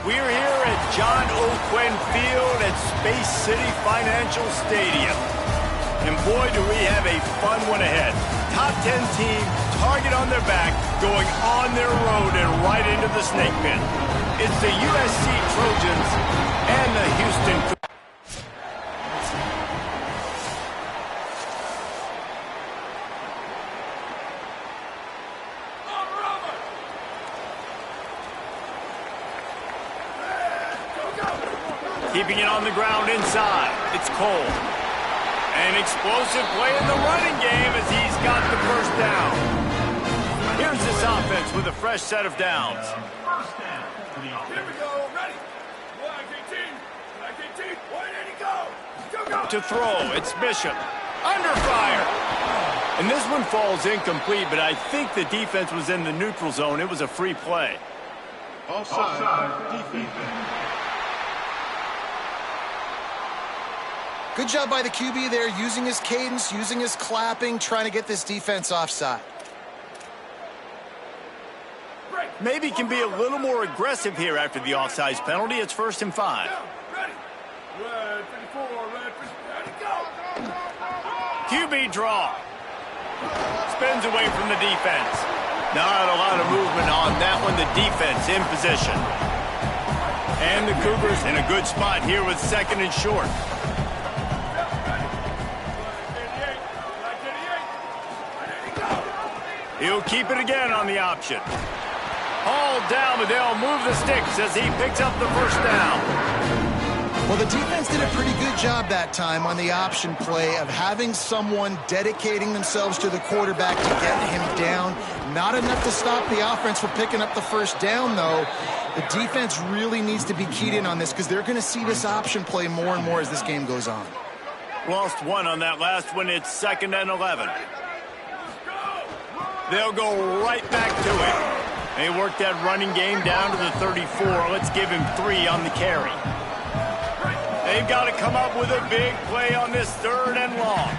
We're here at John O'Quinn Field at Space City Financial Stadium. And boy, do we have a fun one ahead. Top 10 team, target on their back, going on their road and right into the snake pit. It's the USC Trojans and the Houston Cougars. Keeping it on the ground inside. It's Cole. An explosive play in the running game as he's got the first down. Here's this offense with a fresh set of downs. Here we go. Ready. 1-18. 1-18. Go. To throw, it's Bishop. Under fire. And this one falls incomplete, but I think the defense was in the neutral zone. It was a free play. Offside. Defense. Good job by the QB there, using his cadence, using his clapping, trying to get this defense offside. Maybe can be a little more aggressive here after the offsides penalty. It's 1st and 5. Ready. Red 54. Ready, go. QB draw. Spins away from the defense. Not a lot of movement on that one. The defense in position. And the Cougars in a good spot here with 2nd and short. He'll keep it again on the option. Hauled down, but they'll move the sticks as he picks up the first down. Well, the defense did a pretty good job that time on the option play of having someone dedicating themselves to the quarterback to get him down. Not enough to stop the offense from picking up the first down, though. The defense really needs to be keyed in on this because they're going to see this option play more and more as this game goes on. Lost one on that last one. It's 2nd and 11. They'll go right back to it. They worked that running game down to the 34. Let's give him 3 on the carry. They've got to come up with a big play on this 3rd and long.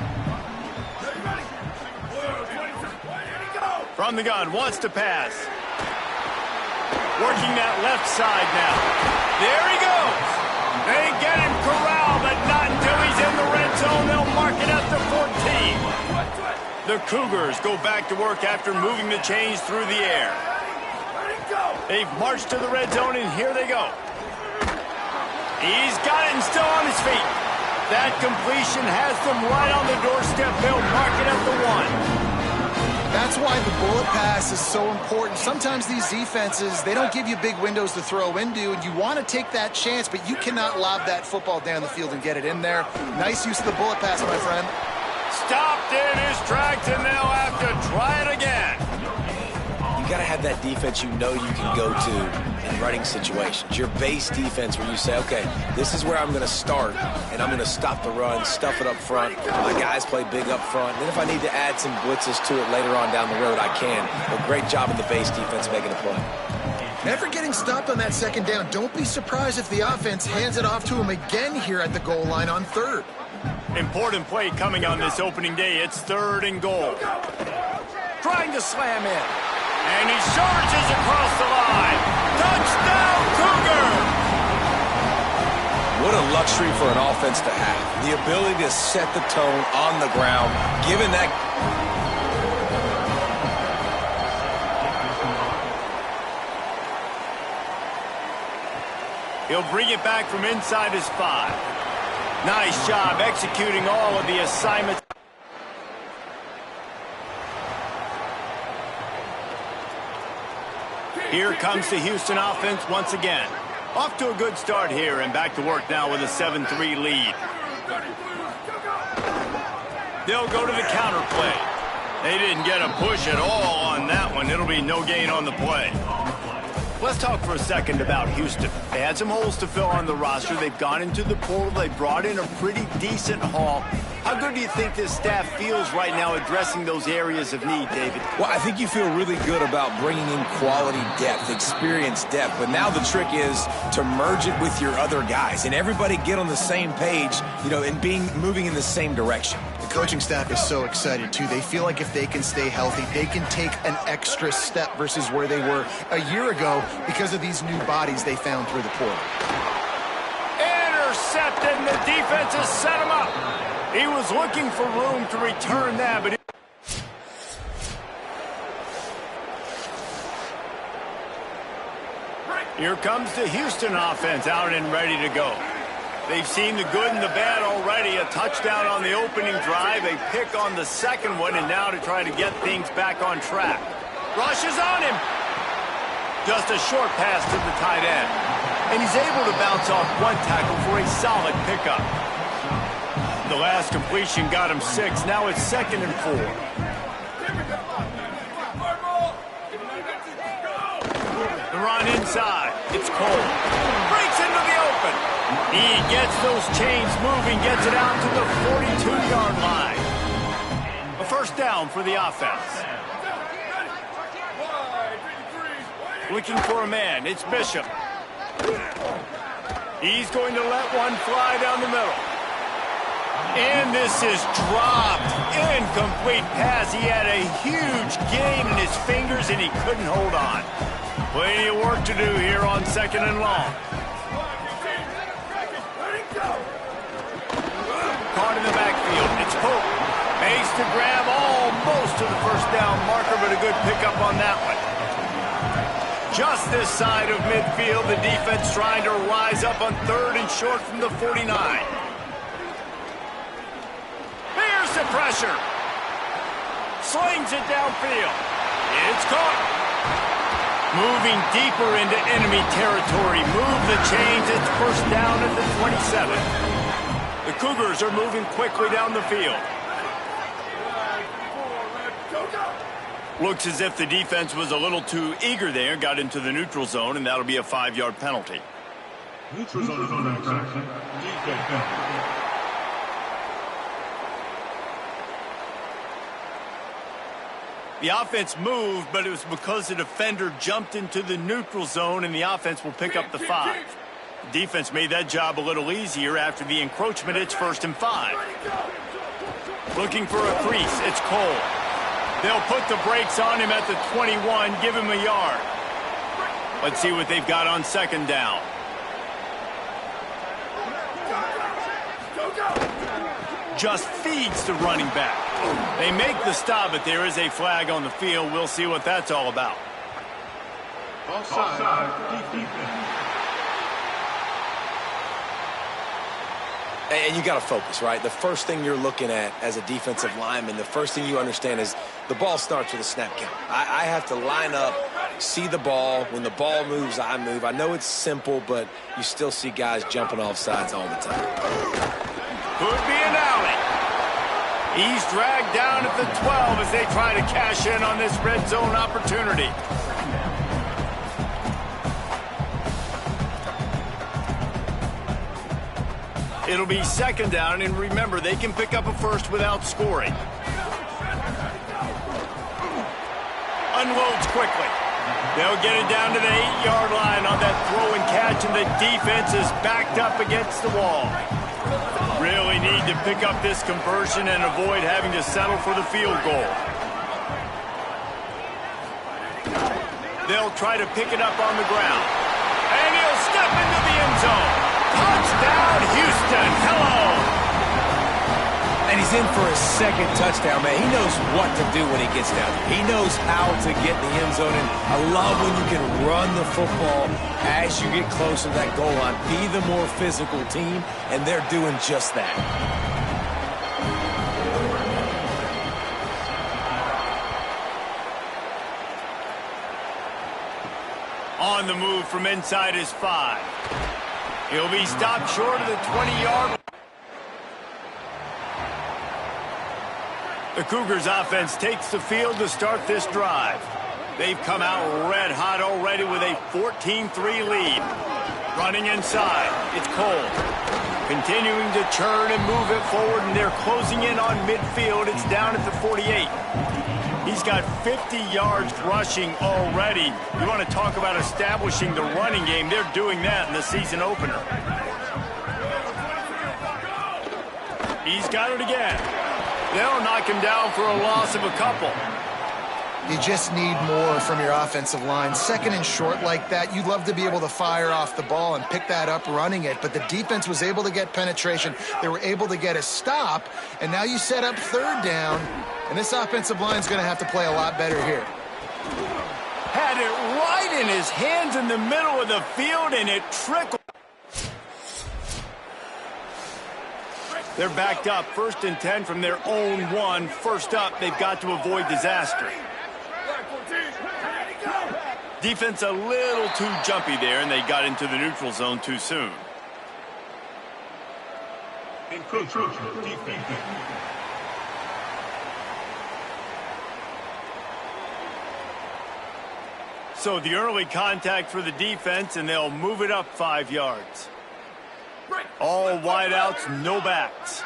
From the gun, wants to pass. Working that left side now. There he goes. They get him corralled, but not until he's in the red zone. They'll mark it at the 14. The Cougars go back to work after moving the chains through the air. They've marched to the red zone, and here they go. He's got it and still on his feet. That completion has them right on the doorstep. They'll mark it at the 1. That's why the bullet pass is so important. Sometimes these defenses, they don't give you big windows to throw into, and you want to take that chance, but you cannot lob that football down the field and get it in there. Nice use of the bullet pass, my friend. Stopped in his tracks, and they'll have to try it again. You got to have that defense you know you can go to in running situations. Your base defense where you say, okay, this is where I'm going to start, and I'm going to stop the run, stuff it up front. My guys play big up front. Then if I need to add some blitzes to it later on down the road, I can. But great job in the base defense making a play. Never getting stopped on that 2nd down. Don't be surprised if the offense hands it off to him again here at the goal line on 3rd. Important play coming on this opening day. It's 3rd and goal. Trying to slam in. And he charges across the line. Touchdown, Cougars! What a luxury for an offense to have. The ability to set the tone on the ground, given that. He'll bring it back from inside his 5. Nice job executing all of the assignments. Here comes the Houston offense once again. Off to a good start here and back to work now with a 7-3 lead. They'll go to the counter play. They didn't get a push at all on that one. It'll be no gain on the play. Let's talk for a second about Houston. They had some holes to fill on the roster. They've gone into the portal. They brought in a pretty decent haul. How good do you think this staff feels right now addressing those areas of need, David? Well, I think you feel really good about bringing in quality depth, experience depth. But now the trick is to merge it with your other guys and everybody get on the same page, and moving in the same direction. The coaching staff is so excited, too. They feel like if they can stay healthy, they can take an extra step versus where they were a year ago because of these new bodies they found through the portal. Intercepted, and the defense has set him up. He was looking for room to return that, but here comes the Houston offense out and ready to go. They've seen the good and the bad already. A touchdown on the opening drive, a pick on the second one, and now to try to get things back on track. Rush is on him. Just a short pass to the tight end. And he's able to bounce off one tackle for a solid pickup. The last completion got him 6. Now it's 2nd and 4. The run inside. It's Cole. Breaks into the open. He gets those chains moving, gets it out to the 42-yard line. A first down for the offense. Looking for a man. It's Bishop. He's going to let one fly down the middle. And this is dropped. Incomplete pass. He had a huge gain in his fingers, and he couldn't hold on. Plenty of work to do here on 2nd and long. Caught in the backfield. It's Pope. Makes the grab almost to the first down marker, but a good pickup on that one. Just this side of midfield, the defense trying to rise up on 3rd and short from the 49. There's the pressure. Slings it downfield. It's caught. Moving deeper into enemy territory. Move the chains. It's first down at the 27. The Cougars are moving quickly down the field. Looks as if the defense was a little too eager there, got into the neutral zone, and that'll be a 5-yard penalty. Neutral zone infraction. Defense. The offense moved, but it was because the defender jumped into the neutral zone, and the offense will pick up the 5. The defense made that job a little easier after the encroachment. It's 1st and 5. Looking for a crease. It's Cole. They'll put the brakes on him at the 21, give him a yard. Let's see what they've got on 2nd down. Just feeds the running back. They make the stop, but there is a flag on the field. We'll see what that's all about. Offside. Defense. And you got to focus, right? The first thing you're looking at as a defensive lineman, the first thing you understand is the ball starts with a snap count. I have to line up, see the ball. When the ball moves, I move. I know it's simple, but you still see guys jumping off sides all the time. Could be an alley. He's dragged down at the 12 as they try to cash in on this red zone opportunity. It'll be 2nd down, and remember, they can pick up a first without scoring. Unloads quickly. They'll get it down to the 8-yard line on that throw and catch, and the defense is backed up against the wall. Really need to pick up this conversion and avoid having to settle for the field goal. They'll try to pick it up on the ground. And he'll step into the end zone. Touchdown, Houston. Hello. And he's in for a 2nd touchdown, man. He knows what to do when he gets down there. He knows how to get in the end zone, and I love when you can run the football as you get closer to that goal line. Be the more physical team, and they're doing just that. On the move from inside his 5. He'll be stopped short of the 20-yard. The Cougars offense takes the field to start this drive. They've come out red hot already with a 14-3 lead. Running inside, it's Cole. Continuing to churn and move it forward, and they're closing in on midfield. It's down at the 48. He's got 50 yards rushing already. You want to talk about establishing the running game. They're doing that in the season opener. He's got it again. They'll knock him down for a loss of a couple. You just need more from your offensive line. 2nd and short like that, you'd love to be able to fire off the ball and pick that up running it, but the defense was able to get penetration. They were able to get a stop, and now you set up 3rd down, and this offensive line is going to have to play a lot better here. Had it right in his hands in the middle of the field, and it trickled. They're backed up, 1st and 10 from their own 1. First up, they've got to avoid disaster. Defense a little too jumpy there, and they got into the neutral zone too soon. So the early contact for the defense, and they'll move it up 5 yards. All wideouts, no backs.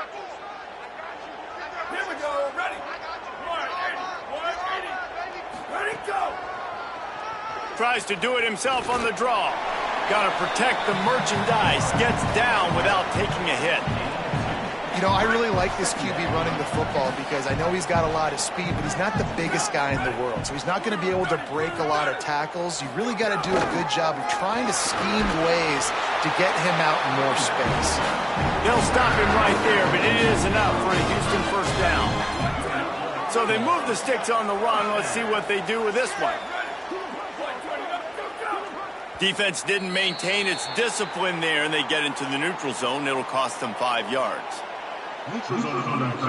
Here we go. Ready. 180. Ready, go. Tries to do it himself on the draw. Got to protect the merchandise. Gets down without taking a hit. You know, I really like this QB running the football because I know he's got a lot of speed, but he's not the biggest guy in the world. So he's not going to be able to break a lot of tackles. You really got to do a good job of trying to scheme ways to get him out in more space. They'll stop him right there, but it is enough for a Houston 1st down. So they move the sticks on the run. Let's see what they do with this one. Defense didn't maintain its discipline there, and they get into the neutral zone. It'll cost them 5 yards. Neutral zone defense.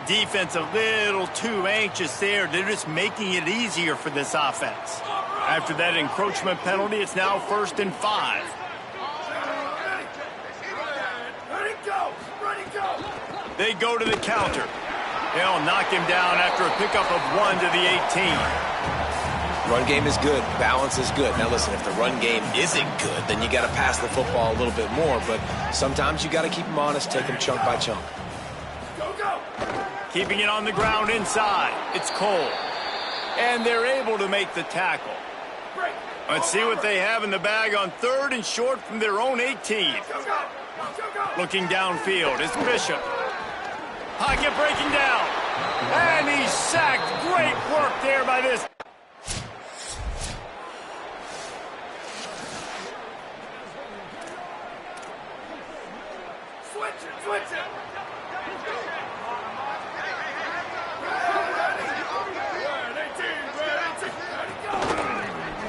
Defense a little too anxious there. They're just making it easier for this offense. After that encroachment penalty, it's now 1st and 5. They go to the counter. They'll knock him down after a pickup of 1 to the 18. Run game is good. Balance is good. Now, listen, if the run game isn't good, then you got to pass the football a little bit more. But sometimes you got to keep them honest, take them chunk by chunk. Keeping it on the ground inside. It's Cole. And they're able to make the tackle. Let's see what they have in the bag on 3rd and short from their own 18. Looking downfield, it's Bishop. Pocket breaking down. And he's sacked. Great work there by this. Switch it.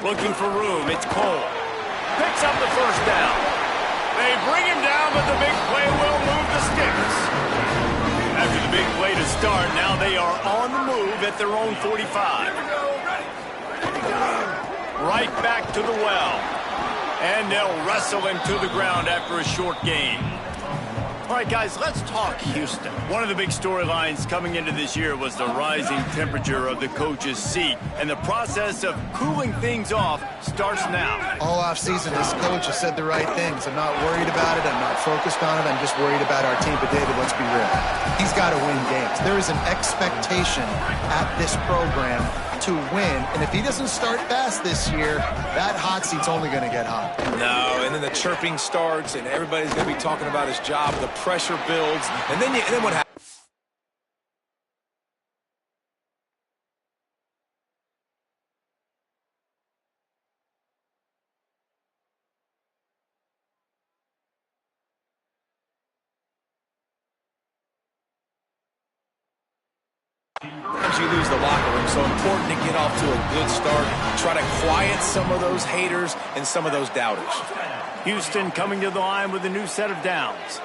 Looking for room, it's Cole. Picks up the 1st down. They bring him down, but the big play will move the sticks. After the big play to start, now they are on the move at their own 45. Right back to the well. And they'll wrestle him to the ground after a short gain. All right, guys, let's talk Houston. One of the big storylines coming into this year was the rising temperature of the coach's seat, and the process of cooling things off starts now. All offseason, this coach has said the right things. I'm not worried about it. I'm not focused on it. I'm just worried about our team. But, David, let's be real. He's got to win games. There is an expectation at this program to win, and if he doesn't start fast this year, that hot seat's only going to get hot. No, and then the chirping starts, and everybody's going to be talking about his job. The pressure builds, and then what happens? Sometimes you lose the locker room, so important to get off to a good start. Try to quiet some of those haters and some of those doubters. Houston coming to the line with a new set of downs.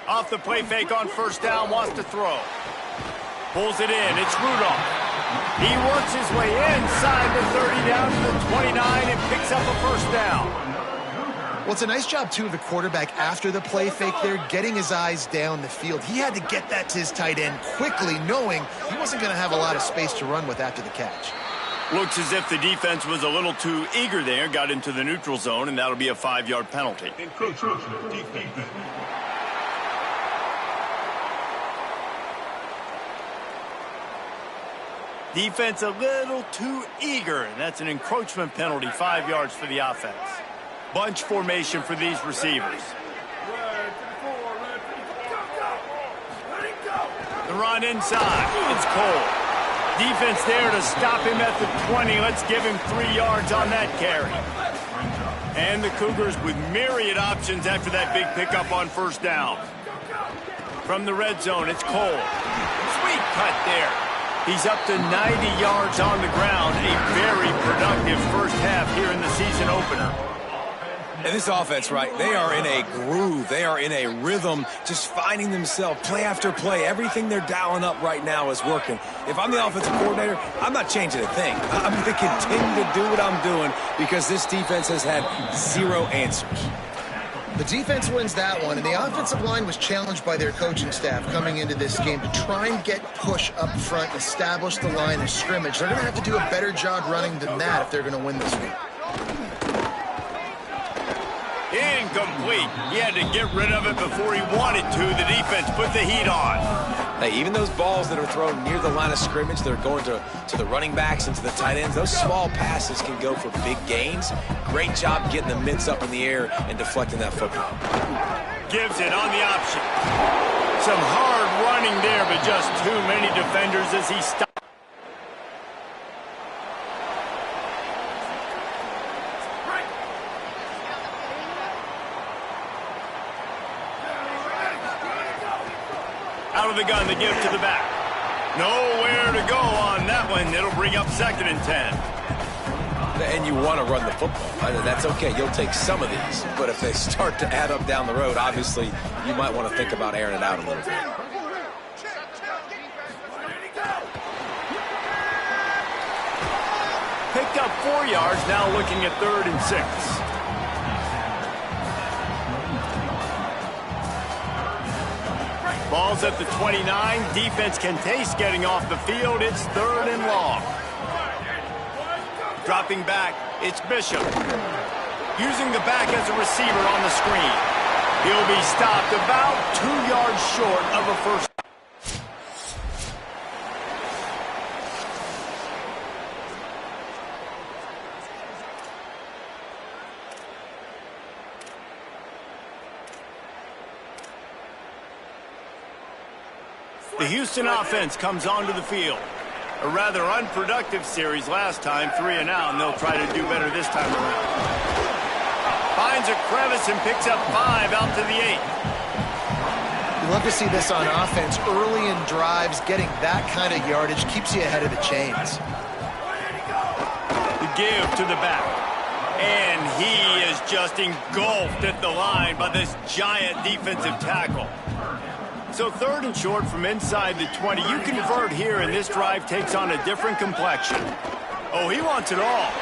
Off the play fake on 1st down, wants to throw. Pulls it in, it's Rudolph. He works his way inside the 30 down to the 29 and picks up a 1st down. Well, it's a nice job, too, of the quarterback after the play fake there, getting his eyes down the field. He had to get that to his tight end quickly, knowing he wasn't going to have a lot of space to run with after the catch. Looks as if the defense was a little too eager there, got into the neutral zone, and that'll be a 5-yard penalty. Encroachment, defense. Defense a little too eager, and that's an encroachment penalty, 5 yards for the offense. Bunch formation for these receivers. The run inside. It's Cole. Defense there to stop him at the 20. Let's give him 3 yards on that carry. And the Cougars with myriad options after that big pickup on 1st down. From the red zone, it's Cole. Sweet cut there. He's up to 90 yards on the ground. A very productive first half here in the season opener. And this offense, right, they are in a groove. They are in a rhythm, just finding themselves play after play. Everything they're dialing up right now is working. If I'm the offensive coordinator, I'm not changing a thing. I'm going to continue to do what I'm doing because this defense has had 0 answers. The defense wins that one, and the offensive line was challenged by their coaching staff coming into this game to try and get push up front, establish the line of scrimmage. They're going to have to do a better job running than that if they're going to win this week. Incomplete. He had to get rid of it before he wanted to. The defense put the heat on. Hey, even those balls that are thrown near the line of scrimmage that are going to the running backs and to the tight ends, those small passes can go for big gains. Great job getting the mitts up in the air and deflecting that football. Gives it on the option. Some hard running there, but just too many defenders as he stops. Out of the gun, the give to the back. Nowhere to go on that one. It'll bring up 2nd and 10. And you want to run the football. That's okay. You'll take some of these. But if they start to add up down the road, obviously, you might want to think about airing it out a little bit. Picked up 4 yards, now looking at 3rd and 6. Ball's at the 29. Defense can taste getting off the field. It's 3rd and long. Dropping back, it's Bishop. Using the back as a receiver on the screen. He'll be stopped about 2 yards short of a first. The Houston offense comes onto the field. A rather unproductive series last time, 3 and out, and they'll try to do better this time around. Finds a crevice and picks up 5 out to the 8. You love to see this on offense. Early in drives, getting that kind of yardage keeps you ahead of the chains. The give to the back. And he is just engulfed at the line by this giant defensive tackle. So 3rd and short from inside the 20. You convert here, and this drive takes on a different complexion. Oh, he wants it all.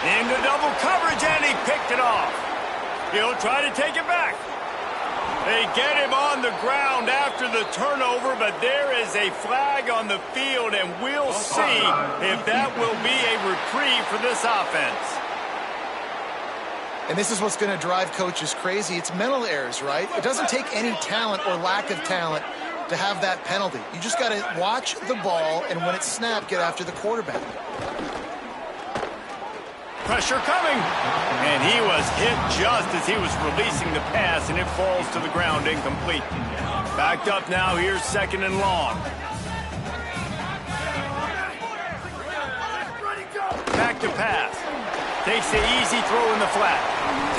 Into double coverage, and he picked it off. He'll try to take it back. They get him on the ground after the turnover, but there is a flag on the field, and we'll see if that will be a reprieve for this offense. And this is what's going to drive coaches crazy. It's mental errors, right? It doesn't take any talent or lack of talent to have that penalty. You just got to watch the ball, and when it's snapped, get after the quarterback. Pressure coming. And he was hit just as he was releasing the pass, and it falls to the ground incomplete. Backed up now. Here's 2nd and long. Back to pass. Takes the easy throw in the flat.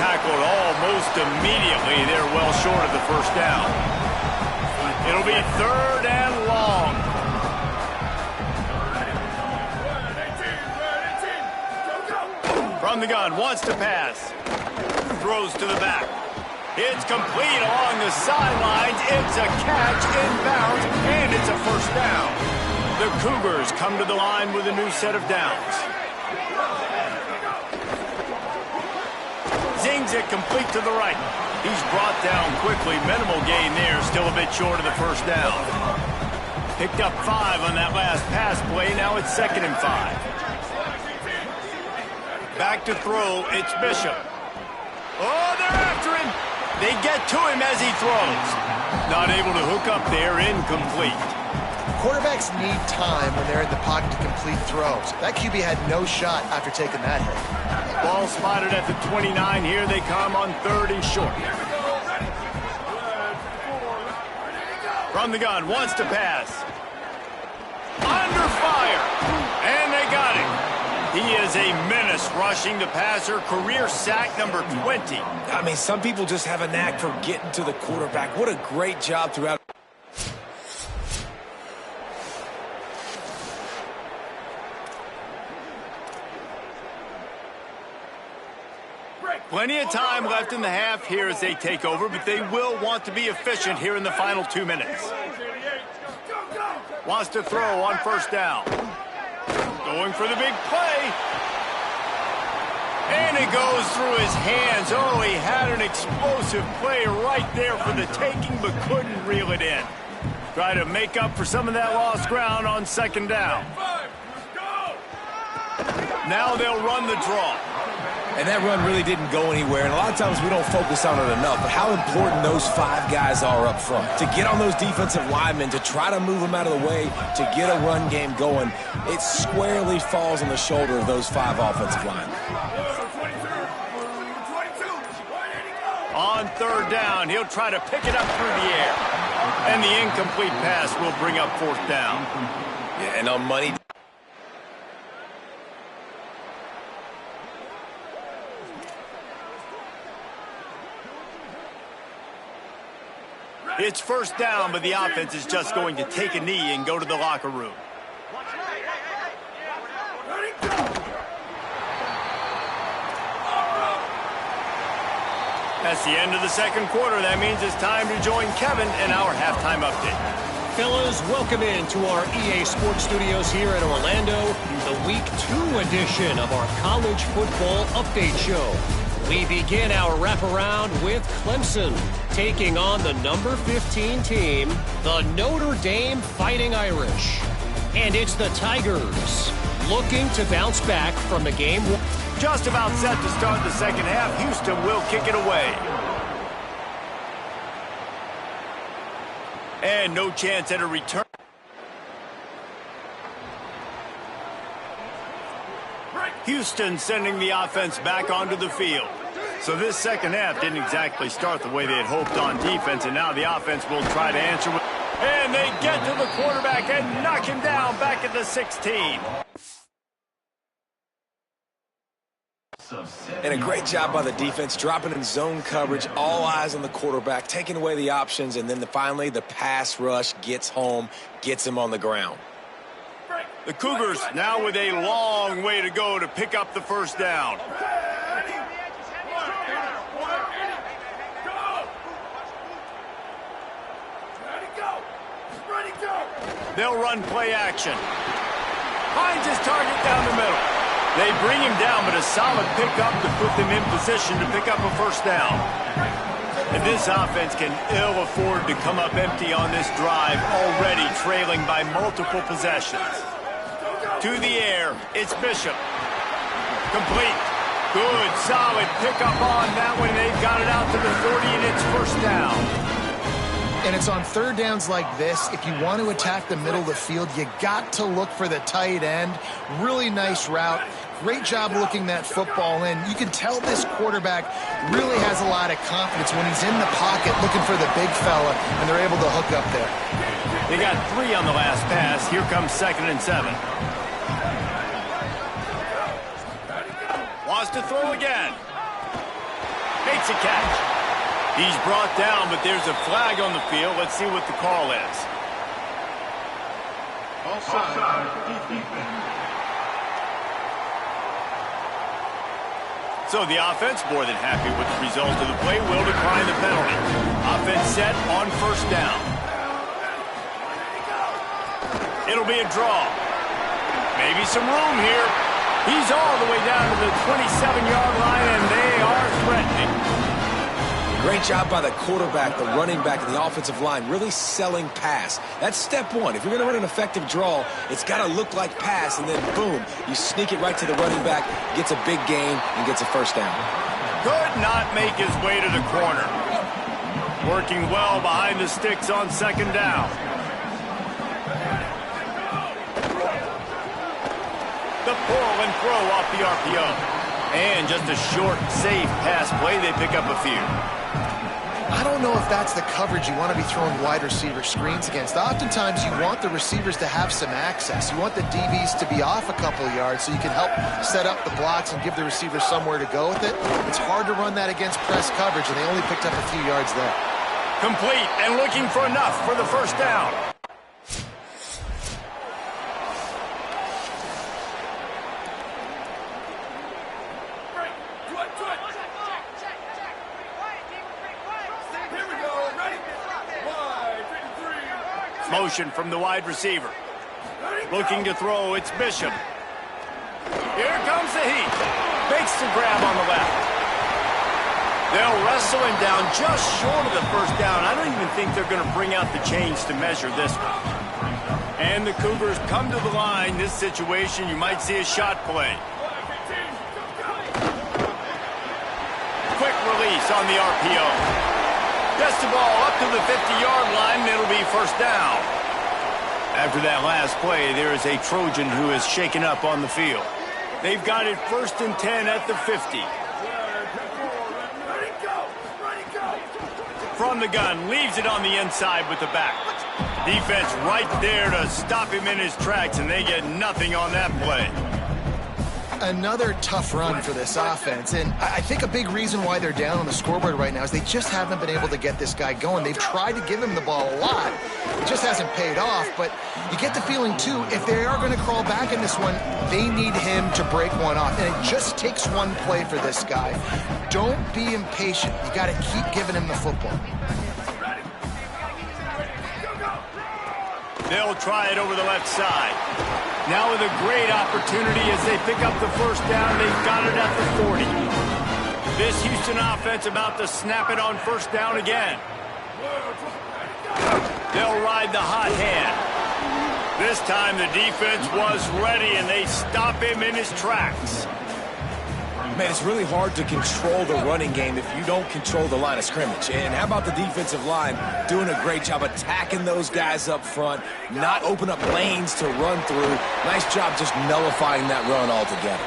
Tackled almost immediately. They're well short of the first down. It'll be 3rd and long. From the gun, wants to pass. Throws to the back. It's complete along the sidelines. It's a catch inbounds, and it's a first down. The Cougars come to the line with a new set of downs. Zings it complete to the right. He's brought down quickly. Minimal gain there. Still a bit short of the first down. Picked up 5 on that last pass play. Now it's 2nd and 5. Back to throw. It's Bishop. Oh, they're after him. They get to him as he throws. Not able to hook up there. Incomplete. Quarterbacks need time when they're in the pocket to complete throws. That QB had no shot after taking that hit. Ball spotted at the 29. Here they come on 3rd and short. From the gun, wants to pass. Under fire. And they got him. He is a menace rushing the passer. Career sack number 20. I mean, some people just have a knack for getting to the quarterback. What a great job throughout. Plenty of time left in the half here as they take over, but they will want to be efficient here in the final 2 minutes. Wants to throw on first down. Going for the big play. And it goes through his hands. Oh, he had an explosive play right there for the taking, but couldn't reel it in. Try to make up for some of that lost ground on 2nd down. Now they'll run the draw. And that run really didn't go anywhere, and a lot of times we don't focus on it enough, but how important those 5 guys are up front. To get on those defensive linemen, to try to move them out of the way, to get a run game going, it squarely falls on the shoulder of those 5 offensive linemen. On 3rd down, he'll try to pick it up through the air. And the incomplete pass will bring up 4th down. Yeah, and on money. It's first down, but the offense is just going to take a knee and go to the locker room. That's the end of the second quarter. That means it's time to join Kevin in our halftime update. Fellas, welcome into our EA Sports Studios here in Orlando, the Week 2 edition of our College Football Update Show. We begin our wraparound with Clemson taking on the number 15 team, the Notre Dame Fighting Irish. And it's the Tigers looking to bounce back from the game. Just about set to start the second half. Houston will kick it away. And no chance at a return. Houston sending the offense back onto the field. So this second half didn't exactly start the way they had hoped on defense, and now the offense will try to answer. And they get to the quarterback and knock him down back at the 16. And a great job by the defense, dropping in zone coverage, all eyes on the quarterback, taking away the options, and then finally the pass rush gets home, gets him on the ground. The Cougars now with a long way to go to pick up the first down. They'll run play action. Finds his target down the middle. They bring him down, but a solid pickup to put them in position to pick up a first down. And this offense can ill afford to come up empty on this drive, already trailing by multiple possessions. To the air, it's Bishop. Complete. Good, solid pickup on that one. They've got it out to the 40, and it's first down. And it's on third downs like this. If you want to attack the middle of the field, you got to look for the tight end. Really nice route. Great job looking that football in. You can tell this quarterback really has a lot of confidence when he's in the pocket looking for the big fella, and they're able to hook up there. They got 3 on the last pass. Here comes 2nd and 7. Wants to throw again. Makes a catch. He's brought down, but there's a flag on the field. Let's see what the call is. Offside. So the offense, more than happy with the result of the play, will decline the penalty. Offense set on first down. It'll be a draw. Maybe some room here. He's all the way down to the 27-yard line, and they are threatening. Great job by the quarterback, the running back, and the offensive line, really selling pass. That's step one. If you're going to run an effective draw, it's got to look like pass, and then boom, you sneak it right to the running back, gets a big gain, and gets a first down. Could not make his way to the corner. Working well behind the sticks on second down. The pull and throw off the RPO. And just a short, safe pass play, they pick up a few. I don't know if that's the coverage you want to be throwing wide receiver screens against. Oftentimes, you want the receivers to have some access. You want the DBs to be off a couple of yards so you can help set up the blocks and give the receivers somewhere to go with it. It's hard to run that against press coverage, and they only picked up a few yards there. Complete and looking for enough for the first down. Motion from the wide receiver. Looking to throw, it's Bishop. Here comes the heat. Makes the grab on the left. They'll wrestle him down just short of the first down. I don't even think they're going to bring out the chains to measure this one. And the Cougars come to the line. This situation, you might see a shot play. Quick release on the RPO. Gets the ball up to the 50-yard line, and it'll be first down. After that last play, there is a Trojan who is shaken up on the field. They've got it 1st and 10 at the 50. From the gun, leaves it on the inside with the back. Defense right there to stop him in his tracks, and they get nothing on that play. Another tough run for this offense, and I think a big reason why they're down on the scoreboard right now is they just haven't been able to get this guy going. They've tried to give him the ball a lot. It just hasn't paid off, but you get the feeling, too, if they are going to crawl back in this one, they need him to break one off, and it just takes one play for this guy. Don't be impatient. You got to keep giving him the football. They'll try it over the left side. Now with a great opportunity as they pick up the first down. They've got it at the 40. This Houston offense about to snap it on first down again. They'll ride the hot hand. This time the defense was ready, and they stop him in his tracks. Man, it's really hard to control the running game if you don't control the line of scrimmage. And how about the defensive line doing a great job attacking those guys up front, not open up lanes to run through. Nice job just nullifying that run altogether.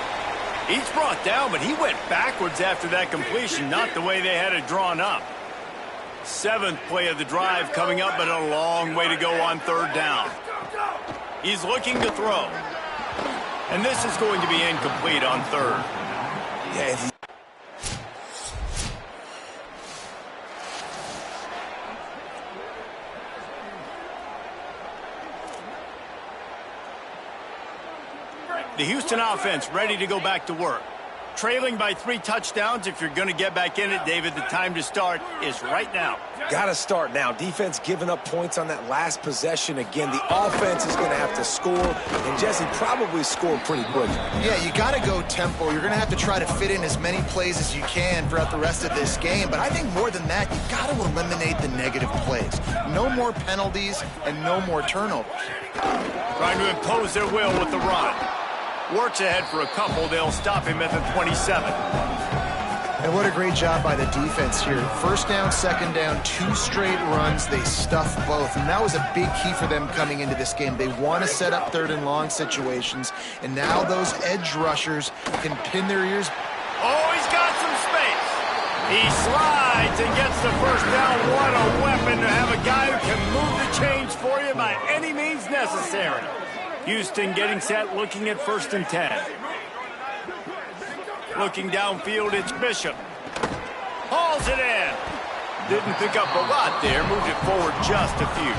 He's brought down, but he went backwards after that completion, not the way they had it drawn up. 7th play of the drive coming up, but a long way to go on third down. He's looking to throw. And this is going to be incomplete on third. Yeah, the Houston offense ready to go back to work. Trailing by 3 touchdowns. If you're going to get back in it, David, the time to start is right now. Got to start now. Defense giving up points on that last possession. Again, the offense is going to have to score, and Jesse probably scored pretty quickly. Yeah, you got to go tempo. You're going to have to try to fit in as many plays as you can throughout the rest of this game. But I think more than that, you got to eliminate the negative plays. No more penalties and no more turnovers. Trying to impose their will with the run. Works ahead for a couple. They'll stop him at the 27. And what a great job by the defense here. First down, second down, 2 straight runs. They stuff both. And that was a big key for them coming into this game. They want to set up 3rd and long situations. And now those edge rushers can pin their ears. Oh, he's got some space. He slides and gets the first down. What a weapon to have a guy who can move the chains for you by any means necessary. Houston getting set, looking at 1st and 10. Looking downfield, it's Bishop. Hauls it in. Didn't pick up a lot there, moved it forward just a few.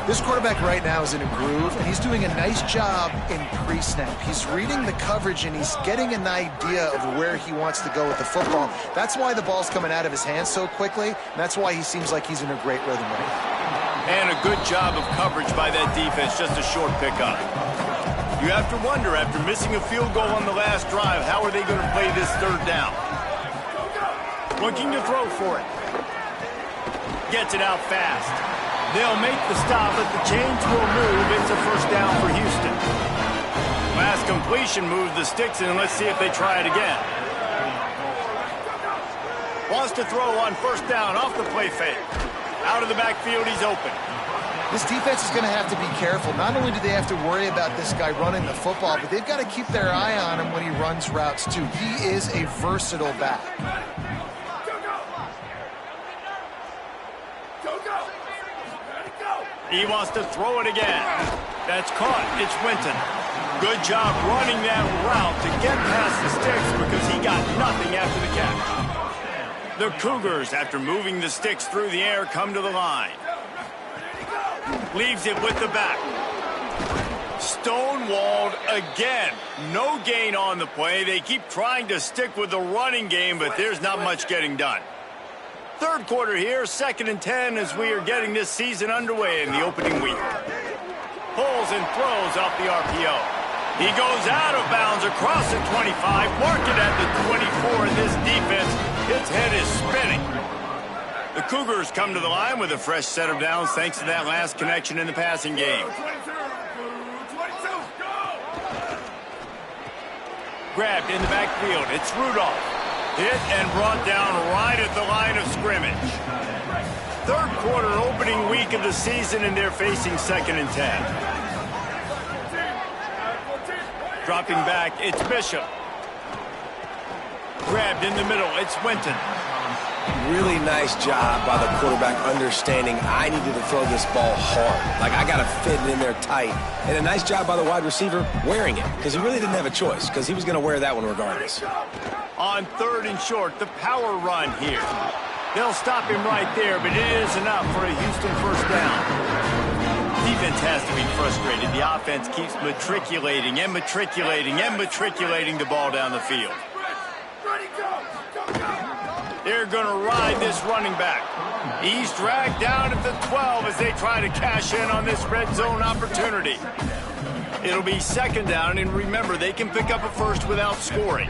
This quarterback right now is in a groove, and he's doing a nice job in pre-snap. He's reading the coverage, and he's getting an idea of where he wants to go with the football. That's why the ball's coming out of his hands so quickly, and that's why he seems like he's in a great rhythm right now. And a good job of coverage by that defense, just a short pickup. You have to wonder, after missing a field goal on the last drive, how are they going to play this 3rd down? Looking to throw for it. Gets it out fast. They'll make the stop, but the chains will move. It's a first down for Houston. Last completion moves the sticks in, and let's see if they try it again. Wants to throw on first down off the play fake. Out of the backfield, he's open. This defense is going to have to be careful. Not only do they have to worry about this guy running the football, but they've got to keep their eye on him when he runs routes, too. He is a versatile back. He wants to throw it again. That's caught. It's Winton. Good job running that route to get past the sticks because he got nothing after the catch. The Cougars, after moving the sticks through the air, come to the line. Leaves it with the back. Stonewalled again. No gain on the play. They keep trying to stick with the running game, but there's not much getting done. 3rd quarter here, 2nd and 10 as we are getting this season underway in the opening week. Pulls and throws off the RPO. He goes out of bounds across the 25, mark it at the 24, and this defense, its head is spinning. The Cougars come to the line with a fresh set of downs thanks to that last connection in the passing game. Grabbed in the backfield, it's Rudolph. Hit and brought down right at the line of scrimmage. 3rd quarter opening week of the season, and they're facing 2nd and 10. Dropping back, it's Bishop. Grabbed in the middle, it's Winton. Really nice job by the quarterback understanding I needed to throw this ball hard. Like, I got to fit it in there tight. And a nice job by the wide receiver wearing it, because he really didn't have a choice, because he was going to wear that one regardless. On 3rd and short, the power run here. They'll stop him right there, but it is enough for a Houston first down. Defense has to be frustrated. The offense keeps matriculating and matriculating and matriculating the ball down the field. They're going to ride this running back. He's dragged down at the 12 as they try to cash in on this red zone opportunity. It'll be 2nd down, and remember, they can pick up a first without scoring.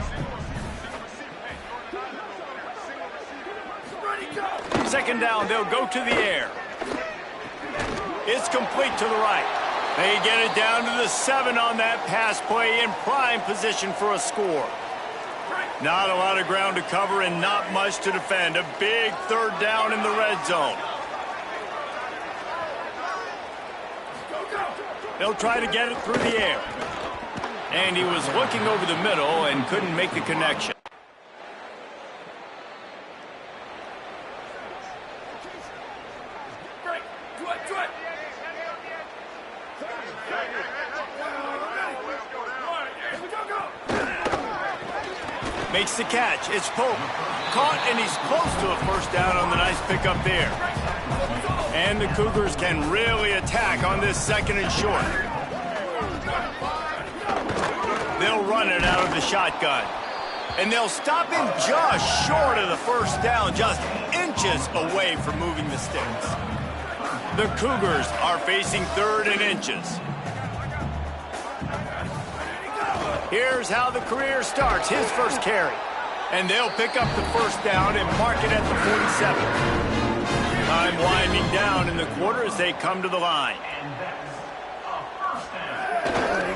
2nd down, they'll go to the air. It's complete to the right. They get it down to the 7 on that pass play in prime position for a score. Not a lot of ground to cover and not much to defend. A big 3rd down in the red zone. They'll try to get it through the air. And he was looking over the middle and couldn't make the connection. Makes the catch. It's Pope. Caught, and he's close to a first down on the nice pickup there. And the Cougars can really attack on this 2nd and short. They'll run it out of the shotgun. And they'll stop him just short of the first down, just inches away from moving the sticks. The Cougars are facing 3rd and inches. Here's how the career starts, his first carry. And they'll pick up the first down and mark it at the 47. Time winding down in the quarter as they come to the line.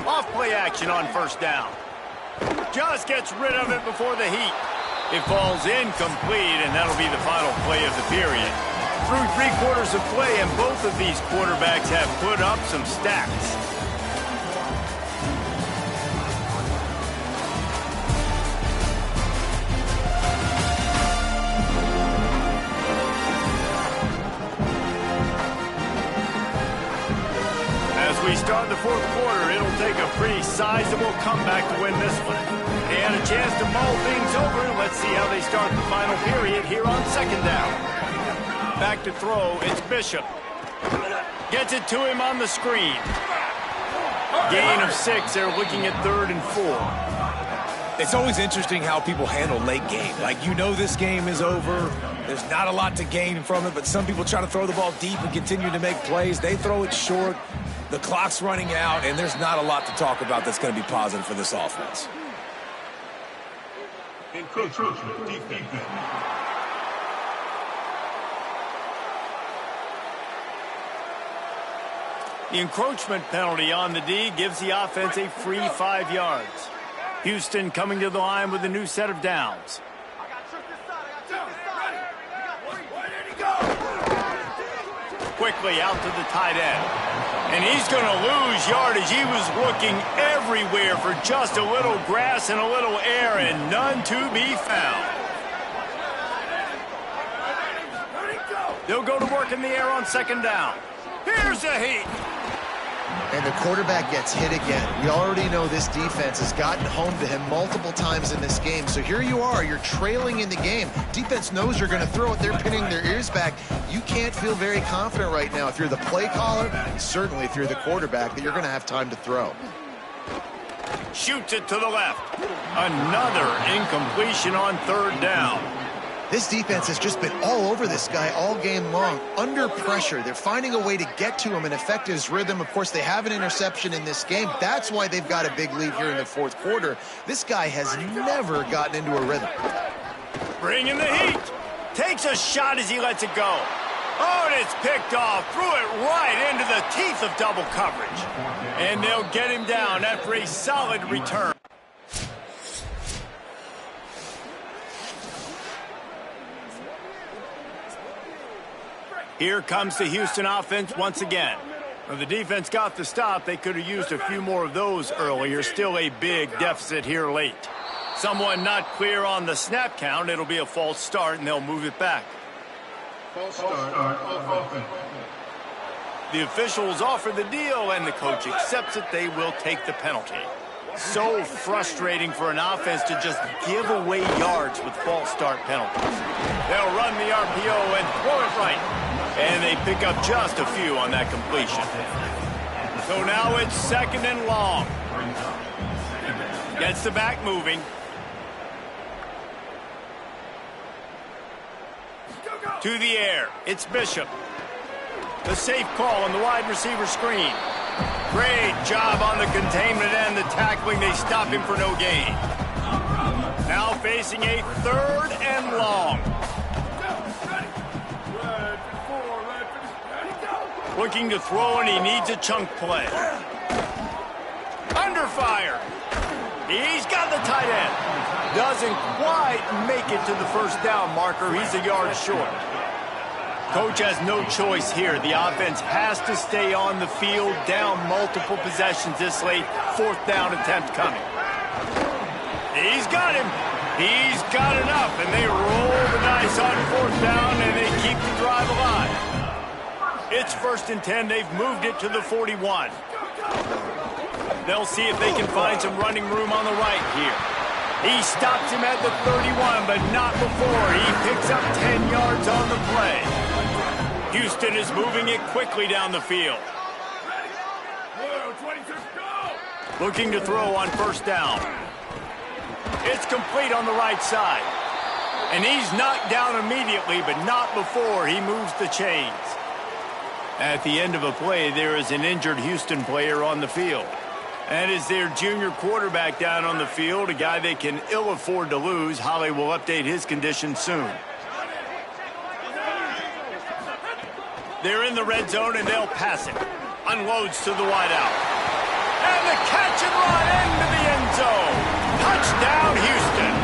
Off play action on first down. Just gets rid of it before the heat. It falls incomplete, and that'll be the final play of the period. Through 3 quarters of play, and both of these quarterbacks have put up some stats. We start the 4th quarter. It'll take a pretty sizable comeback to win this one. They had a chance to mull things over. Let's see how they start the final period here on 2nd down. Back to throw. It's Bishop. Gets it to him on the screen. Gain of 6. They're looking at 3rd and 4. It's always interesting how people handle late game. Like, you know this game is over. There's not a lot to gain from it, but some people try to throw the ball deep and continue to make plays. They throw it short. The clock's running out, and there's not a lot to talk about that's going to be positive for this offense. Encroachment defense. The encroachment penalty on the D gives the offense a free 5 yards. Houston coming to the line with a new set of downs. Quickly out to the tight end. And he's going to lose yardage. He was looking everywhere for just a little grass and a little air, and none to be found. They'll go to work in the air on 2nd down. Here's the heat. And the quarterback gets hit again. We already know this defense has gotten home to him multiple times in this game. So here you are, you're trailing in the game. Defense knows you're going to throw it. They're pinning their ears back. You can't feel very confident right now if you're the play caller, and certainly if you're the quarterback, that you're going to have time to throw. Shoots it to the left. Another incompletion on 3rd down. This defense has just been all over this guy all game long. Under pressure, they're finding a way to get to him and affect his rhythm. Of course, they have an interception in this game. That's why they've got a big lead here in the 4th quarter. This guy has never gotten into a rhythm. Bringing the heat. Takes a shot as he lets it go. Oh, and it's picked off. Threw it right into the teeth of double coverage. And they'll get him down after a solid return. Here comes the Houston offense once again. When the defense got the stop, they could have used a few more of those earlier. Still a big deficit here late. Someone not clear on the snap count. It'll be a false start, and they'll move it back. False start. Offense. The officials offer the deal, and the coach accepts it. They will take the penalty. So frustrating for an offense to just give away yards with false start penalties. They'll run the RPO and throw it right. And they pick up just a few on that completion. So now it's 2nd and long. Gets the back moving. To the air. It's Bishop. The safe call on the wide receiver screen. Great job on the containment and the tackling. They stop him for no gain. Now facing a 3rd and long. Looking to throw, and he needs a chunk play. Under fire. He's got the tight end. Doesn't quite make it to the first down marker. He's a yard short. Coach has no choice here. The offense has to stay on the field, down multiple possessions this late. 4th down attempt coming. He's got him. He's got enough, and they roll the dice on 4th down, and they keep the drive alive. It's 1st and 10. They've moved it to the 41. They'll see if they can find some running room on the right here. He stops him at the 31, but not before. He picks up 10 yards on the play. Houston is moving it quickly down the field. Looking to throw on 1st down. It's complete on the right side. And he's knocked down immediately, but not before he moves the chains. At the end of a play, there is an injured Houston player on the field. And is their junior quarterback down on the field, a guy they can ill afford to lose. Holly will update his condition soon. They're in the red zone, and they'll pass it. Unloads to the wideout. And the catch and run into the end zone. Touchdown, Houston.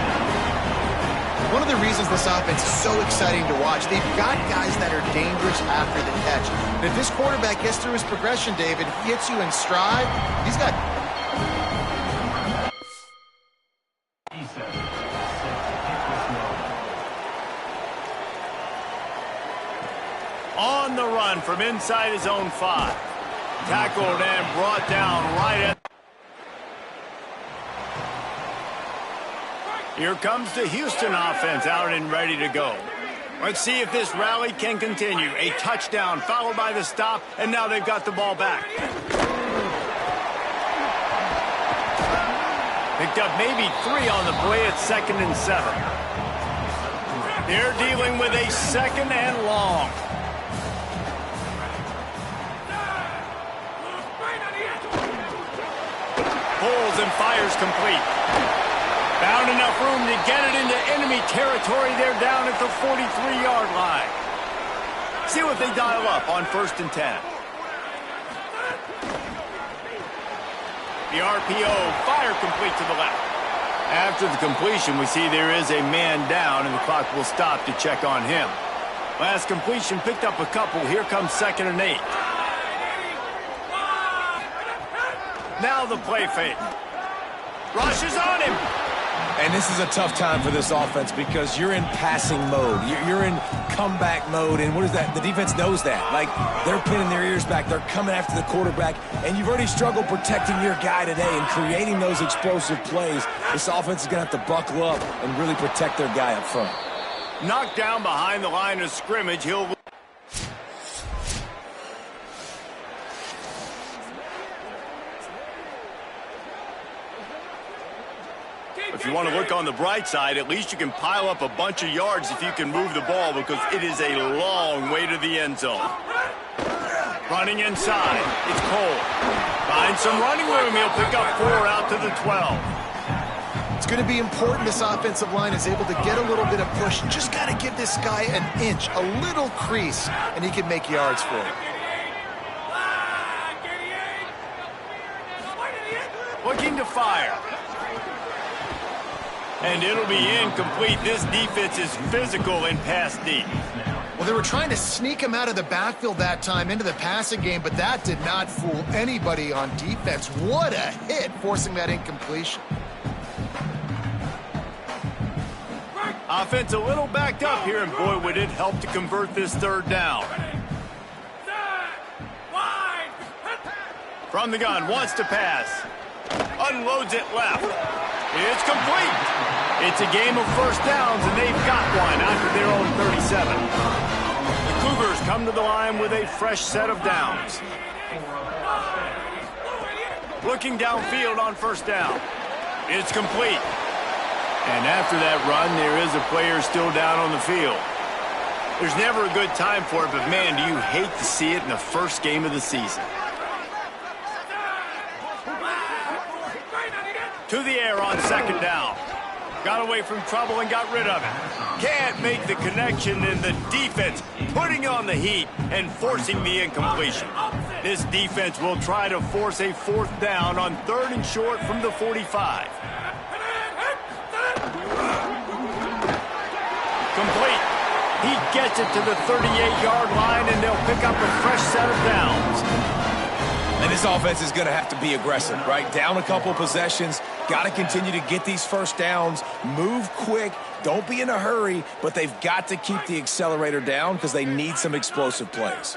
One of the reasons this offense is so exciting to watch, they've got guys that are dangerous after the catch. And if this quarterback gets through his progression, David, he hits you in stride, he's got... On the run from inside his own 5. Tackled and brought down right at... Here comes the Houston offense out and ready to go. Let's see if this rally can continue. A touchdown followed by the stop, and now they've got the ball back. Picked up maybe 3 on the play at 2nd and 7. They're dealing with a 2nd and long. Pulls and fires complete. Found enough room to get it into enemy territory. They're down at the 43-yard line. See what they dial up on 1st and 10. The RPO, fire complete to the left. After the completion, we see there is a man down, and the clock will stop to check on him. Last completion picked up a couple. Here comes 2nd and 8. Now the play fake. Rushes on him. And this is a tough time for this offense because you're in passing mode. You're in comeback mode. And what is that? The defense knows that. Like, they're pinning their ears back. They're coming after the quarterback. And you've already struggled protecting your guy today and creating those explosive plays. This offense is going to have to buckle up and really protect their guy up front. Knocked down behind the line of scrimmage. He'll... If you want to look on the bright side, at least you can pile up a bunch of yards if you can move the ball, because it is a long way to the end zone. Running inside. It's Cole. Finds some running room. He'll pick up 4 out to the 12. It's going to be important this offensive line is able to get a little bit of push. Just got to give this guy an inch, a little crease, and he can make yards for it. Looking to fire. And it'll be incomplete. This defense is physical in pass deep. Well, they were trying to sneak him out of the backfield that time into the passing game, but that did not fool anybody on defense. What a hit, forcing that incompletion. Offense a little backed up here, and boy, would it help to convert this third down. From the gun, wants to pass. Unloads it left. It's complete. It's a game of first downs, and they've got one after their own 37. The Cougars come to the line with a fresh set of downs. Looking downfield on first down. It's complete. And after that run, there is a player still down on the field. There's never a good time for it, but man, do you hate to see it in the first game of the season. To the air on second down. Got away from trouble and got rid of it. Can't make the connection, and the defense putting on the heat and forcing the incompletion. This defense will try to force a fourth down on third and short from the 45. Complete. He gets it to the 38-yard line, and they'll pick up a fresh set of downs. And this offense is going to have to be aggressive, right? Down a couple possessions. Got to continue to get these first downs. Move quick. Don't be in a hurry, but they've got to keep the accelerator down because they need some explosive plays.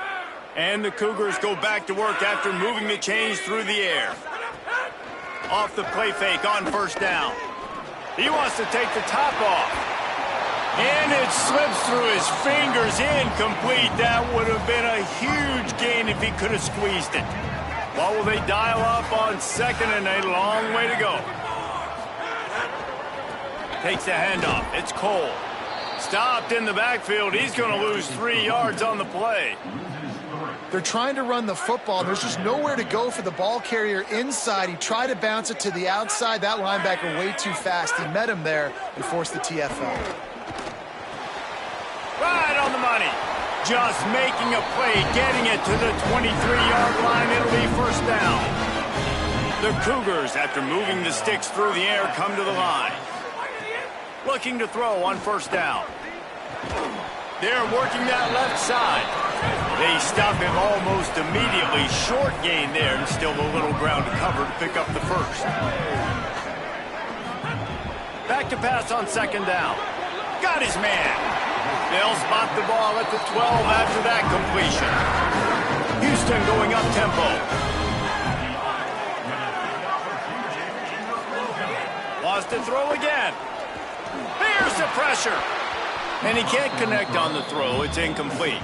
And the Cougars go back to work after moving the chains through the air. Off the play fake on first down. He wants to take the top off. And it slips through his fingers, incomplete. That would have been a huge gain if he could have squeezed it. What will they dial up on second, and a long way to go. Takes the handoff. It's Cole. Stopped in the backfield. He's going to lose 3 yards on the play. They're trying to run the football. There's just nowhere to go for the ball carrier inside. He tried to bounce it to the outside. That linebacker way too fast. He met him there and forced the TFL. Right on the money. Just making a play, getting it to the 23-yard line. It'll be first down. The Cougars, after moving the sticks through the air, come to the line. Looking to throw on first down. They're working that left side. They stop him almost immediately. Short gain there, and still a little ground to cover to pick up the first. Back to pass on second down. Got his man. They'll spot the ball at the 12 after that completion. Houston going up tempo. Wants to throw again. Here's the pressure. And he can't connect on the throw. It's incomplete.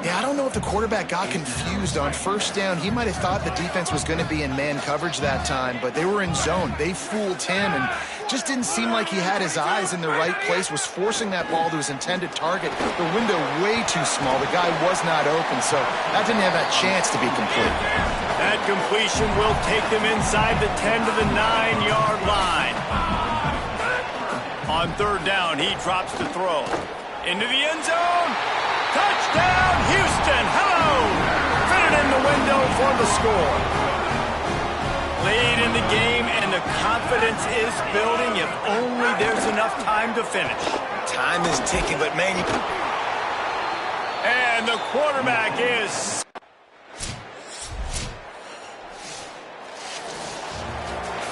Yeah, I don't know if the quarterback got confused on first down. He might have thought the defense was going to be in man coverage that time, but they were in zone. They fooled him, and just didn't seem like he had his eyes in the right place, was forcing that ball to his intended target. The window way too small. The guy was not open, so that didn't have that chance to be complete. That completion will take them inside the 10 to the 9-yard line. On third down, he drops to throw. Into the end zone. Touchdown, Houston! Hello! Fitted in the window for the score. Late in the game, and the confidence is building if only there's enough time to finish. Time is ticking, but man, And the quarterback is...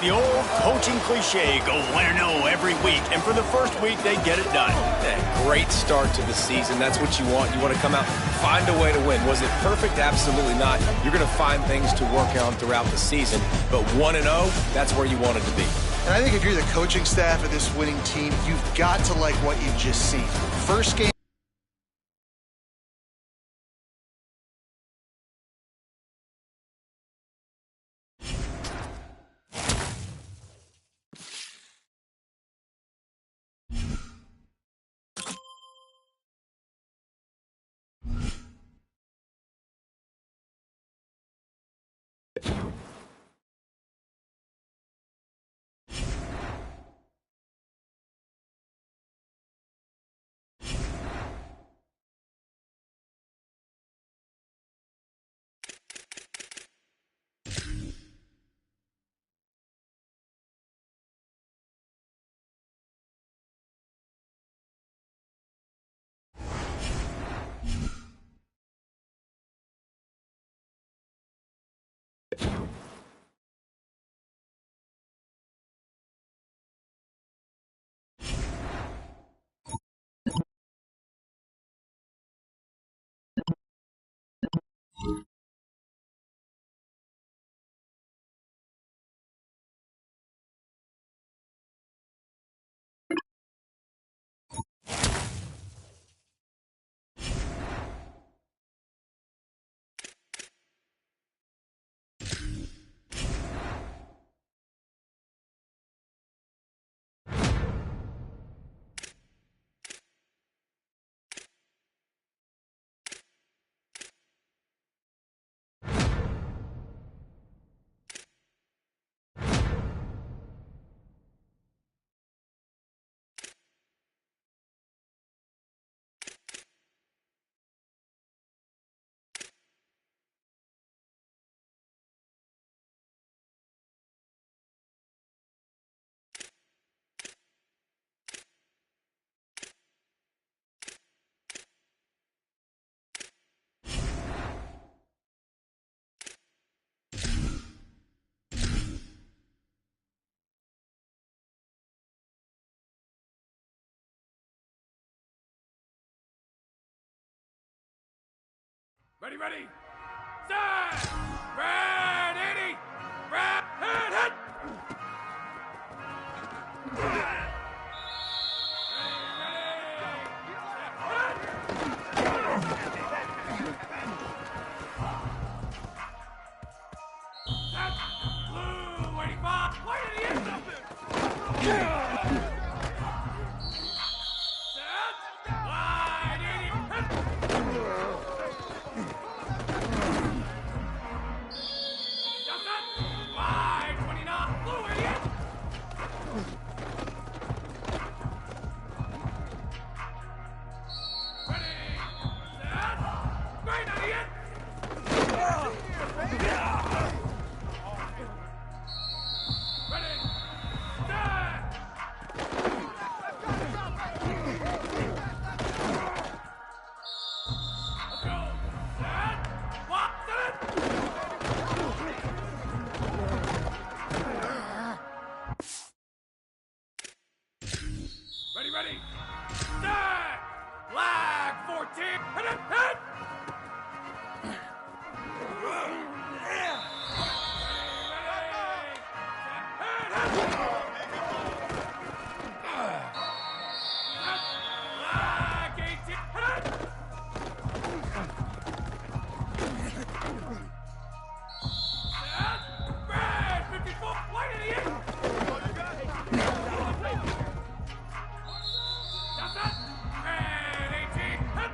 The old coaching cliche, go 1-0 every week, and for the first week, they get it done. Yeah, great start to the season. That's what you want. You want to come out, find a way to win. Was it perfect? Absolutely not. You're going to find things to work on throughout the season, but 1-0, that's where you want it to be. And I think if you're the coaching staff of this winning team, you've got to like what you've just seen. First game. Ready, ready. Set! Red 80! Red hit! Blue 85! Why did he hit something? Set! Wide 80! Hit! Just up! Wide 29! Blue 88! Ready! Set! Great 98! Ready! Set! Let's go! Set! Walk! Set it! Ready, ready! Set! Flag 14! Hit it! Hit! Flag 18! Hit it! Set! Red 54! Why did he hit? That's it! Red 18! Hit!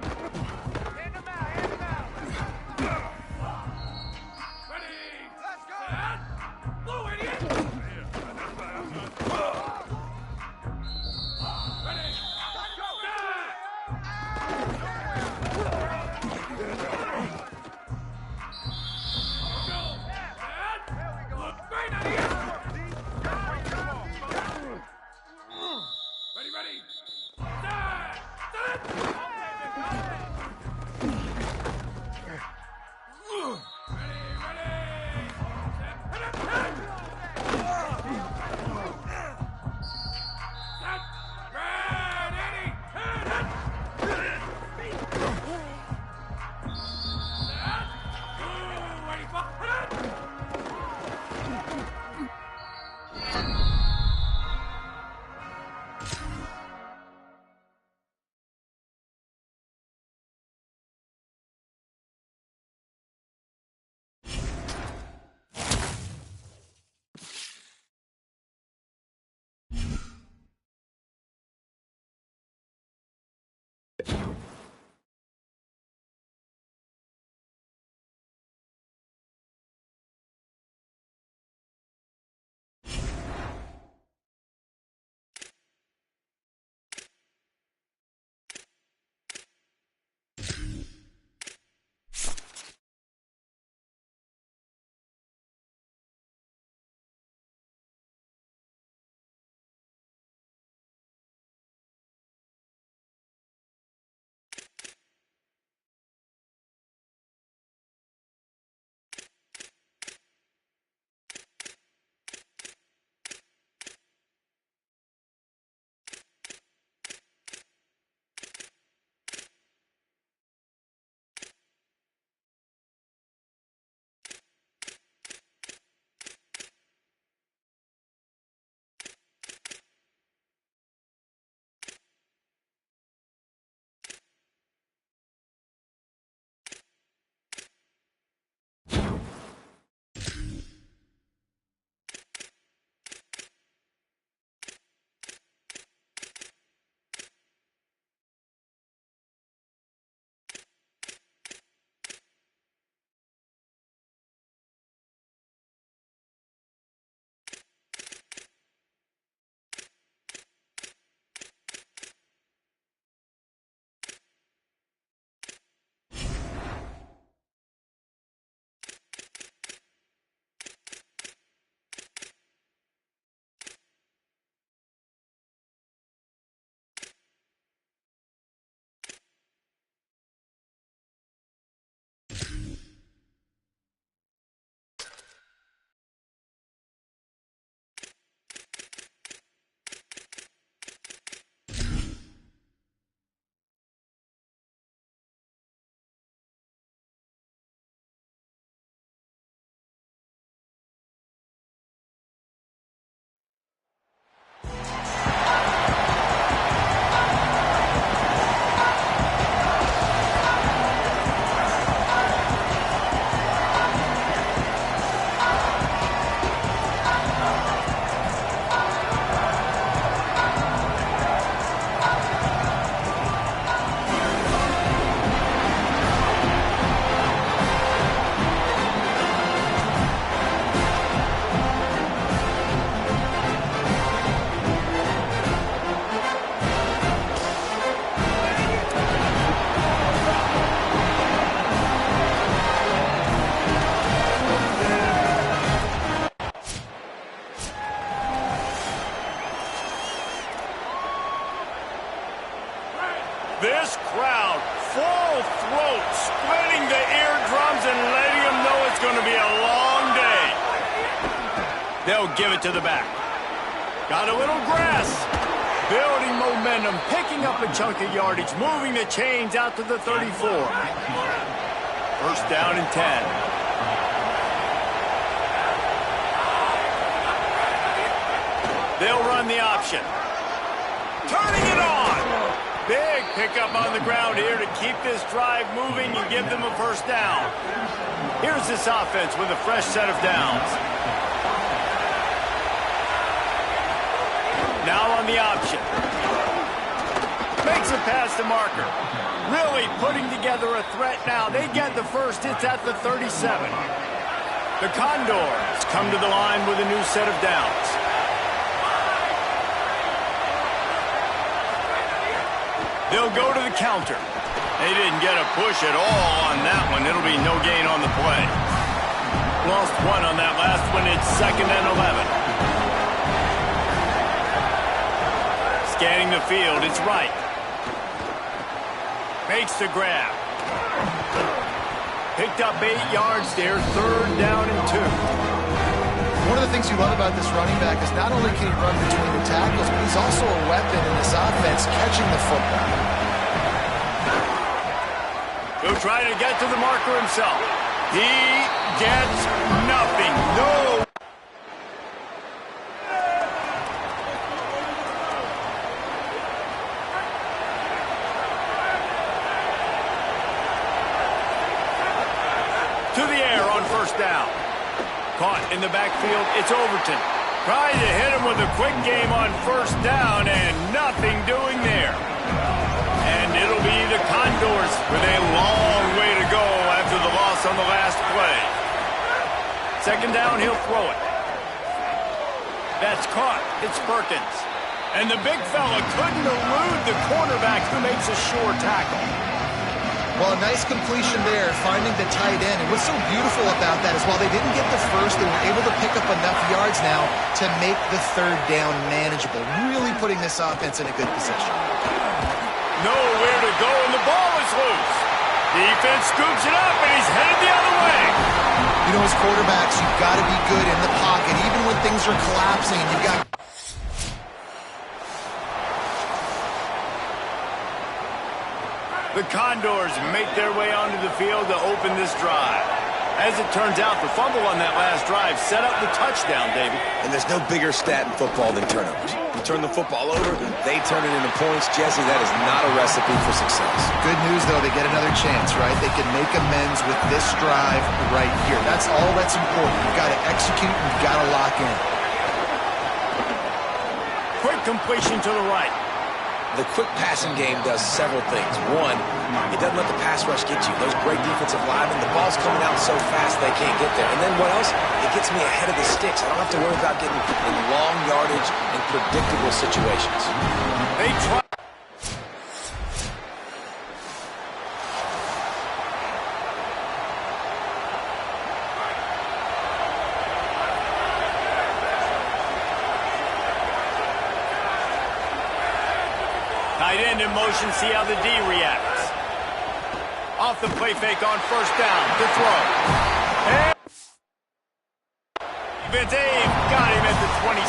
This crowd, full throat, splitting the eardrums and letting them know it's going to be a long day. They'll give it to the back. Got a little grass. Building momentum, picking up a chunk of yardage, moving the chains out to the 34. First down and 10. They'll run the option. Turning it on. Big pickup on the ground here to keep this drive moving and give them a first down. Here's this offense with a fresh set of downs. Now on the option. Makes a pass to Marker. Really putting together a threat now. They get the first. It's at the 37. The Condors come to the line with a new set of downs. They'll go to the counter. They didn't get a push at all on that one. It'll be no gain on the play. Lost one on that last one. It's 2nd and 11. Scanning the field, it's right. Makes the grab. Picked up 8 yards there, 3rd down and 2. One of the things you love about this running back is not only can he run between the tackles, but he's also a weapon in this offense catching the football. He'll try to get to the marker himself. He gets nothing. No. To the air on first down. Caught in the backfield, it's Overton. Trying to hit him with a quick game on first down and nothing doing there. And it'll be the Condors with a long way to go after the loss on the last play. 2nd down, he'll throw it. That's caught. It's Perkins. And the big fella couldn't elude the cornerback who makes a sure tackle. Well, a nice completion there, finding the tight end. And what's so beautiful about that is while they didn't get the first, they were able to pick up enough yards now to make the 3rd down manageable. Really putting this offense in a good position. Nowhere to go, and the ball is loose. Defense scoops it up, and he's headed the other way. You know, as quarterbacks, you've got to be good in the pocket. Even when things are collapsing, you've got... The Condors make their way onto the field to open this drive. As it turns out, the fumble on that last drive set up the touchdown, David. And there's no bigger stat in football than turnovers. You turn the football over, they turn it into points. Jesse, that is not a recipe for success. Good news, though, they get another chance, right? They can make amends with this drive right here. That's all that's important. You've got to execute and you've got to lock in. Quick completion to the right. The quick passing game does several things. One, it doesn't let the pass rush get you. Those great defensive linemen, the ball's coming out so fast they can't get there. And then what else? It gets me ahead of the sticks. I don't have to worry about getting in long yardage and predictable situations. They try. Tight end in motion, see how the D reacts. Off the play fake on first down to throw. And Dave got him at the 20.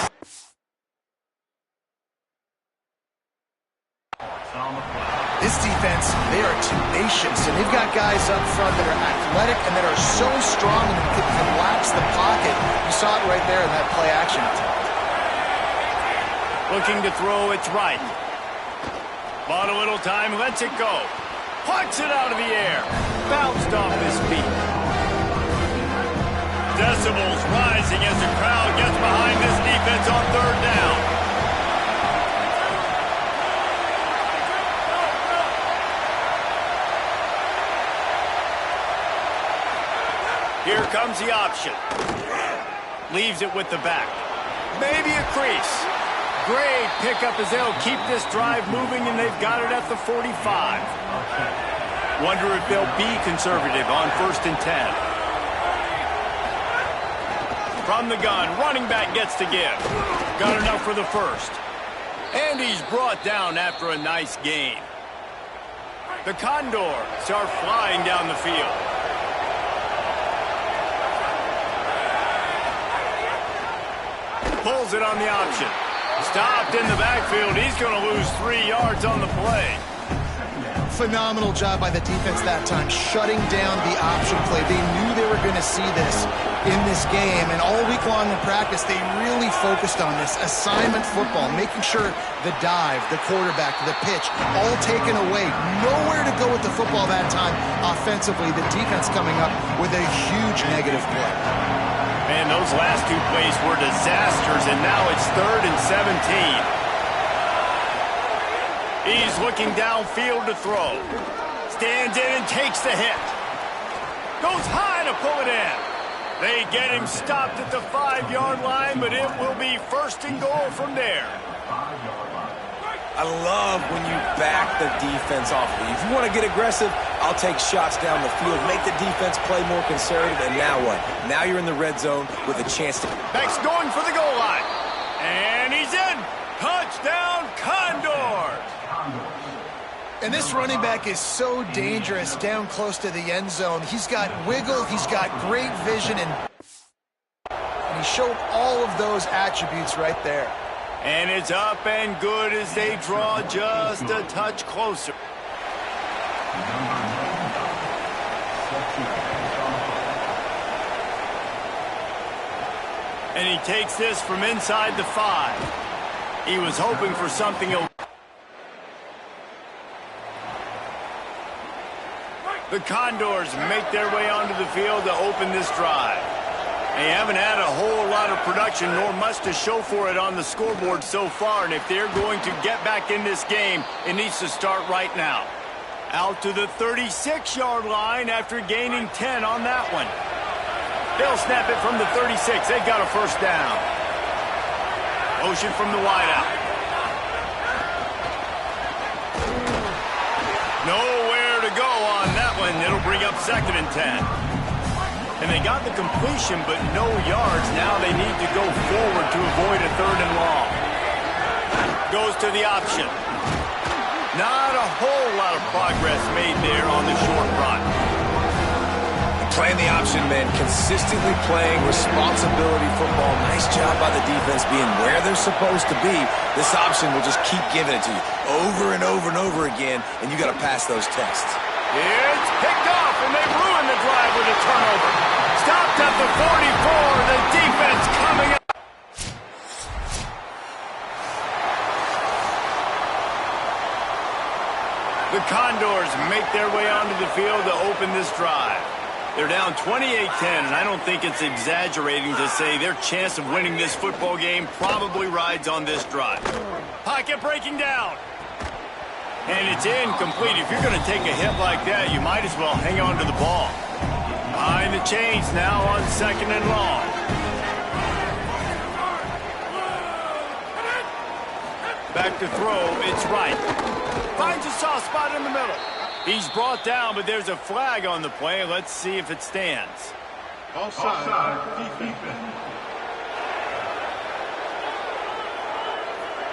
This defense, they are tenacious, and they've got guys up front that are athletic and that are so strong and can collapse the pocket. You saw it right there in that play action attempt. Looking to throw, it's right. Bought a little time, lets it go. Pucks it out of the air. Bounced off his feet. Decibels rising as the crowd gets behind this defense on third down. Here comes the option. Leaves it with the back. Maybe a crease. Great pickup as they'll keep this drive moving, and they've got it at the 45. Wonder if they'll be conservative on 1st and 10. From the gun, running back gets to give. Got enough for the first. And he's brought down after a nice gain. The Condors are flying down the field. Pulls it on the option. Stopped in the backfield. He's going to lose 3 yards on the play. Phenomenal job by the defense that time, shutting down the option play. They knew they were going to see this in this game, and all week long in practice, they really focused on this assignment football, making sure the dive, the quarterback, the pitch, all taken away. Nowhere to go with the football that time offensively. The defense coming up with a huge negative play. Man, those last 2 plays were disasters, and now it's 3rd and 17. He's looking downfield to throw. Stands in and takes the hit. Goes high to pull it in. They get him stopped at the 5-yard line, but it will be 1st and goal from there. I love when you back the defense off of you. If you want to get aggressive, I'll take shots down the field, make the defense play more conservative, and now what? Now you're in the red zone with a chance to... Beck's going for the goal line. And he's in. Touchdown, Condors. And this running back is so dangerous down close to the end zone. He's got wiggle, he's got great vision, and he showed all of those attributes right there. And it's up and good as they draw just a touch closer. And he takes this from inside the 5. He was hoping for something else. The Condors make their way onto the field to open this drive. They haven't had a whole lot of production, nor much to show for it on the scoreboard so far, and if they're going to get back in this game, it needs to start right now. Out to the 36-yard line after gaining 10 on that one. They'll snap it from the 36. They've got a 1st down. Motion from the wideout. Nowhere to go on that one. It'll bring up 2nd and 10. And they got the completion, but no yards. Now they need to go forward to avoid a 3rd and long. Goes to the option. Not a whole lot of progress made there on the short run. Playing the option, man, consistently playing responsibility football. Nice job by the defense being where they're supposed to be. This option will just keep giving it to you over and over and over again, and you got to pass those tests. It's picked off, and they ruin the drive with a turnover. Stopped at the 44. The defense coming up. The Condors make their way onto the field to open this drive. They're down 28-10, and I don't think it's exaggerating to say their chance of winning this football game probably rides on this drive. Pocket breaking down. And it's incomplete. If you're going to take a hit like that, you might as well hang on to the ball. Behind the chains now on 2nd and long. Back to throw, it's right. Finds a soft spot in the middle. He's brought down, but there's a flag on the play. Let's see if it stands. Offside. Defense.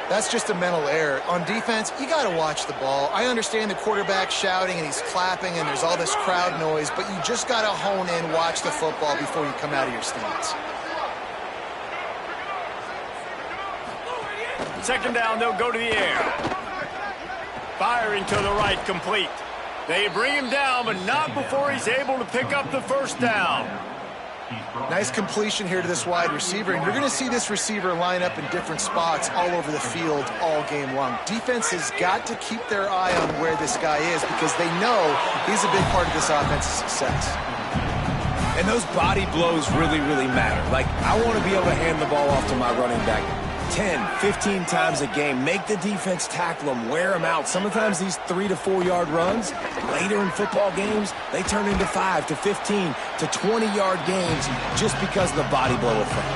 That's just a mental error. On defense, you got to watch the ball. I understand the quarterback shouting and he's clapping and there's all this crowd noise, but you just got to hone in, watch the football before you come out of your stance. 2nd down, they'll go to the air. Firing to the right, complete. They bring him down, but not before he's able to pick up the 1st down. Nice completion here to this wide receiver, and you're going to see this receiver line up in different spots all over the field all game long. Defense has got to keep their eye on where this guy is because they know he's a big part of this offense's success. And those body blows really, really matter. Like, I want to be able to hand the ball off to my running back 10, 15 times a game. Make the defense tackle them, wear them out. Sometimes these 3 to 4 yard runs, later in football games, they turn into 5 to 15 to 20-yard games just because of the body blow effect.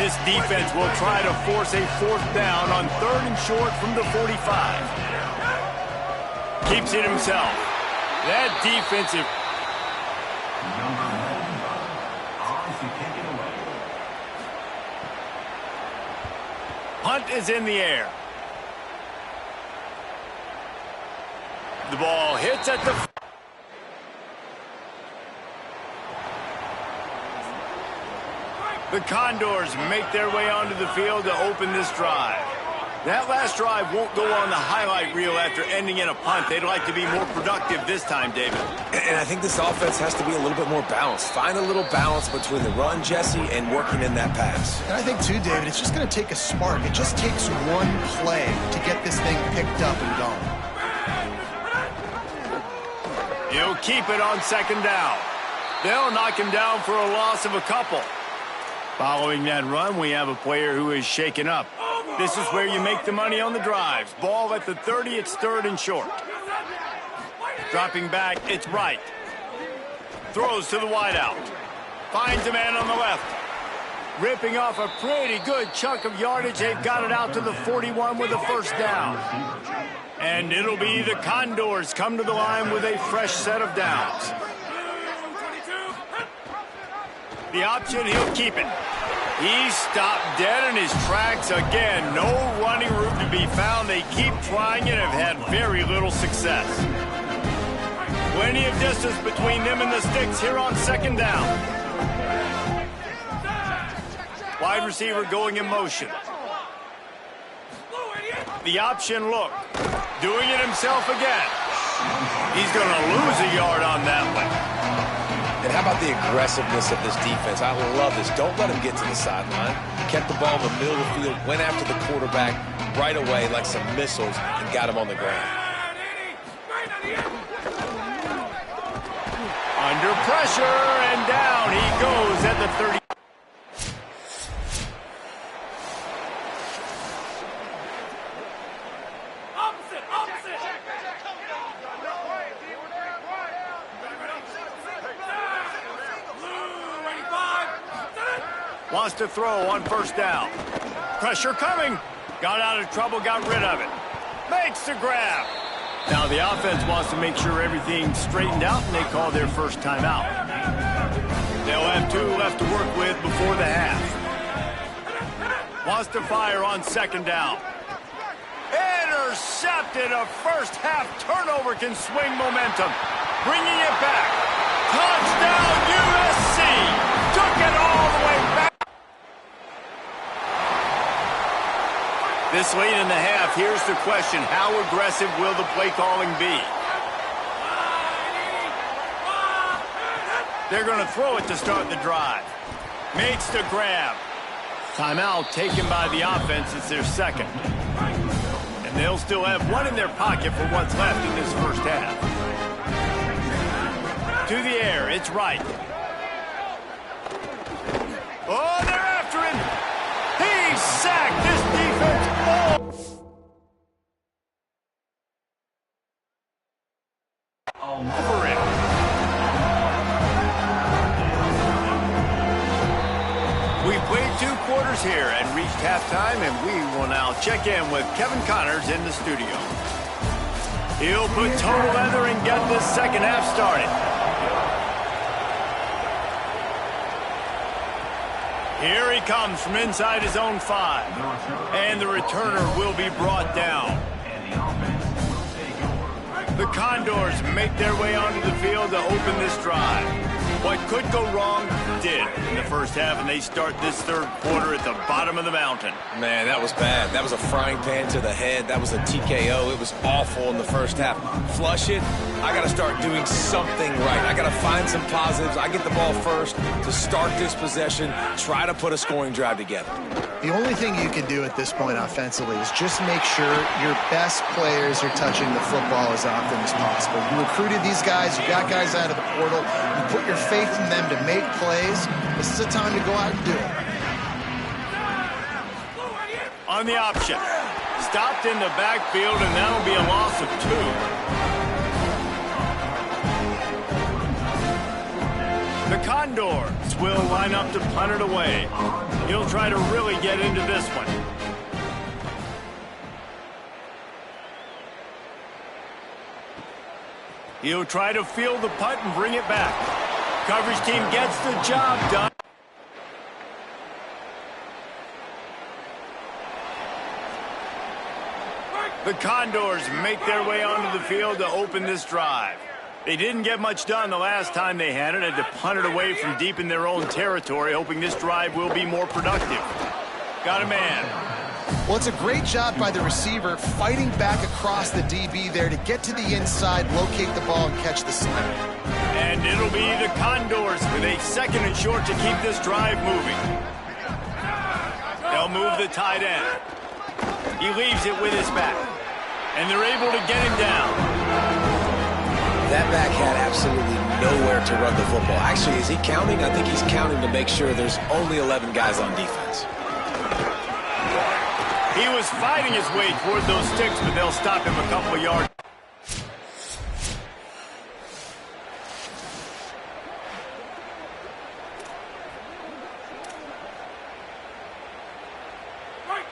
This defense will try to force a 4th down on 3rd and short from the 45. Keeps it himself. That defensive... Hunt is in the air. The ball hits at the... The Condors make their way onto the field to open this drive. That last drive won't go on the highlight reel after ending in a punt. They'd like to be more productive this time, David. And I think this offense has to be a little bit more balanced. Find a little balance between the run, Jesse, and working in that pass. And I think, too, David, it's just going to take a spark. It just takes one play to get this thing picked up and going. He'll keep it on second down. They'll knock him down for a loss of a couple. Following that run, we have a player who is shaken up. This is where you make the money on the drives. Ball at the 30, it's third and short. Dropping back, it's right. Throws to the wideout. Finds a man on the left. Ripping off a pretty good chunk of yardage. They've got it out to the 41 with a first down. And it'll be the Condors come to the line with a fresh set of downs. The option, he'll keep it. He stopped dead in his tracks again. No running room to be found. They keep trying and have had very little success. Plenty of distance between them and the sticks here on second down. Wide receiver going in motion. The option look. Doing it himself again. He's going to lose a yard on that one. And how about the aggressiveness of this defense? I love this. Don't let him get to the sideline. Kept the ball in the middle of the field, went after the quarterback right away like some missiles and got him on the ground. Under pressure and down he goes at the 30. Wants to throw on first down. Pressure coming. Got out of trouble, got rid of it. Makes the grab. Now the offense wants to make sure everything's straightened out, and they call their first timeout. They'll have 2 left to work with before the half. Wants to fire on second down. Intercepted. A first half turnover can swing momentum. Bringing it back. Touchdown USC. Took it all the way back. This late in the half, here's the question. How aggressive will the play calling be? They're going to throw it to start the drive. Makes the grab. Timeout taken by the offense. It's their second. And they'll still have one in their pocket for what's left in this first half. To the air, it's right. Oh, they're after him. He's sacked. This defense all over it. We played 2 quarters here and reached halftime, and we will now check in with Kevin Connors in the studio. He'll put total leather and get this second half started. Here he comes from inside his own 5. And the returner will be brought down. The Condors make their way onto the field to open this drive. What could go wrong did in the first half, and they start this third quarter at the bottom of the mountain. Man, that was bad. That was a frying pan to the head. That was a TKO. It was awful in the first half. Flush it. I got to start doing something right. I got to find some positives. I get the ball first to start this possession, try to put a scoring drive together. The only thing you can do at this point offensively is just make sure your best players are touching the football as often as possible. You recruited these guys. You got guys out of the portal. You put your faith in them to make plays. This is a time to go out and do it. On the option. Stopped in the backfield, and that'll be a loss of 2. The Condors will line up to punt it away. He'll try to really get into this one. He'll try to field the punt and bring it back. Coverage team gets the job done. The Condors make their way onto the field to open this drive. They didn't get much done the last time they had it. Had to punt it away from deep in their own territory, hoping this drive will be more productive. Got a man. Well, it's a great job by the receiver fighting back across the DB there to get to the inside, locate the ball, and catch the snap. And it'll be the Condors with a 2nd and short to keep this drive moving. They'll move the tight end. He leaves it with his back. And they're able to get him down. That back had absolutely nowhere to run the football. Actually, is he counting? I think he's counting to make sure there's only 11 guys on defense. He was fighting his way toward those sticks, but they'll stop him a couple of yards.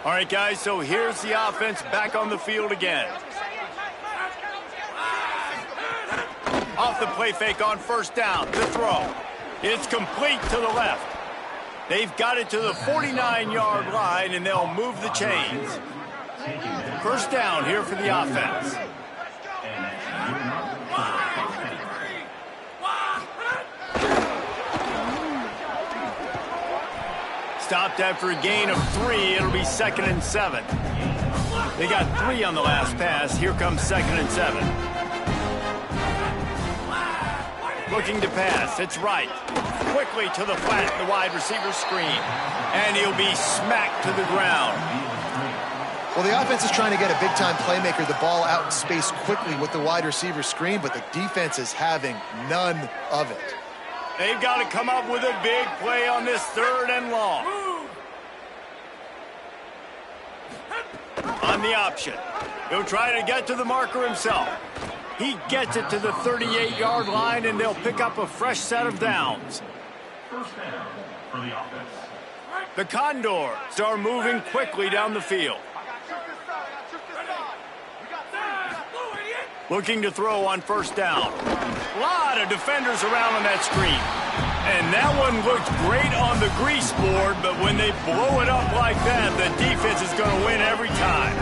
All right, guys, so here's the offense back on the field again. Off the play fake on 1st down. The throw. It's complete to the left. They've got it to the 49-yard line, and they'll move the chains. 1st down here for the offense. Stopped after a gain of 3. It'll be 2nd and 7. They got 3 on the last pass. Here comes 2nd and 7. Looking to pass. It's right. Quickly to the flat, the wide receiver screen. And he'll be smacked to the ground. Well, the offense is trying to get a big-time playmaker the ball out in space quickly with the wide receiver screen, but the defense is having none of it. They've got to come up with a big play on this 3rd and long. On the option. He'll try to get to the marker himself. He gets it to the 38-yard line, and they'll pick up a fresh set of downs. 1st down for the offense. The Condors are moving quickly down the field. Looking to throw on 1st down. A lot of defenders around on that screen. And that one looked great on the grease board, but when they blow it up like that, the defense is going to win every time.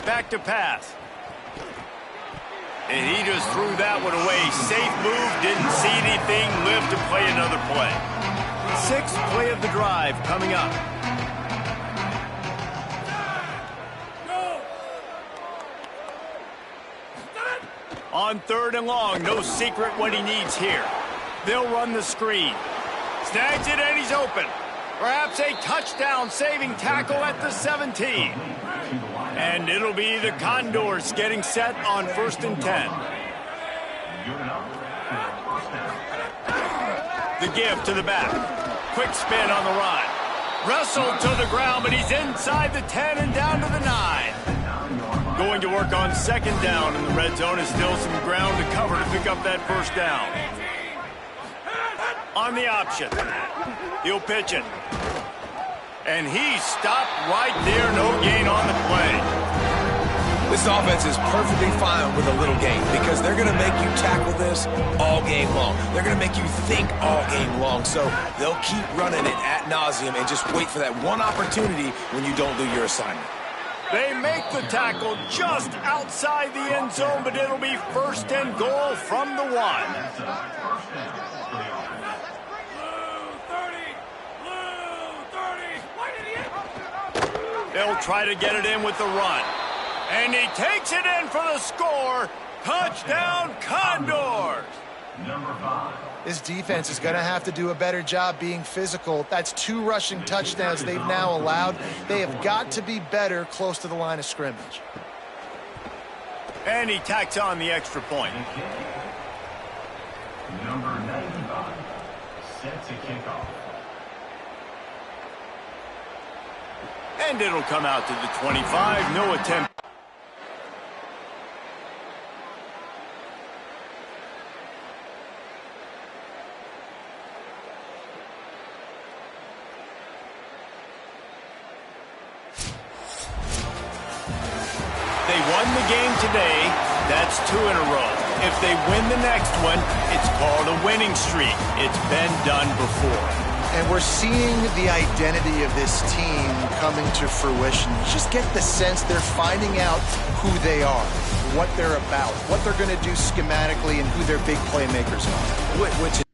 Back to pass. And he just threw that one away. Safe move, didn't see anything, lived to play another play. 6th play of the drive coming up. On 3rd and long, no secret what he needs here. They'll run the screen. Snags it and he's open. Perhaps a touchdown-saving tackle at the 17. And it'll be the Condors getting set on 1st and 10. The give to the back. Quick spin on the run. Wrestled to the ground, but he's inside the 10 and down to the 9. Going to work on 2nd down in the red zone. Is still some ground to cover to pick up that 1st down. On the option. He'll pitch it. And he stopped right there. No gain on the play. This offense is perfectly fine with a little gain because they're going to make you tackle this all game long. They're going to make you think all game long. So they'll keep running it ad nauseum and just wait for that one opportunity when you don't do your assignment. They make the tackle just outside the end zone, but it'll be 1st and goal from the 1. They'll try to get it in with the run. And he takes it in for the score. Touchdown, Condors! Number 5. This defense is going to have to do a better job being physical. That's 2 rushing touchdowns they've now allowed. They have got to be better close to the line of scrimmage. And he tacks on the extra point. Number 95. Set to kick off. And it'll come out to the 25. No attempt. They won the game today. That's 2 in a row. If they win the next one, it's called a winning streak. It's been done before. And we're seeing the identity of this team coming to fruition. You just get the sense they're finding out who they are, what they're about, what they're going to do schematically, and who their big playmakers are. Which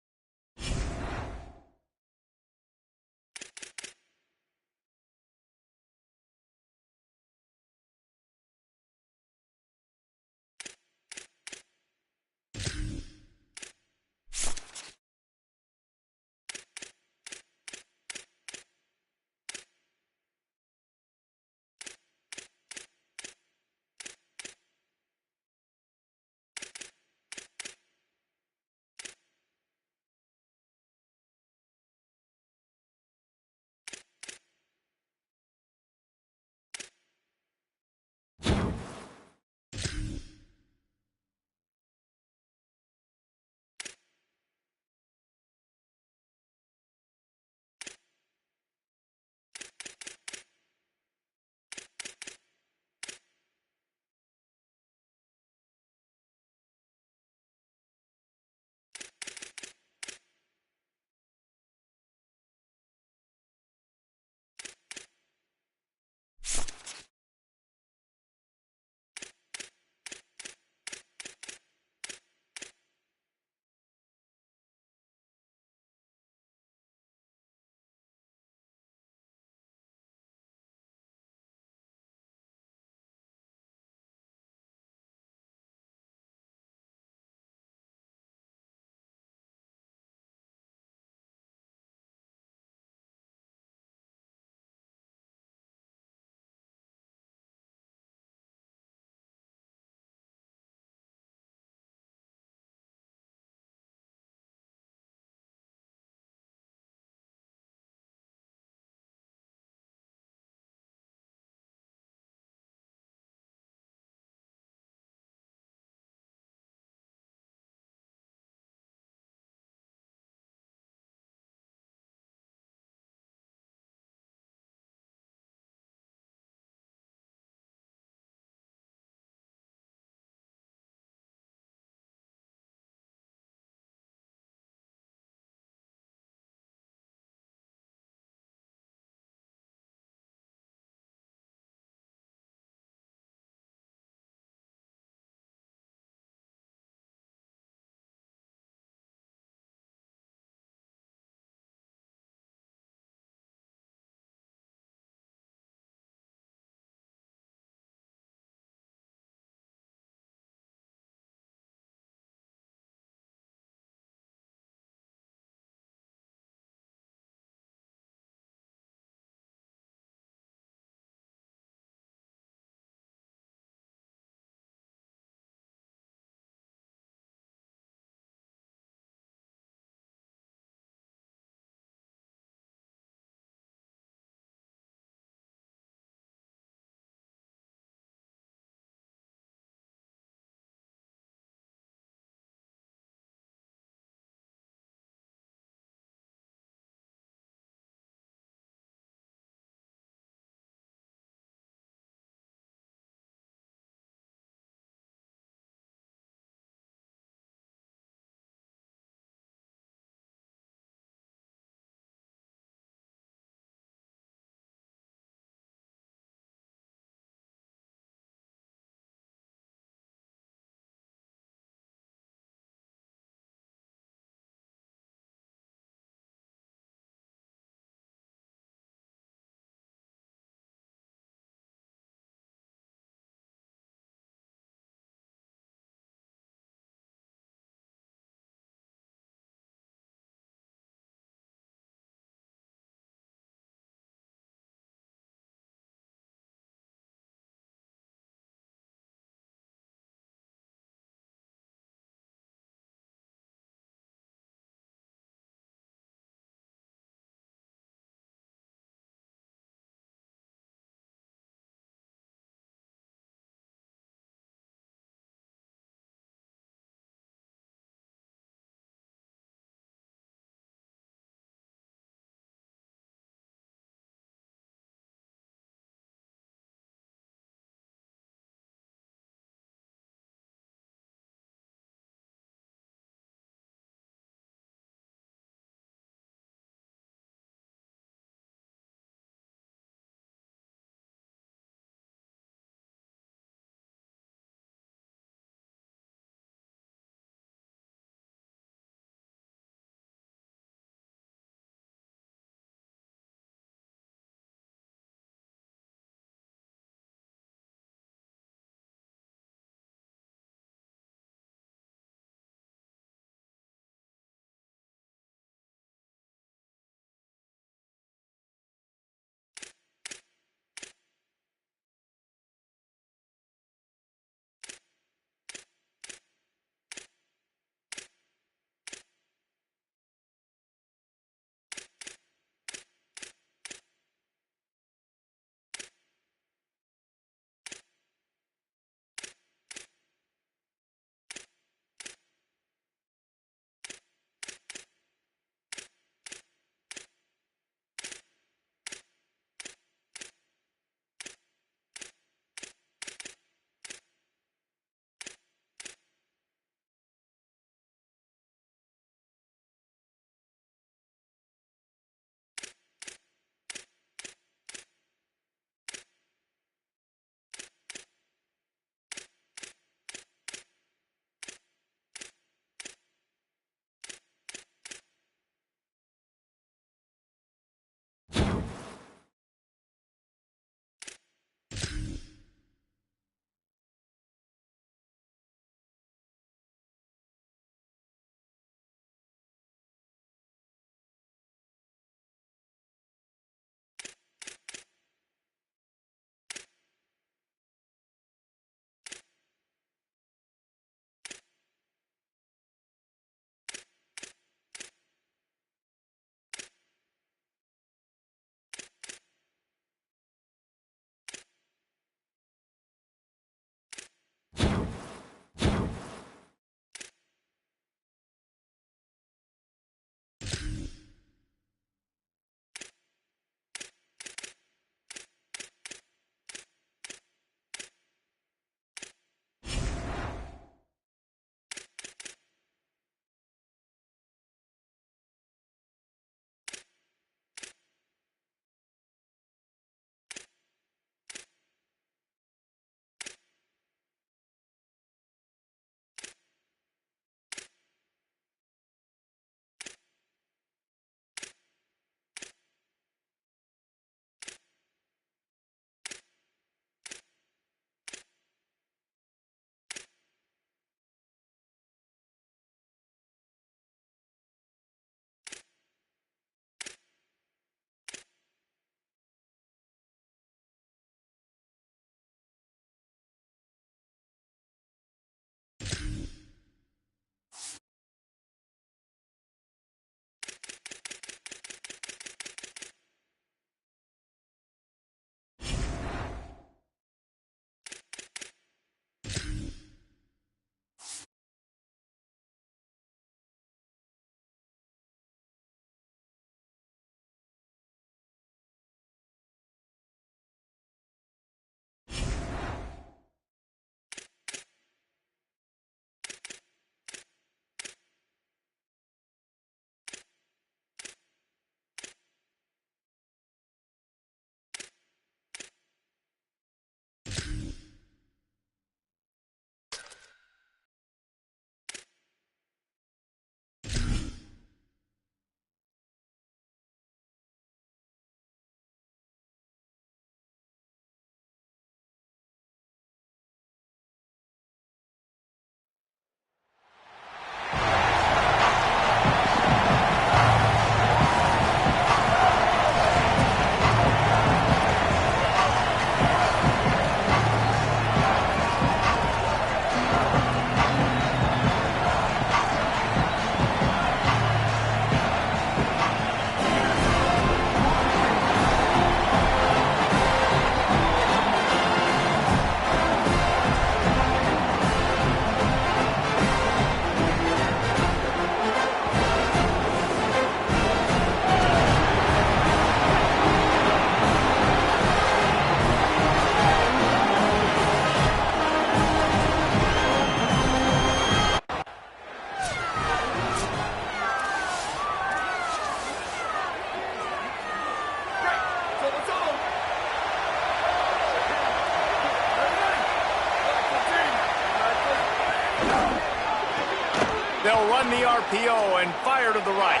They'll run the RPO and fire to the right.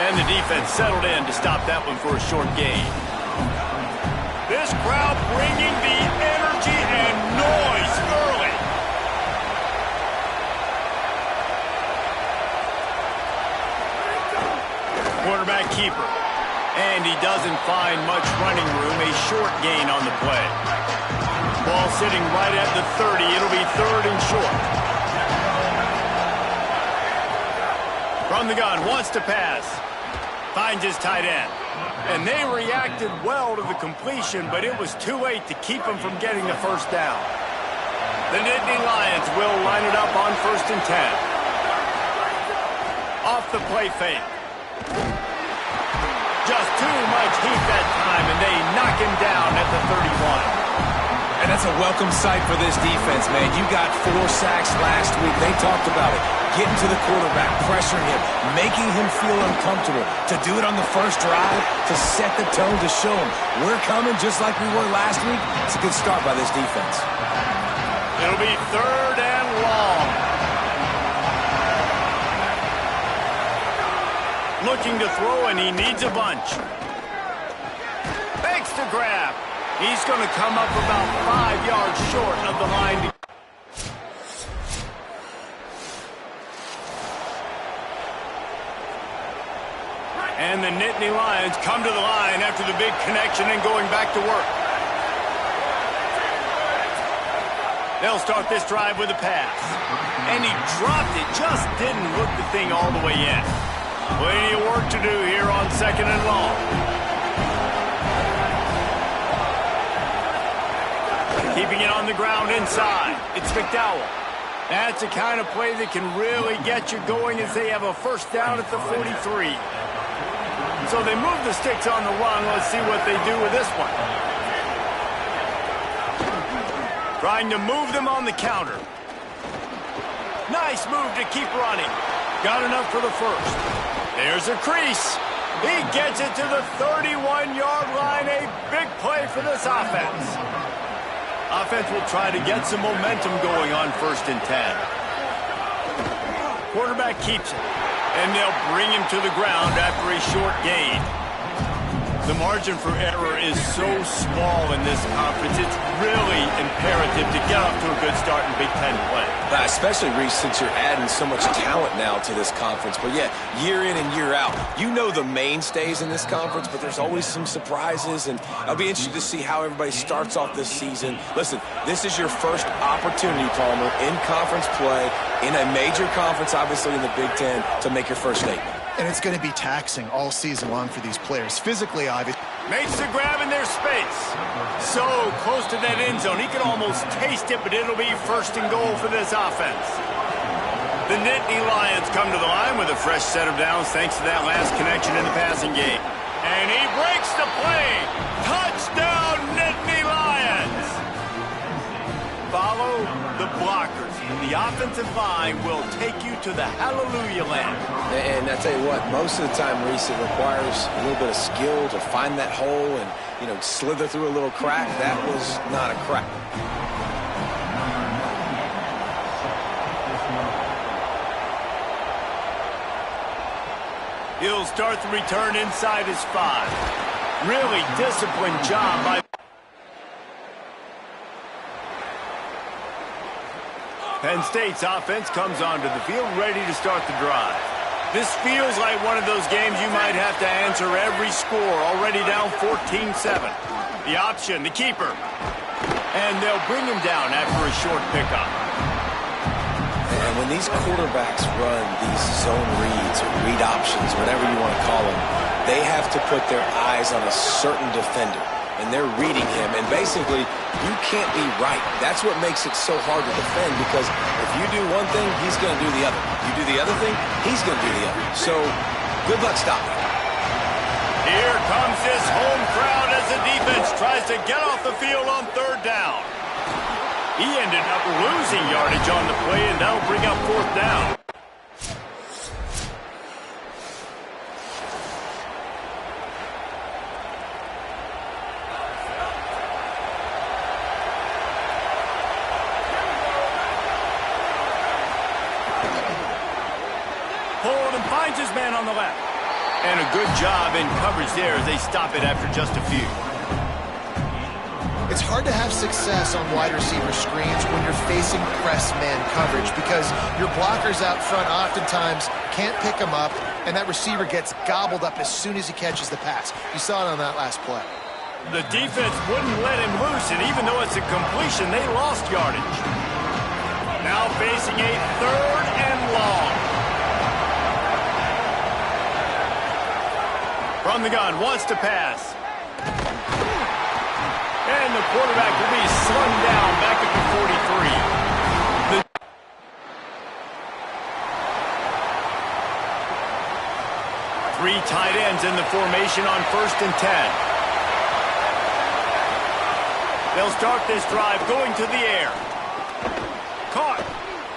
And the defense settled in to stop that one for a short gain. This crowd bringing the energy and noise early. Quarterback keeper. And he doesn't find much running room. A short gain on the play. Ball sitting right at the 30. It'll be 3rd and short. From the gun, wants to pass. Finds his tight end. And they reacted well to the completion, but it was too late to keep him from getting the first down. The Nittany Lions will line it up on 1st and 10. Off the play fake. Just too much heat that time, and they knock him down at the 31. And that's a welcome sight for this defense, man. You got 4 sacks last week. They talked about it. Getting to the quarterback, pressuring him, making him feel uncomfortable. To do it on the first drive, to set the tone, to show him we're coming just like we were last week. It's a good start by this defense. It'll be 3rd and long. Looking to throw, and he needs a bunch. Fakes the grab. He's going to come up about 5 yards short of the line. And the Nittany Lions come to the line after the big connection and going back to work. They'll start this drive with a pass. And he dropped it, just didn't hook the thing all the way in. Plenty of work to do here on 2nd and long. Keeping it on the ground inside. It's McDowell. That's the kind of play that can really get you going as they have a first down at the 43. So they move the sticks on the run. Let's see what they do with this one. Trying to move them on the counter. Nice move to keep running. Got enough for the first. There's a crease. He gets it to the 31-yard line. A big play for this offense. Offense will try to get some momentum going on 1st and 10. Quarterback keeps it. And they'll bring him to the ground after a short gain. The margin for error is so small in this conference, it's really imperative to get off to a good start in Big Ten play. Especially, Reese, since you're adding so much talent now to this conference. But, yeah, year in and year out, you know the mainstays in this conference, but there's always some surprises, and I'll be interested to see how everybody starts off this season. Listen, this is your first opportunity, Palmer, in conference play, in a major conference, obviously in the Big Ten, to make your first statement. And it's going to be taxing all season long for these players. Physically, obviously. Makes the grab in their space. So close to that end zone. He can almost taste it, but it'll be 1st and goal for this offense. The Nittany Lions come to the line with a fresh set of downs thanks to that last connection in the passing game. And he breaks the play. Touchdown, Nittany Lions. Follow the blockers. The offensive line will take you to the hallelujah land. And I tell you what, most of the time, Reese, it requires a little bit of skill to find that hole and, slither through a little crack. That was not a crack. He'll start the return inside his 5. Really disciplined job by Penn State's offense comes onto the field ready to start the drive. This feels like one of those games you might have to answer every score, already down 14-7. The option, the keeper. And they'll bring him down after a short pickup. And when these quarterbacks run these zone reads or read options, whatever you want to call them, they have to put their eyes on a certain defender. And they're reading him, and basically, you can't be right. That's what makes it so hard to defend, because if you do one thing, he's going to do the other. You do the other thing, he's going to do the other. So, good luck stopping. Here comes this home crowd as the defense tries to get off the field on 3rd down. He ended up losing yardage on the play, and that'll bring up 4th down. finds his man on the left. And a good job in coverage there as they stop it after just a few. It's hard to have success on wide receiver screens when you're facing press man coverage because your blockers out front oftentimes can't pick them up, and that receiver gets gobbled up as soon as he catches the pass. You saw it on that last play. The defense wouldn't let him loose, and even though it's a completion, they lost yardage. Now facing a 3rd and long. From the gun, wants to pass. And the quarterback will be slung down back at the 43. Three tight ends in the formation on 1st and 10. They'll start this drive going to the air. Caught.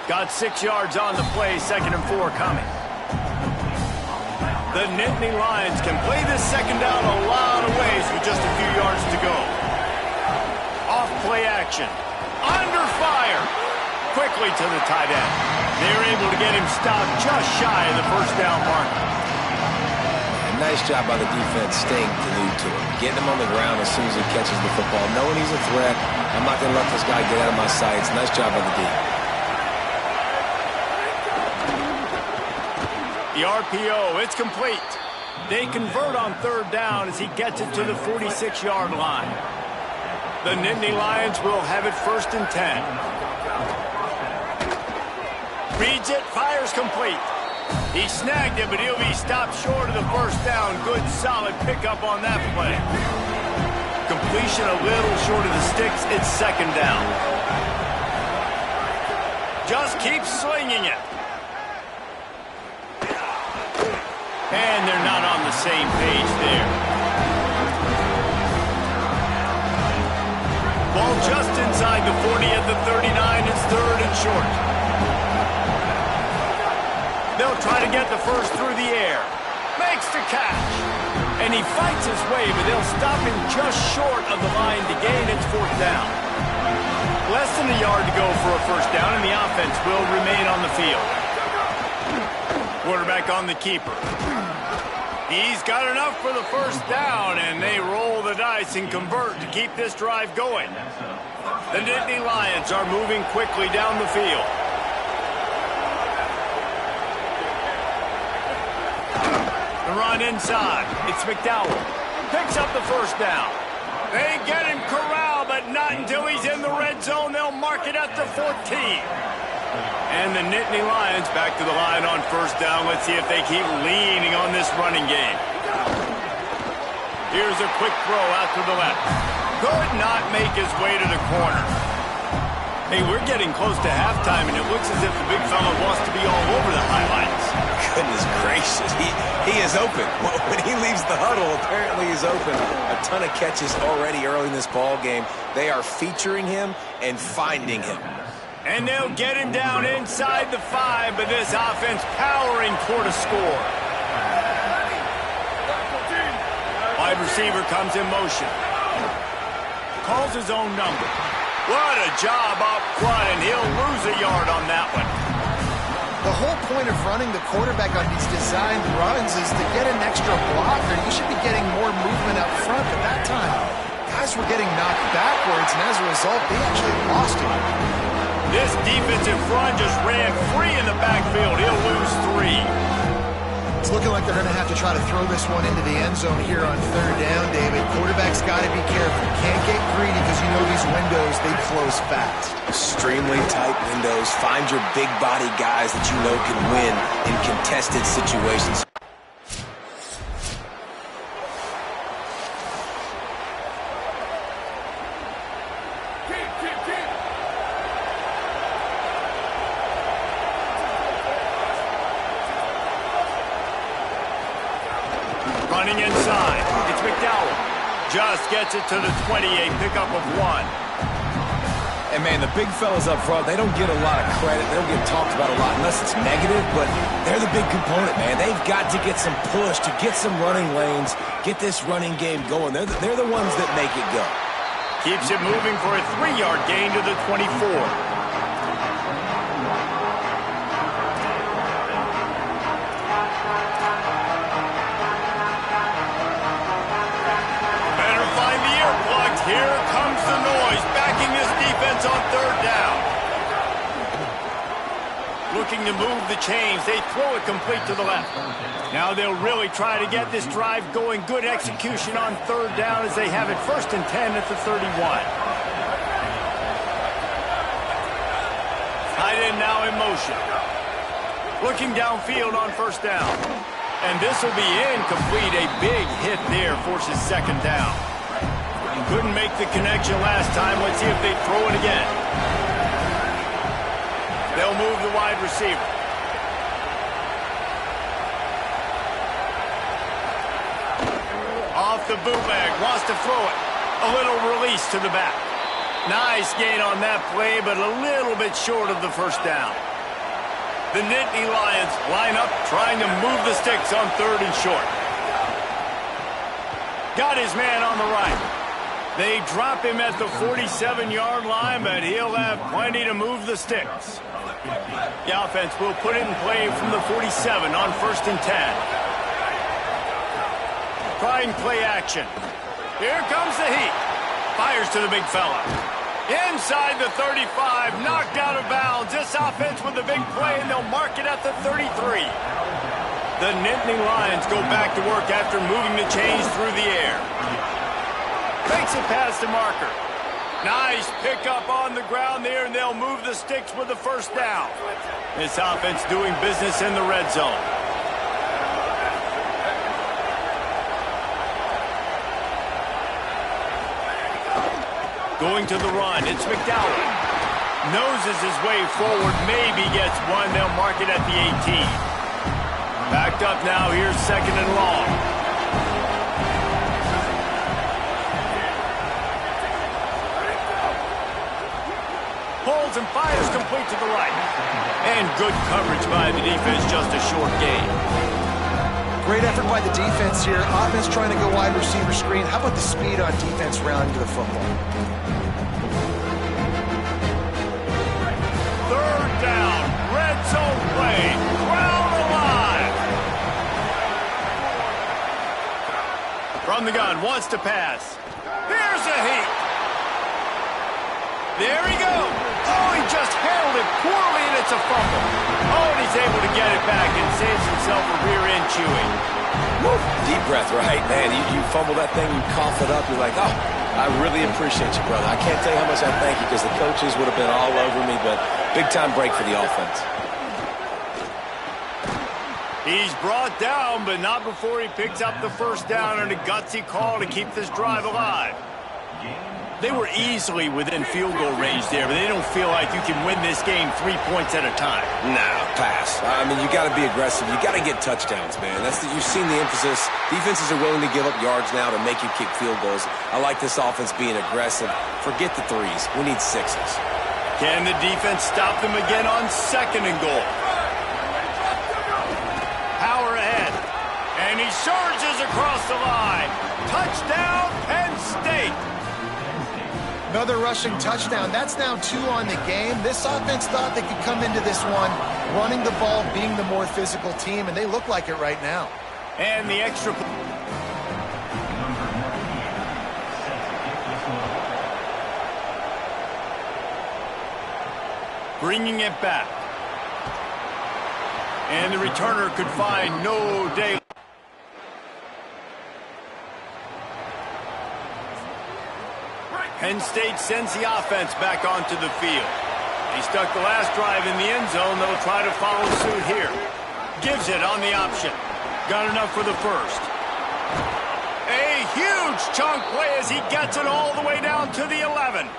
Got 6 yards on the play, 2nd and 4 coming. The Nittany Lions can play this 2nd down a lot of ways with just a few yards to go. Off play action. Under fire. Quickly to the tight end. They're able to get him stopped just shy of the 1st down mark. Nice job by the defense staying glued to him. Getting him on the ground as soon as he catches the football. Knowing he's a threat. I'm not going to let this guy get out of my sights. Nice job by the D. The RPO, it's complete. They convert on 3rd down as he gets it to the 46-yard line. The Nittany Lions will have it 1st and 10. Reads it, fires complete. He snagged it, but he'll be stopped short of the 1st down. Good, solid pickup on that play. Completion a little short of the sticks. It's 2nd down. Just keep slinging it. And they're not on the same page there. Ball just inside the 40 at the 39. It's 3rd and short. They'll try to get the first through the air. Makes the catch. And he fights his way, but they'll stop him just short of the line to gain. It's 4th down. Less than a yard to go for a 1st down, and the offense will remain on the field. Quarterback on the keeper. He's got enough for the 1st down, and they roll the dice and convert to keep this drive going. The Nittany Lions are moving quickly down the field. The run inside. It's McDowell. Picks up the 1st down. They get him corralled, but not until he's in the red zone. They'll mark it at the 14. And the Nittany Lions back to the line on 1st down. Let's see if they keep leaning on this running game. Here's a quick throw out to the left. Could not make his way to the corner. Hey, we're getting close to halftime, and it looks as if the big fella wants to be all over the highlights. Goodness gracious, he is open. When he leaves the huddle, apparently he's open. A ton of catches already early in this ball game. They are featuring him and finding him. And they'll get him down inside the 5, but this offense powering toward a score. Wide receiver comes in motion. Calls his own number. What a job up front, and he'll lose a yard on that one. The whole point of running the quarterback on these designed runs is to get an extra blocker. You should be getting more movement up front, but that time, guys were getting knocked backwards, and as a result, they actually lost him. This defensive front just ran free in the backfield. He'll lose 3. It's looking like they're going to have to try to throw this one into the end zone here on 3rd down, David. Quarterback's got to be careful. Can't get greedy because you know these windows, they close fast. Extremely tight windows. Find your big body guys that you know can win in contested situations. Running inside. It's McDowell. Just gets it to the 28, pickup of 1. And, man, the big fellas up front, they don't get a lot of credit. They don't get talked about a lot unless it's negative, but they're the big component, man. They've got to get some push, to get some running lanes, get this running game going. They're the ones that make it go. Keeps it moving for a 3-yard gain to the 24. looking to move the chains. They throw it complete to the left. Now they'll really try to get this drive going. Good execution on third down as they have it 1st and 10 at the 31. Tight end now in motion. Looking downfield on 1st down. And this will be incomplete. A big hit there forces 2nd down. Couldn't make the connection last time. Let's see if they throw it again. They'll move the wide receiver. Off the bootleg. Wants to throw it. A little release to the back. Nice gain on that play, but a little bit short of the 1st down. The Nittany Lions line up, trying to move the sticks on 3rd and short. Got his man on the right. They drop him at the 47-yard line, but he'll have plenty to move the sticks. The offense will put it in play from the 47 on 1st and 10. Trying play action. Here comes the heat. Fires to the big fella. Inside the 35, knocked out of bounds. This offense with a big play, and they'll mark it at the 33. The Nittany Lions go back to work after moving the chains through the air. Makes it past the marker. Nice pickup on the ground there, and they'll move the sticks with the 1st down. This offense doing business in the red zone. Going to the run, it's McDowell. Noses his way forward, maybe gets one. They'll mark it at the 18. Backed up now, here's 2nd and long. Pulls and fires complete to the right. And good coverage by the defense, just a short gain. Great effort by the defense here. Offense trying to go wide receiver screen. How about the speed on defense rounding to the football? 3rd down, red zone play, crowd alive. From the gun, wants to pass. Here's a heat. There he goes. Oh, he just handled it poorly, and it's a fumble. Oh, and he's able to get it back and saves himself a rear end chewing. Woo. Deep breath, right? Man, you fumble that thing, you cough it up, you're like, oh, I really appreciate you, brother. I can't tell you how much I thank you because the coaches would have been all over me, but big-time break for the offense. He's brought down, but not before he picks up the 1st down and a gutsy call to keep this drive alive. They were easily within field goal range there, but they don't feel like you can win this game 3 points at a time. No, pass. I mean, you got to be aggressive. You got to get touchdowns, man. You've seen the emphasis. Defenses are willing to give up yards now to make you kick field goals. I like this offense being aggressive. Forget the 3s. We need 6s. Can the defense stop them again on 2nd and goal? Power ahead. And he surges across the line. Touchdown, Penn State. Another rushing touchdown. That's now 2 on the game. This offense thought they could come into this one running the ball, being the more physical team, and they look like it right now. And the extra... bringing it back. And the returner could find no day. Penn State sends the offense back onto the field. He stuck the last drive in the end zone. They'll try to follow suit here. Gives it on the option. Got enough for the 1st. A huge chunk play as he gets it all the way down to the 11.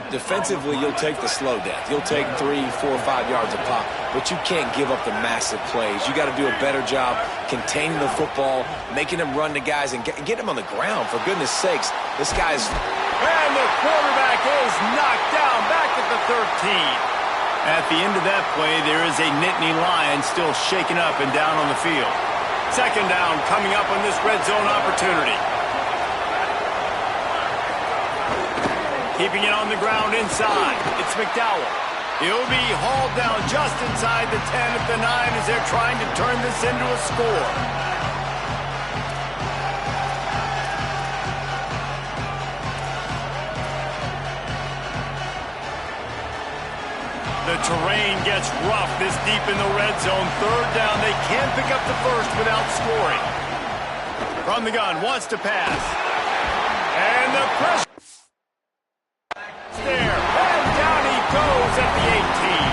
Defensively, you'll take the slow death. You'll take 3, 4, 5 yards a pop, but you can't give up the massive plays. You got to do a better job containing the football, making them run to guys, and get them on the ground. For goodness sakes, this guy's... And the quarterback is knocked down back at the 13. At the end of that play, there is a Nittany Lion still shaken up and down on the field. 2nd down coming up on this red zone opportunity. Keeping it on the ground inside. It's McDowell. He'll be hauled down just inside the 10 at the 9 as they're trying to turn this into a score. The terrain gets rough this deep in the red zone. Third down, they can't pick up the first without scoring. From the gun, wants to pass. And the pressure there. And down he goes at the 18.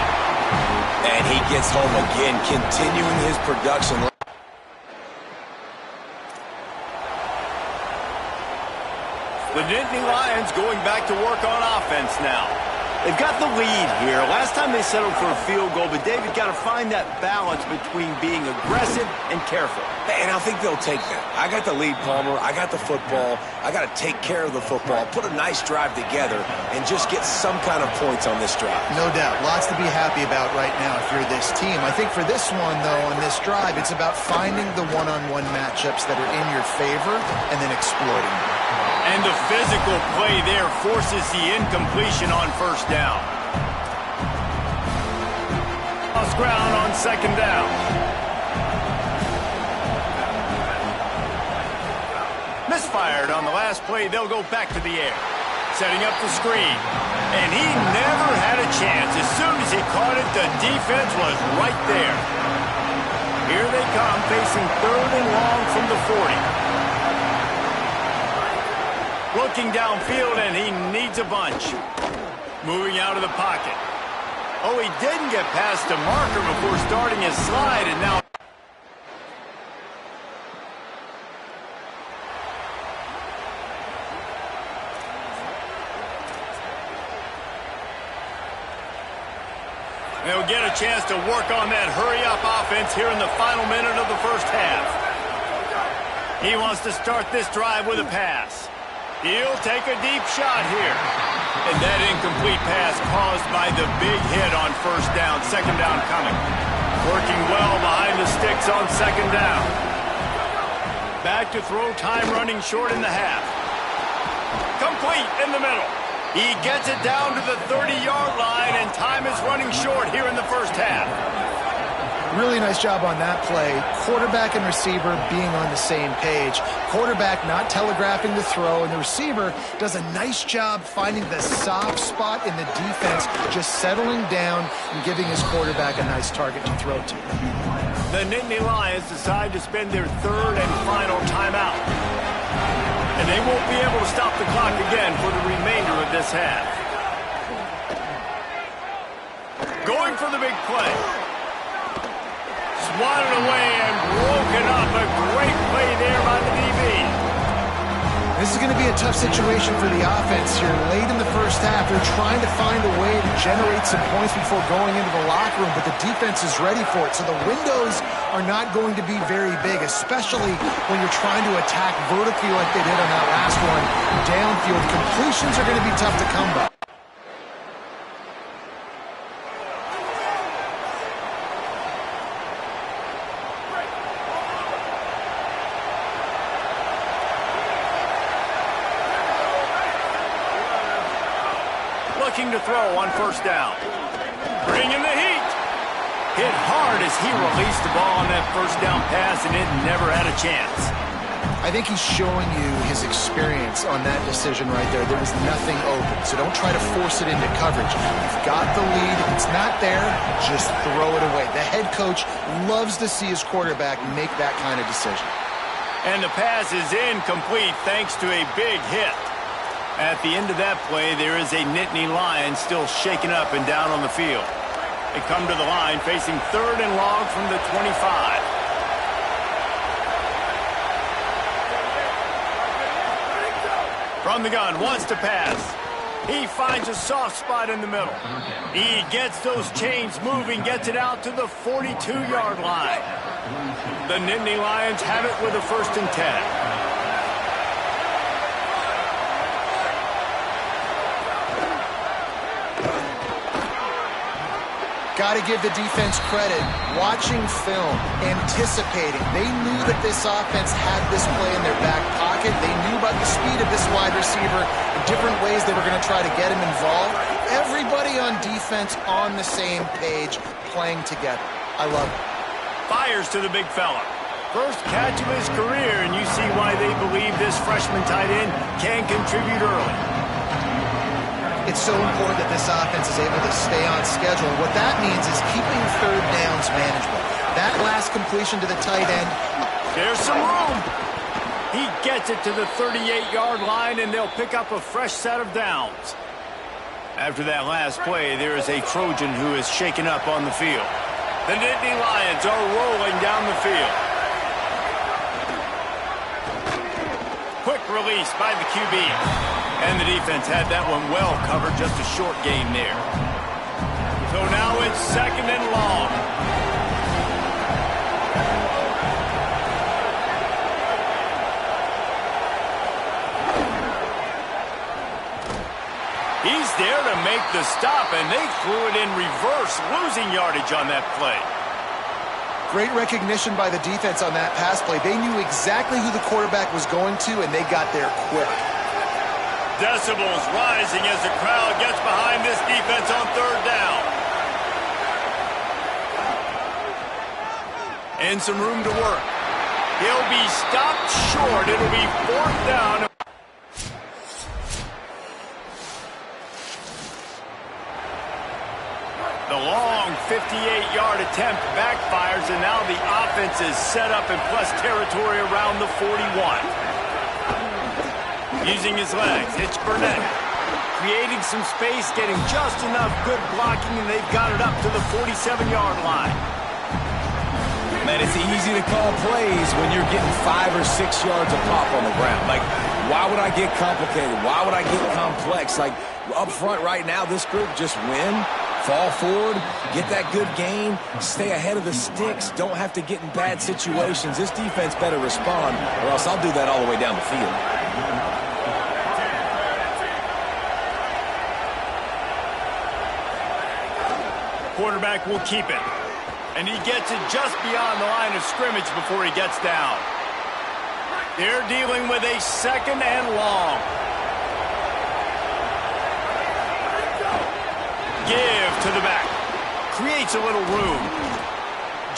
And he gets home again, continuing his production. The Nittany Lions going back to work on offense now. They've got the lead here. Last time they settled for a field goal, but David got to find that balance between being aggressive and careful. And I think they'll take that. I got the lead, Palmer. I got the football. I got to take care of the football, put a nice drive together, and just get some kind of points on this drive. No doubt. Lots to be happy about right now if you're this team. I think for this one, though, on this drive, it's about finding the one-on-one matchups that are in your favor and then exploiting them. And the physical play there forces the incompletion on first down. Lost ground on second down. Misfired on the last play. They'll go back to the air. Setting up the screen. And he never had a chance. As soon as he caught it, the defense was right there. Here they come, facing third and long from the 40. Looking downfield, and he needs a bunch. Moving out of the pocket. Oh, he didn't get past the marker before starting his slide, and now... They'll get a chance to work on that hurry-up offense here in the final minute of the first half. He wants to start this drive with a pass. He'll take a deep shot here. And that incomplete pass caused by the big hit on first down. Second down coming. Working well behind the sticks on second down. Back to throw, time running short in the half. Complete in the middle. He gets it down to the 30-yard line, and time is running short here in the first half. Really nice job on that play. Quarterback and receiver being on the same page. Quarterback not telegraphing the throw, and the receiver does a nice job finding the soft spot in the defense, just settling down and giving his quarterback a nice target to throw to. The Nittany Lions decide to spend their third and final timeout. And they won't be able to stop the clock again for the remainder of this half. Going for the big play. Swatted away and broken up. A great play there by the DB. This is going to be a tough situation for the offense here. Late in the first half, they're trying to find a way to generate some points before going into the locker room, but the defense is ready for it. So the windows are not going to be very big, especially when you're trying to attack vertically like they did on that last one. Downfield completions are going to be tough to come by. Looking to throw on first down. Bringing the heat. Hit hard as he released the ball on that first down pass, and it never had a chance. I think he's showing you his experience on that decision right there. There was nothing open, so don't try to force it into coverage. You've got the lead. If it's not there, just throw it away. The head coach loves to see his quarterback make that kind of decision. And the pass is incomplete thanks to a big hit. At the end of that play, there is a Nittany Lion still shaken up and down on the field. They come to the line facing third and long from the 25. From the gun, wants to pass. He finds a soft spot in the middle. He gets those chains moving, gets it out to the 42-yard line. The Nittany Lions have it with a 1st and 10. Got to give the defense credit. Watching film, anticipating. They knew that this offense had this play in their back pocket. They knew about the speed of this wide receiver, the different ways they were going to try to get him involved. Everybody on defense on the same page, playing together. I love it. Fires to the big fella. First catch of his career, and you see why they believe this freshman tight end can contribute early. it's so important that this offense is able to stay on schedule. What that means is keeping third downs manageable. That last completion to the tight end. There's some room. He gets it to the 38-yard line, and they'll pick up a fresh set of downs. After that last play, there is a Trojan who is shaken up on the field. The Nittany Lions are rolling down the field. Quick release by the QB. And the defense had that one well covered, just a short gain there. So now it's 2nd and long. He's there to make the stop, and they threw it in reverse, losing yardage on that play. Great recognition by the defense on that pass play. They knew exactly who the quarterback was going to, and they got there quick. Decibels rising as the crowd gets behind this defense on 3rd down. And some room to work. He'll be stopped short. It'll be 4th down. The long 58-yard attempt backfires, and now the offense is set up in plus territory around the 41. Using his legs, it's Burnett. Creating some space, getting just enough good blocking, and they've got it up to the 47-yard line. Man, it's easy to call plays when you're getting 5 or 6 yards of pop on the ground. Like, why would I get complicated? Why would I get complex? Like, up front right now, this group just win, fall forward, get that good gain, stay ahead of the sticks, don't have to get in bad situations. This defense better respond, or else I'll do that all the way down the field. Quarterback will keep it. And he gets it just beyond the line of scrimmage before he gets down. They're dealing with a 2nd and long. Give to the back. Creates a little room.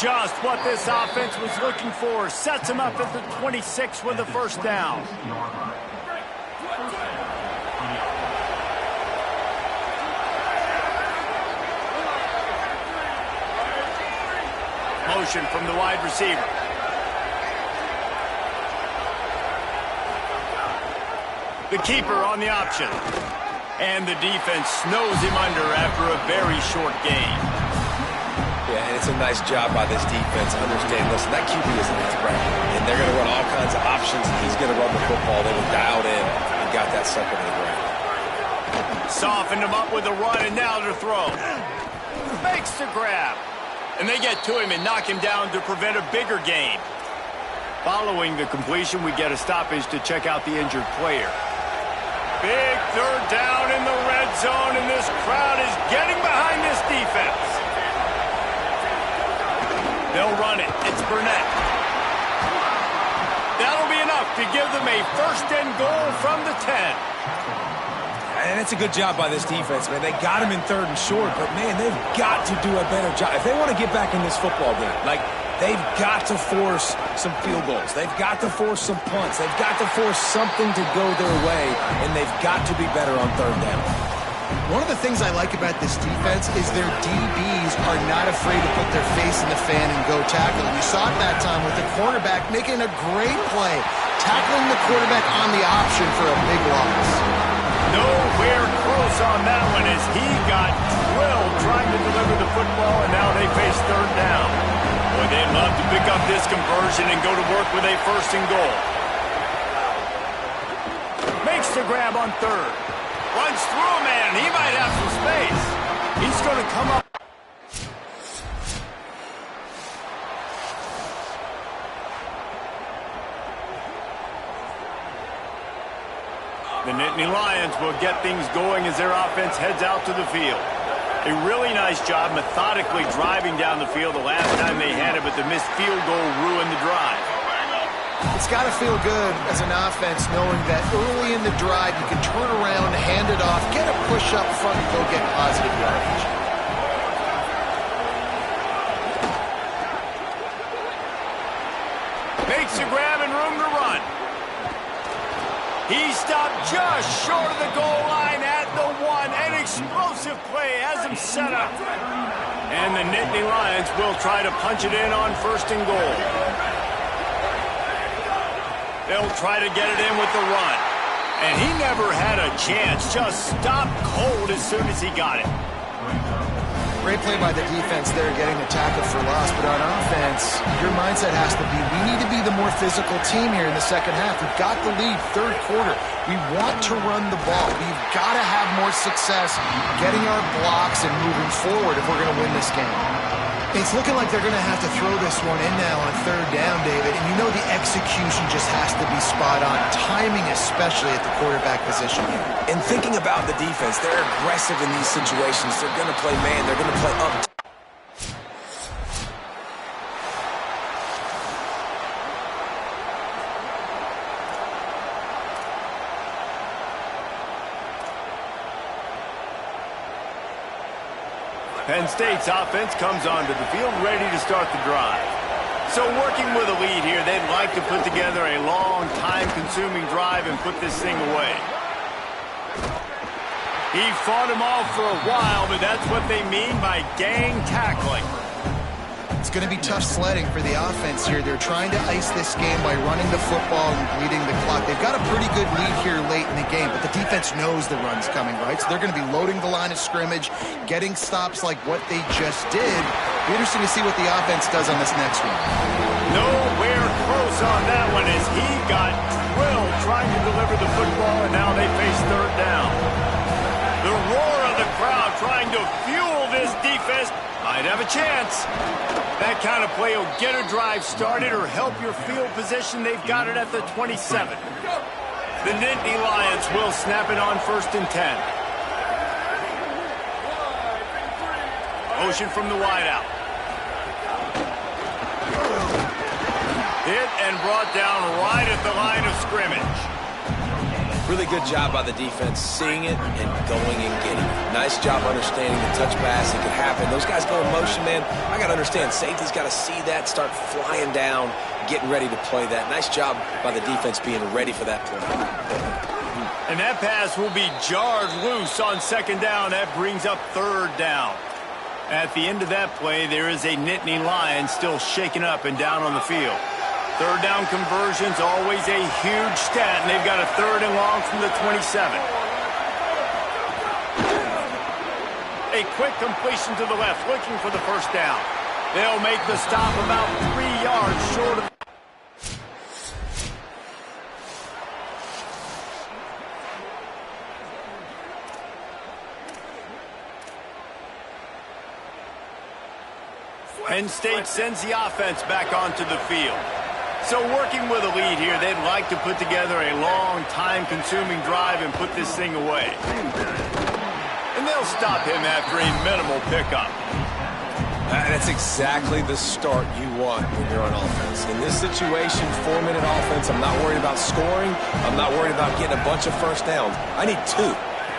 Just what this offense was looking for. Sets him up at the 26 with the 1st down. Motion from the wide receiver. The keeper on the option. And the defense snows him under after a very short gain. Yeah, and it's a nice job by this defense. Understand, listen, that QB isn't a threat. And they're going to run all kinds of options, and he's going to run the football. They were dialed in and got that sucker to the ground. Softened him up with a run, and now to throw. Makes the grab. And they get to him and knock him down to prevent a bigger gain. Following the completion, we get a stoppage to check out the injured player. Big 3rd down in the red zone, and this crowd is getting behind this defense. They'll run it. It's Burnett. That'll be enough to give them a 1st and goal from the 10. And it's a good job by this defense, man. They got him in 3rd and short, but, man, they've got to do a better job. If they want to get back in this football game, like, they've got to force some field goals. They've got to force some punts. They've got to force something to go their way, and they've got to be better on 3rd down. One of the things I like about this defense is their DBs are not afraid to put their face in the fan and go tackle. We saw it that time with the cornerback making a great play, tackling the quarterback on the option for a big loss. Nowhere close on that one as he got drilled trying to deliver the football, and now they face 3rd down. Boy, they'd love to pick up this conversion and go to work with a 1st and goal. Makes the grab on 3rd. Runs through a man. He might have some space. He's going to come up. The Nittany Lions will get things going as their offense heads out to the field. A really nice job methodically driving down the field the last time they had it, but the missed field goal ruined the drive. It's got to feel good as an offense knowing that early in the drive you can turn around, hand it off, get a push up front, and go get positive yardage. Makes a grab and room to run. He stopped just short of the goal line at the 1, and explosive play has him set up. And the Nittany Lions will try to punch it in on 1st and goal. They'll try to get it in with the run. And he never had a chance. Just stopped cold as soon as he got it. Great play by the defense there, getting the tackle for loss. But on offense, your mindset has to be, we need to be the more physical team here in the second half. We've got the lead, 3rd quarter. We want to run the ball. We've got to have more success getting our blocks and moving forward if we're going to win this game. It's looking like they're going to have to throw this one in now on 3rd down, David. And you know the execution just has to be spot on. Timing, especially at the quarterback position here. And thinking about the defense, they're aggressive in these situations. They're going to play man. They're going to play up. Penn State's offense comes onto the field ready to start the drive. So working with a lead here, they'd like to put together a long, time-consuming drive and put this thing away. He fought him off for a while, but that's what they mean by gang tackling. It's going to be tough sledding for the offense here. They're trying to ice this game by running the football and bleeding the clock. They've got a pretty good lead here late in the game, but the defense knows the run's coming, right? So they're going to be loading the line of scrimmage, getting stops like what they just did. It'll be interesting to see what the offense does on this next one. Nowhere close on that one as he got drilled trying to deliver the football, and now they face 3rd down. The roar of the crowd trying to fuel this defense might have a chance. That kind of play will get a drive started or help your field position. They've got it at the 27. The Nittany Lions will snap it on 1st and 10. Motion from the wideout. Hit and brought down right at the line of scrimmage. Really good job by the defense, seeing it and going and getting it. Nice job understanding the touch pass. It could happen. Those guys go in motion, man. I got to understand, safety's got to see that, start flying down, getting ready to play that. Nice job by the defense being ready for that play. And that pass will be jarred loose on 2nd down. That brings up 3rd down. At the end of that play, there is a Nittany Lion still shaking up and down on the field. 3rd down conversion's always a huge stat, and they've got a 3rd and long from the 27. A quick completion to the left, looking for the 1st down. They'll make the stop about 3 yards short of... Penn State sends the offense back onto the field. So working with a lead here, they'd like to put together a long, time-consuming drive and put this thing away. And they'll stop him after a minimal pickup. That's exactly the start you want when you're on offense. In this situation, 4-minute offense, I'm not worried about scoring. I'm not worried about getting a bunch of 1st downs. I need 2.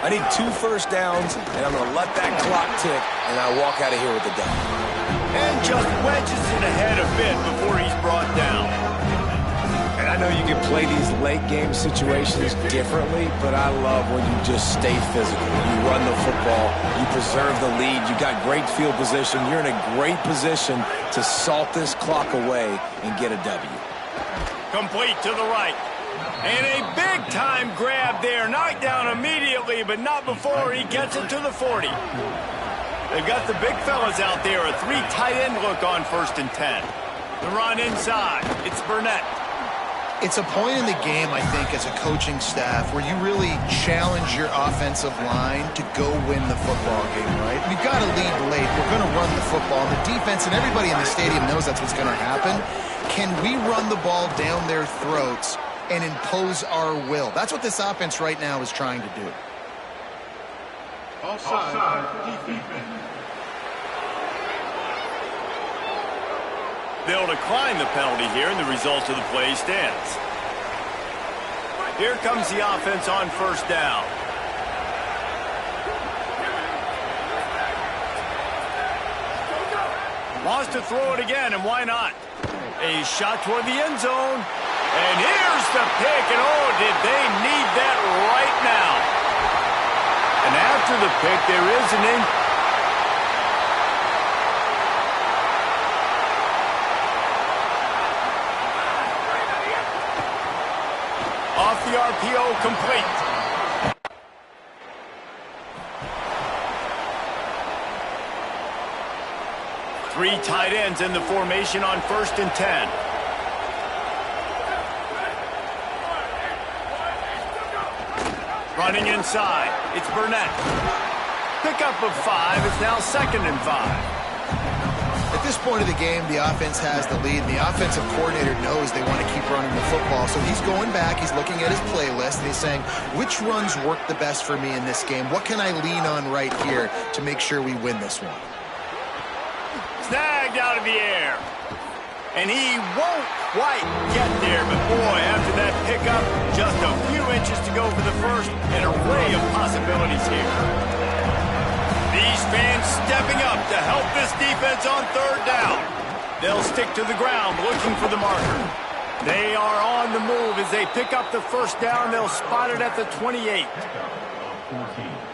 I need 2 1st downs, and I'm going to let that clock tick, and I walk out of here with the W. And just wedges it ahead a bit before he's brought down. And I know you can play these late-game situations differently, but I love when you just stay physical. You run the football, you preserve the lead, you got great field position. You're in a great position to salt this clock away and get a W. Complete to the right. And a big-time grab there. Knocked down immediately, but not before he gets it to the 40. They've got the big fellas out there. A 3 tight end look on 1st and 10. The run inside. It's Burnett. It's a point in the game, I think, as a coaching staff where you really challenge your offensive line to go win the football game, right? We've got to lead late. We're going to run the football. And the defense and everybody in the stadium knows that's what's going to happen. Can we run the ball down their throats and impose our will? That's what this offense right now is trying to do. Offside. Defense. They'll decline the penalty here, and the result of the play stands. Here comes the offense on 1st down. Wants to throw it again, and why not? A shot toward the end zone. And here's the pick, and oh, did they need that right now. And after the pick, there is an off the RPO, complete. Three tight ends in the formation on 1st and 10. Running inside, it's Burnett. Pickup of 5, it's now 2nd and 5. At this point of the game, the offense has the lead, and the offensive coordinator knows they want to keep running the football. So he's going back, he's looking at his playlist, and he's saying, which runs work the best for me in this game? What can I lean on right here to make sure we win this one? Snagged out of the air. And he won't quite get there, but boy, after that pickup, just a few inches to go for the first, an array of possibilities here. These fans stepping up to help this defense on 3rd down. They'll stick to the ground looking for the marker. They are on the move as they pick up the 1st down. They'll spot it at the 28.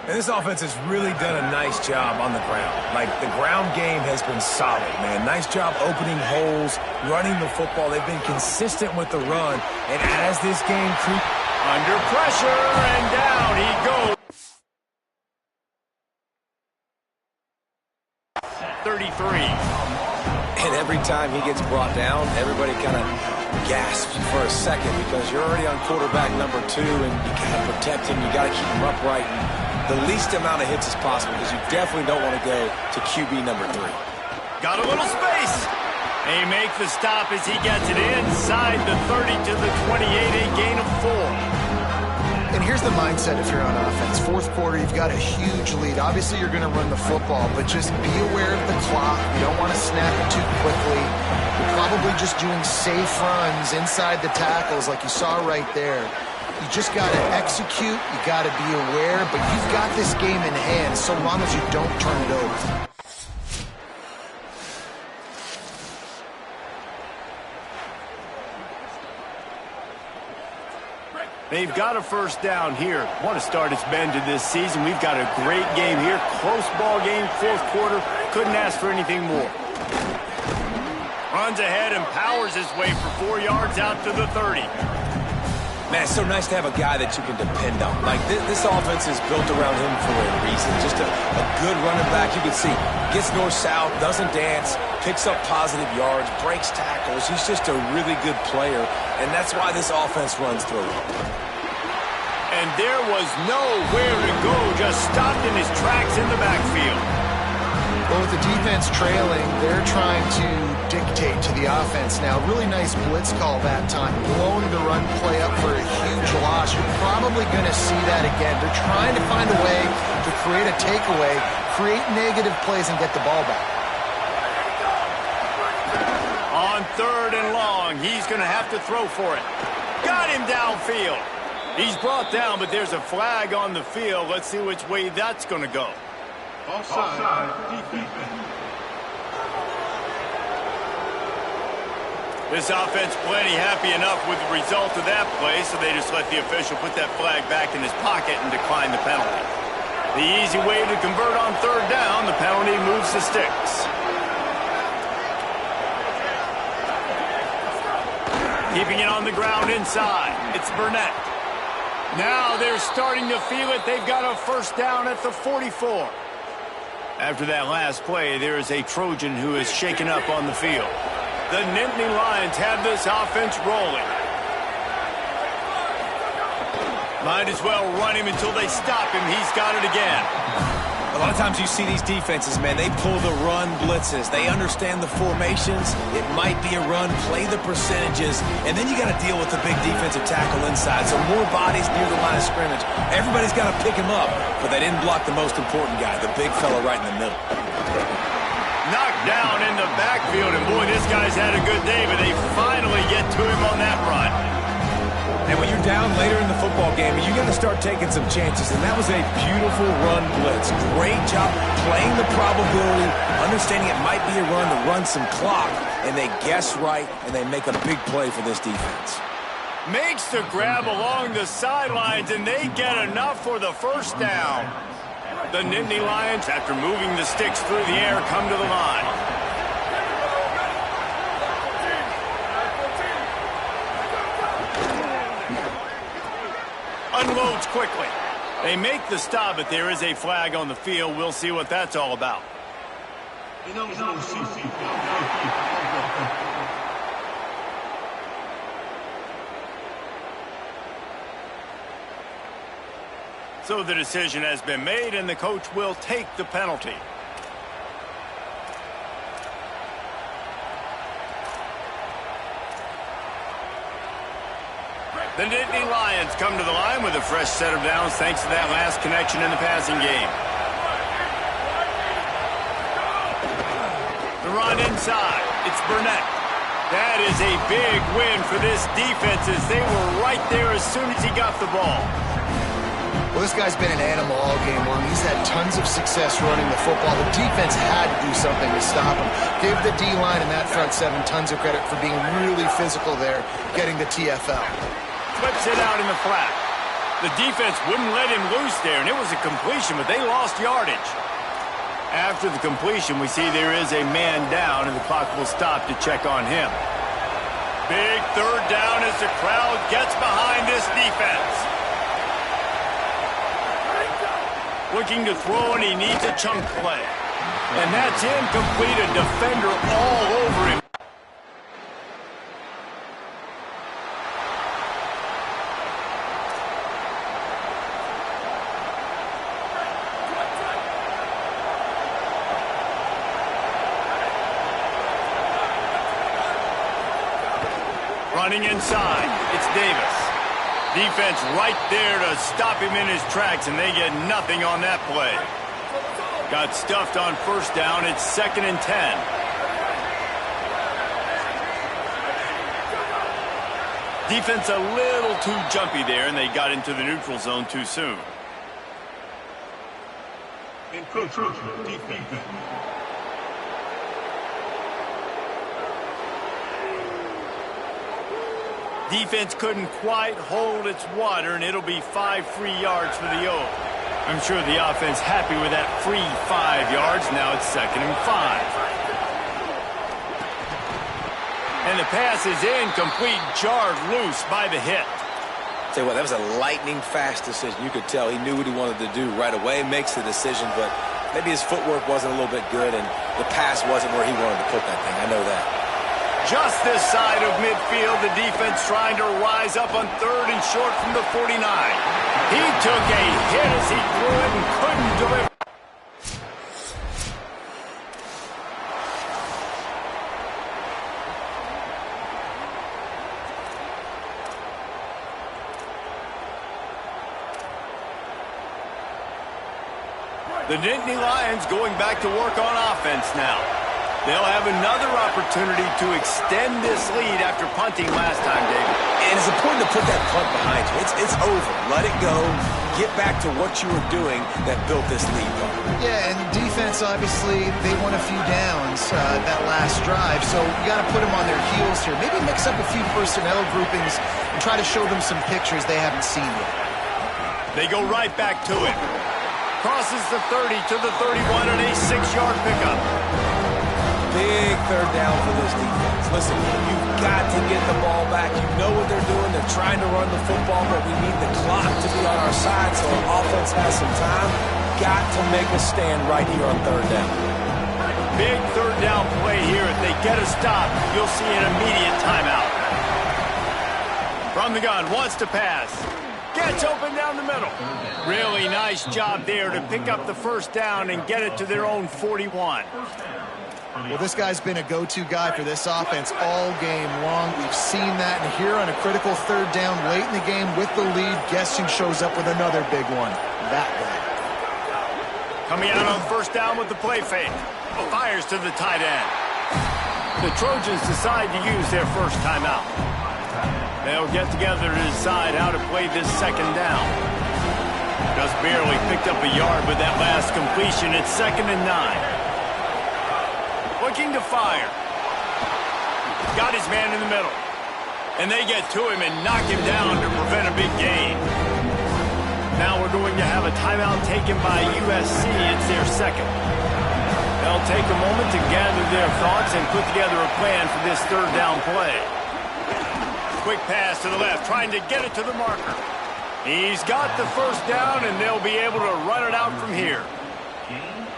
And this offense has really done a nice job on the ground. Like, the ground game has been solid, man. Nice job opening holes, running the football. They've been consistent with the run. And as this game creeps under pressure, and down he goes. 33. And every time he gets brought down, everybody kind of gasps for a second because you're already on quarterback number 2, and you got to protect him. You got to keep him upright. And the least amount of hits as possible because you definitely don't want to go to QB number 3. Got a little space. They make the stop as he gets it inside the 30 to the 28, a gain of 4. And here's the mindset if you're on offense. 4th quarter, you've got a huge lead. Obviously, you're going to run the football, but just be aware of the clock. You don't want to snap it too quickly. You're probably just doing safe runs inside the tackles like you saw right there. You just got to execute. You got to be aware, but you've got this game in hand so long as you don't turn it over. They've got a 1st down here. What a start it's been to this season. We've got a great game here. Close ball game, 4th quarter. Couldn't ask for anything more. Runs ahead and powers his way for 4 yards out to the 30. Man, it's so nice to have a guy that you can depend on. Like, this offense is built around him for a reason. Just a good running back. You can see, gets north-south, doesn't dance, picks up positive yards, breaks tackles. He's just a really good player, and that's why this offense runs through him. And there was nowhere to go, just stopped in his tracks in the backfield. Well, with the defense trailing, they're trying to dictate to the offense now. Really nice blitz call that time, blowing the run play up for a huge loss. You're probably going to see that again. They're trying to find a way to create a takeaway, create negative plays, and get the ball back. On 3rd and long, he's going to have to throw for it. Got him downfield. He's brought down, but there's a flag on the field. Let's see which way that's going to go. Offside. Defense. This offense plenty happy enough with the result of that play, so they just let the official put that flag back in his pocket and decline the penalty. The easy way to convert on 3rd down, the penalty moves the sticks. Keeping it on the ground inside, it's Burnett. Now they're starting to feel it. They've got a 1st down at the 44. After that last play, there is a Trojan who is shaken up on the field. The Nittany Lions have this offense rolling. Might as well run him until they stop him. He's got it again. A lot of times you see these defenses, man, they pull the run blitzes. They understand the formations. It might be a run, play the percentages, and then you got to deal with the big defensive tackle inside. So more bodies near the line of scrimmage. Everybody's got to pick him up, but they didn't block the most important guy, the big fella right in the middle. Knocked down in the backfield, and boy, this guy's had a good day, but they finally get to him on that run. And when you're down later in the football game, you got to start taking some chances. And that was a beautiful run blitz. Great job playing the probability, understanding it might be a run to run some clock. And they guess right, and they make a big play for this defense. Makes the grab along the sidelines, and they get enough for the 1st down. The Nittany Lions, after moving the sticks through the air, come to the line. Unloads quickly. They make the stop, but there is a flag on the field. We'll see what that's all about. So the decision has been made, and the coach will take the penalty. The Nittany Lions come to the line with a fresh set of downs thanks to that last connection in the passing game. The run inside. It's Burnett. That is a big win for this defense as they were right there as soon as he got the ball. Well, this guy's been an animal all game long. He's had tons of success running the football. The defense had to do something to stop him. Give the D-line and that front seven tons of credit for being really physical there, getting the TFL. Flips it out in the flat. The defense wouldn't let him loose there, and it was a completion, but they lost yardage. After the completion, we see there is a man down, and the clock will stop to check on him. Big third down as the crowd gets behind this defense. Looking to throw, and he needs a chunk play. And that's incomplete, a defender all over him. Running inside, it's Davis. Defense right there to stop him in his tracks, and they get nothing on that play. Got stuffed on first down. It's 2nd and 10. Defense a little too jumpy there, and they got into the neutral zone too soon. Defense couldn't quite hold its water, and it'll be 5 free yards for the O's. I'm sure the offense happy with that free 5 yards. Now it's 2nd and 5. And the pass is incomplete, jarred loose by the hit. Tell you what, that was a lightning-fast decision. You could tell he knew what he wanted to do right away, makes the decision, but maybe his footwork wasn't a little bit good, and the pass wasn't where he wanted to put that thing. I know that. Just this side of midfield, the defense trying to rise up on 3rd and short from the 49. He took a hit as he threw it and couldn't deliver. The Nittany Lions going back to work on offense now. They'll have another opportunity to extend this lead after punting last time, David. And it's important to put that punt behind you. It's over. Let it go. Get back to what you were doing that built this lead. Yeah, and defense, obviously, they won a few downs that last drive, so you got to put them on their heels here. Maybe mix up a few personnel groupings and try to show them some pictures they haven't seen yet. They go right back to it. Crosses the 30 to the 31 and a 6-yard pickup. Big third down for this defense. Listen, you've got to get the ball back. You know what they're doing. They're trying to run the football, but we need the clock to be on our side so our offense has some time. Got to make a stand right here on 3rd down. Big third down play here. If they get a stop, you'll see an immediate timeout. From the gun, wants to pass. Gets open down the middle. Really nice job there to pick up the first down and get it to their own 41. Well, this guy's been a go-to guy for this offense all game long. We've seen that, and here on a critical 3rd down late in the game with the lead, guess who shows up with another big one? That guy. Coming out on 1st down with the play fake. Fires to the tight end. The Trojans decide to use their first timeout. They'll get together to decide how to play this 2nd down. Just barely picked up a yard with that last completion. It's 2nd and 9. Looking to fire. Got his man in the middle. And they get to him and knock him down to prevent a big gain. Now we're going to have a timeout taken by USC. It's their second. They'll take a moment to gather their thoughts and put together a plan for this third down play. Quick pass to the left, trying to get it to the marker. He's got the first down, and they'll be able to run it out from here.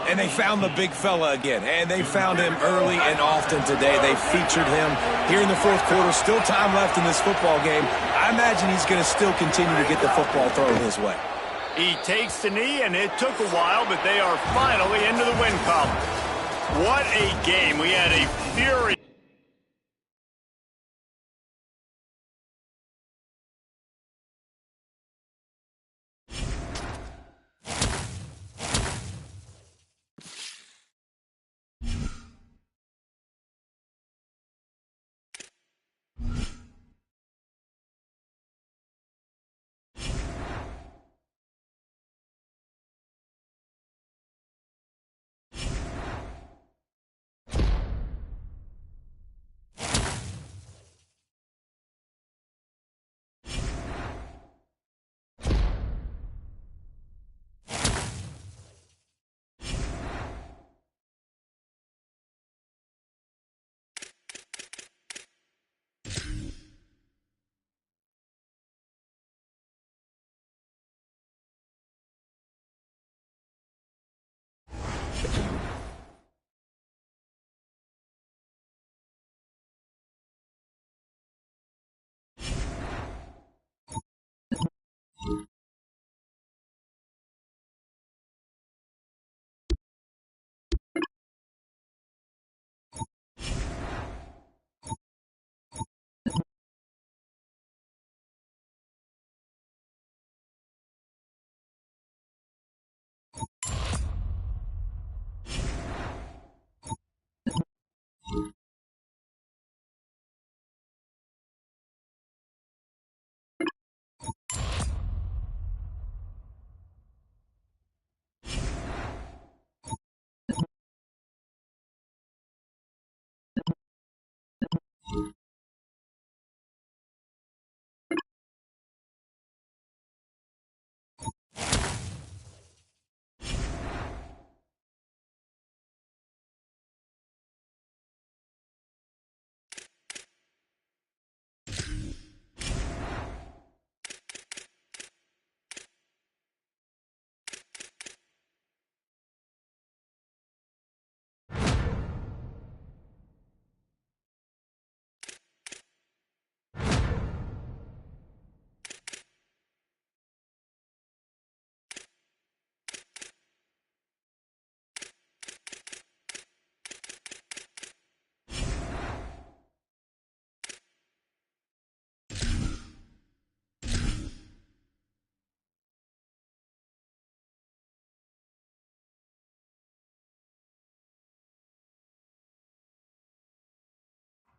And they found the big fella again, and they found him early and often today. They featured him here in the fourth quarter. Still time left in this football game. I imagine he's going to still continue to get the football thrown his way. He takes the knee, and it took a while, but they are finally into the win column. What a game. We had a furious...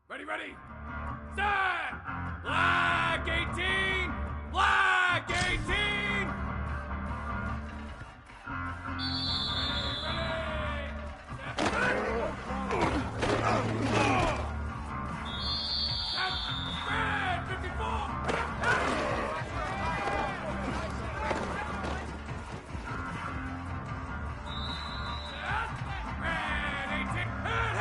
Ready, ready. Set! Black 18! Black 18! Red 54! Red 18!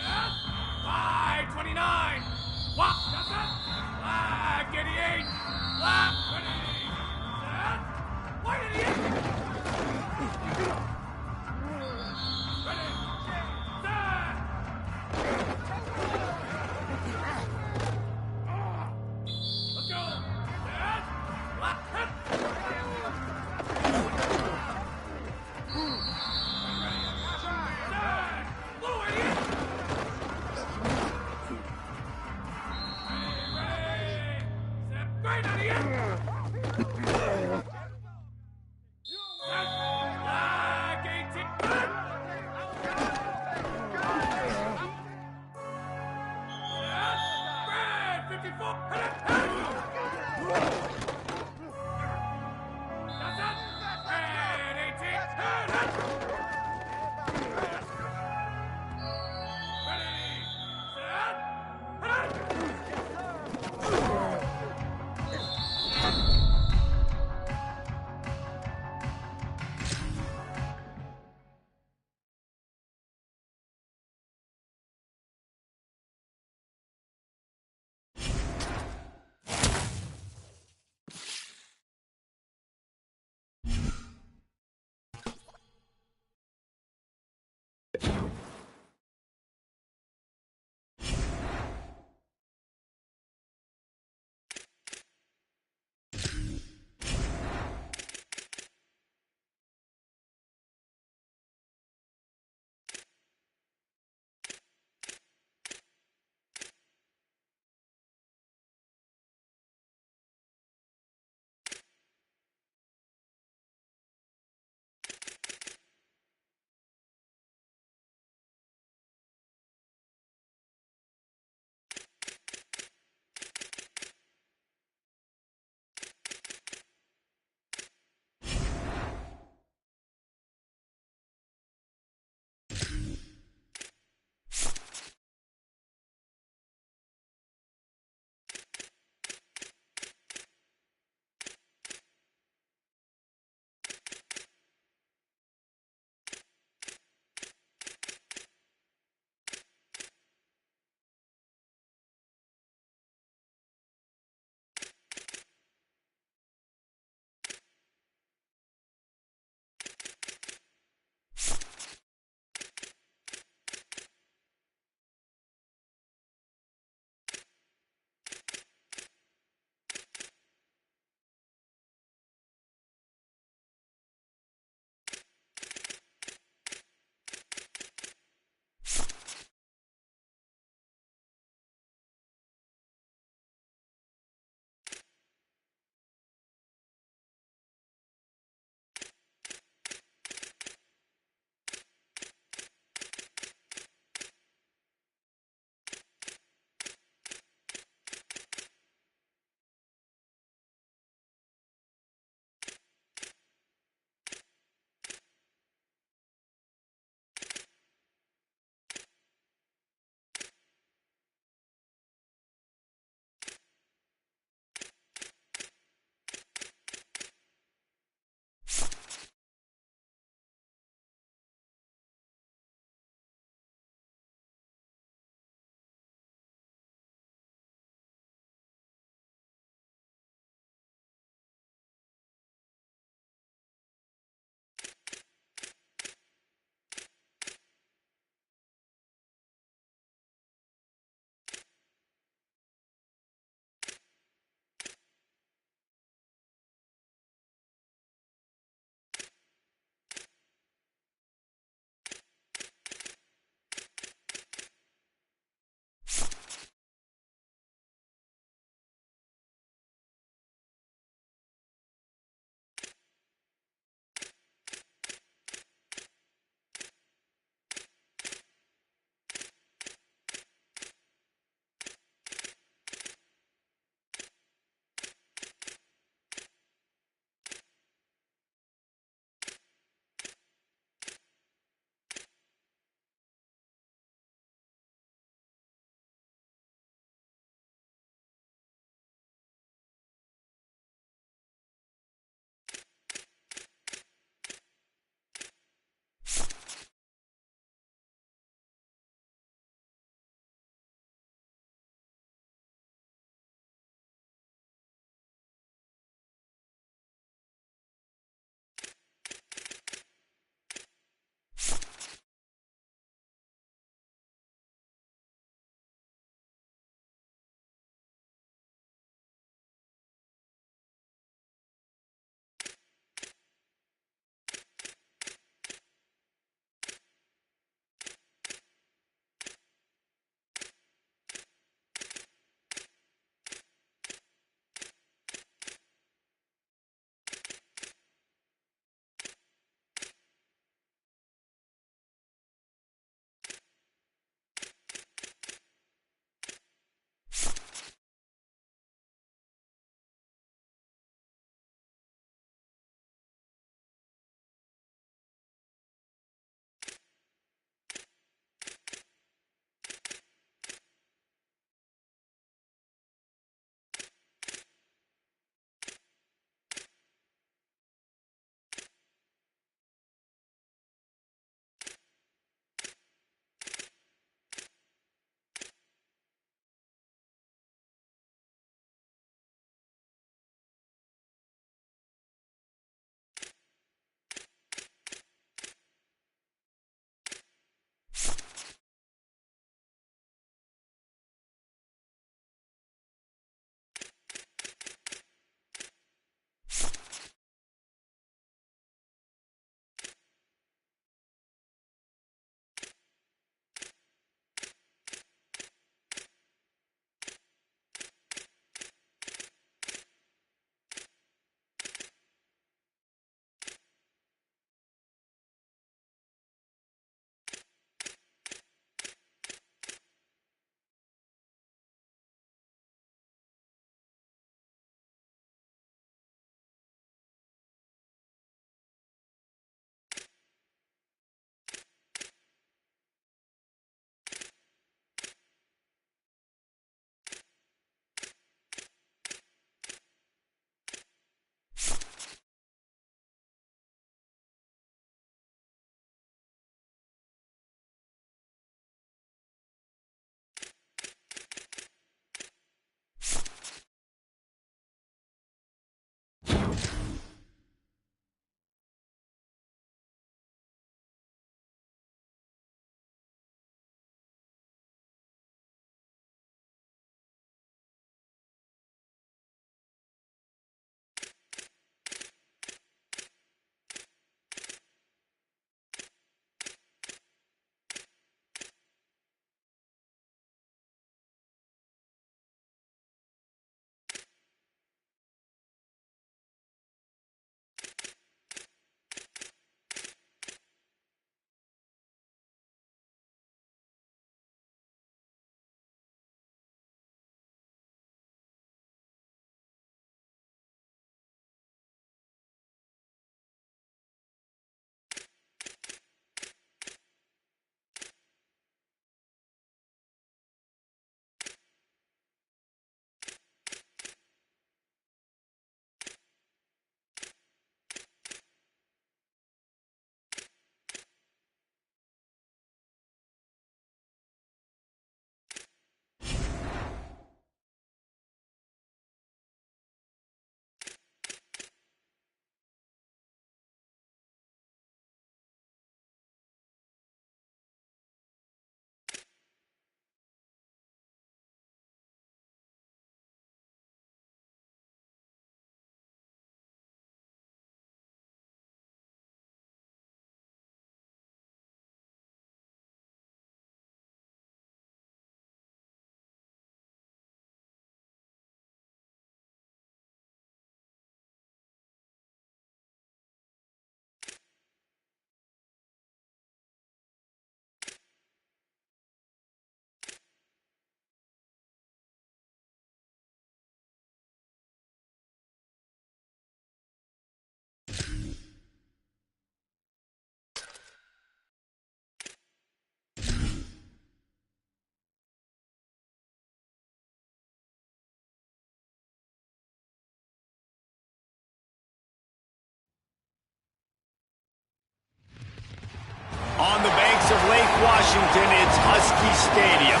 Washington, it's Husky Stadium.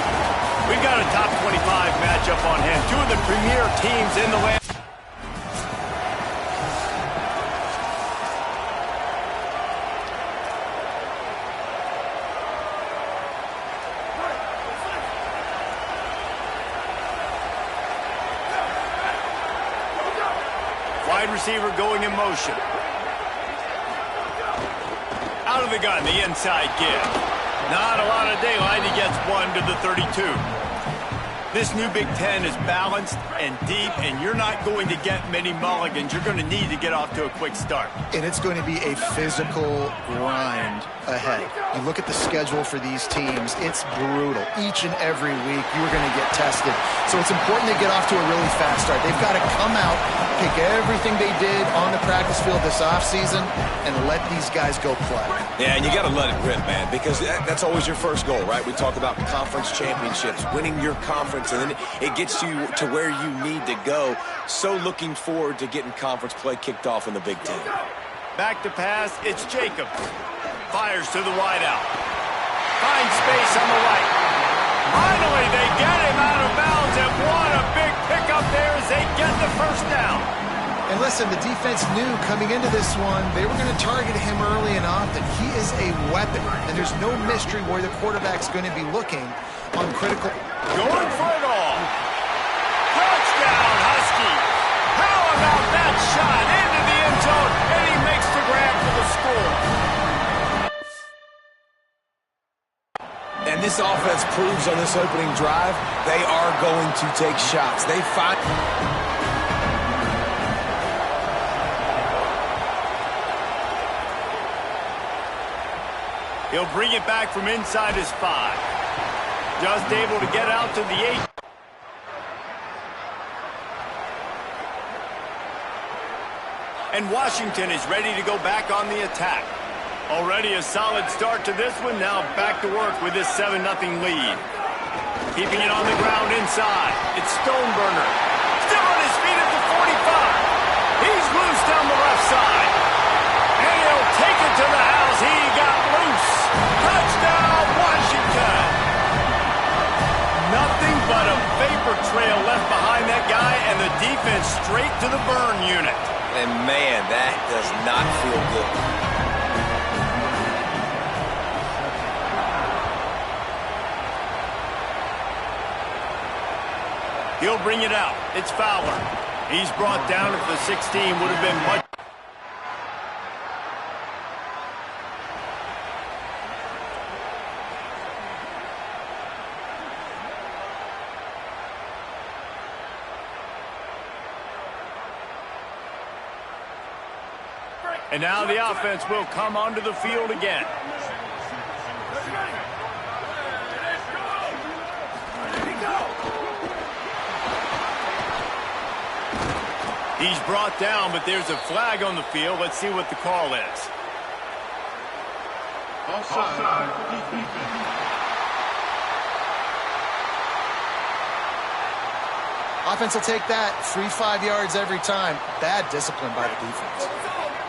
We've got a top 25 matchup on hand. Two of the premier teams in the land. Wide receiver going in motion. Out of the gun, the inside give. Not a lot of daylight. He gets one to the 32. This new Big Ten is balanced and deep, and you're not going to get many mulligans. You're going to need to get off to a quick start. And it's going to be a physical grind ahead. You look at the schedule for these teams, it's brutal. Each and every week, you're going to get tested. So it's important they get off to a really fast start. They've got to come out, pick everything they did on the practice field this offseason, and let these guys go play. Yeah, and you got to let it rip, man, because that's always your first goal, right? We talk about conference championships, winning your conference, and then it gets you to where you need to go. So looking forward to getting conference play kicked off in the Big Ten. Back to pass, it's Jacobs. Fires to the wideout. Finds space on the right. Finally, they get him out of bounds, and what a big pickup there as they get the first down. And listen, the defense knew coming into this one, they were going to target him early and often. He is a weapon, and there's no mystery where the quarterback's going to be looking on critical. Going for it all. Touchdown, Husky. How about that shot into the end zone, and he makes the grab for the score. And this offense proves on this opening drive, they are going to take shots. They find... He'll bring it back from inside his 5. Just able to get out to the 8. And Washington is ready to go back on the attack. Already a solid start to this one. Now back to work with this 7-0 lead. Keeping it on the ground inside. It's Stoneburner. Still on his feet at the 45. He's loose down the left side. And he'll take it to the house. He got loose. Touchdown, Washington. Nothing but a vapor trail left behind that guy, and the defense straight to the burn unit. And man, that does not feel good. He'll bring it out. It's Fowler. He's brought down at the 16. Would have been much. And now the offense will come onto the field again. He's brought down, but there's a flag on the field. Let's see what the call is. Offside. Offense will take that. 3-5 yards every time. Bad discipline by the defense.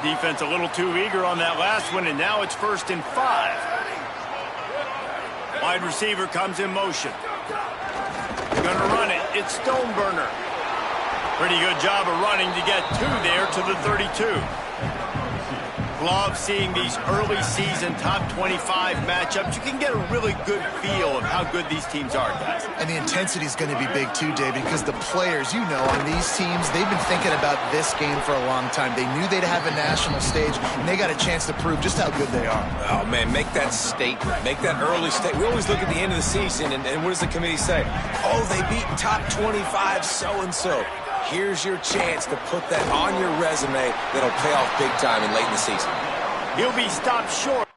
Defense a little too eager on that last one, and now it's 1st and 5. Wide receiver comes in motion. Gonna run it. It's Stoneburner. Pretty good job of running to get 2 there to the 32. Love seeing these early season top 25 matchups. You can get a really good feel of how good these teams are, guys. And the intensity is going to be big too, David, because the players, you know, on these teams, they've been thinking about this game for a long time. They knew they'd have a national stage, and they got a chance to prove just how good they are. Oh, man, make that statement. Make that early statement. We always look at the end of the season, and what does the committee say? Oh, they beat top 25 so-and-so. Here's your chance to put that on your resume that'll pay off big time in late in the season. He'll be stopped short.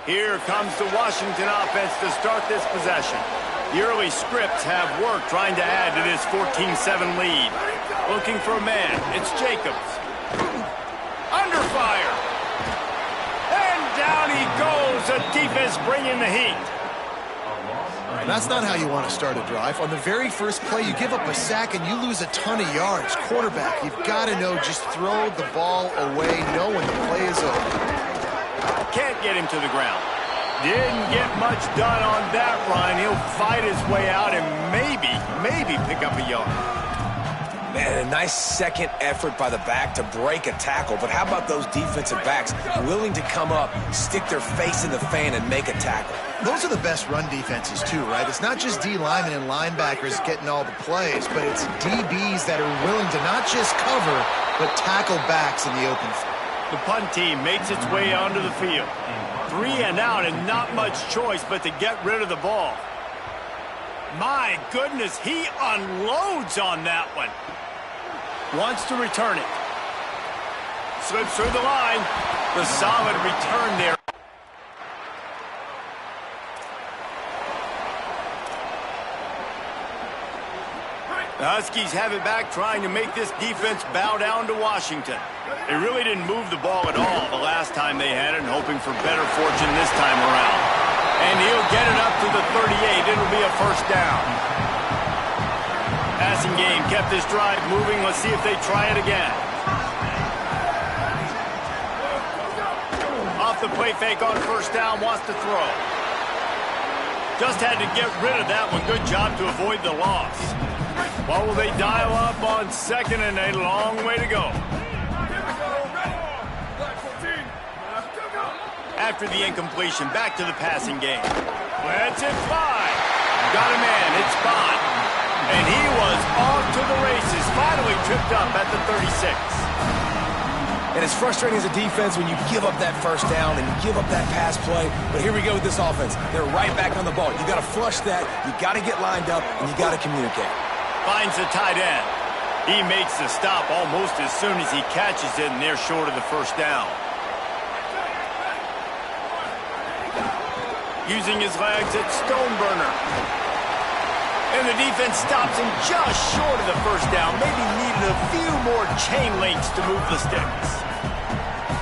Here comes the Washington offense to start this possession. The early scripts have worked trying to add to this 14-7 lead. Looking for a man. It's Jacobs. Under fire. And down he goes. The defense bringing the heat. That's not how you want to start a drive. On the very first play, you give up a sack and you lose a ton of yards. Quarterback, you've got to know, just throw the ball away, know when the play is over. Can't get him to the ground. Didn't get much done on that run. He'll fight his way out and maybe pick up a yard. Man, a nice second effort by the back to break a tackle. But how about those defensive backs willing to come up, stick their face in the fan, and make a tackle? Those are the best run defenses, too, right? It's not just D linemen and linebackers getting all the plays, but it's DBs that are willing to not just cover, but tackle backs in the open field. The punt team makes its way onto the field. 3 and out and not much choice but to get rid of the ball. My goodness, he unloads on that one. Wants to return it. Slips through the line. The solid return there. The Huskies have it back, trying to make this defense bow down to Washington. They really didn't move the ball at all the last time they had it, and hoping for better fortune this time around. And he'll get it up to the 38. It'll be a first down. Passing game kept this drive moving. Let's see if they try it again. Off the play fake on first down, wants to throw. Just had to get rid of that one. Good job to avoid the loss. What will they dial up on second and a long way to go? After the incompletion, back to the passing game. Let's it fly. Got a man, it's Bond. And he was off to the races, finally tripped up at the 36. And it's frustrating as a defense when you give up that first down and you give up that pass play. But here we go with this offense. They're right back on the ball. You got to flush that, you got to get lined up, and you got to communicate. Finds the tight end. He makes the stop almost as soon as he catches it, and they're short of the first down. Using his legs, it's Stoneburner. And the defense stops him just short of the first down. Maybe needed a few more chain links to move the sticks.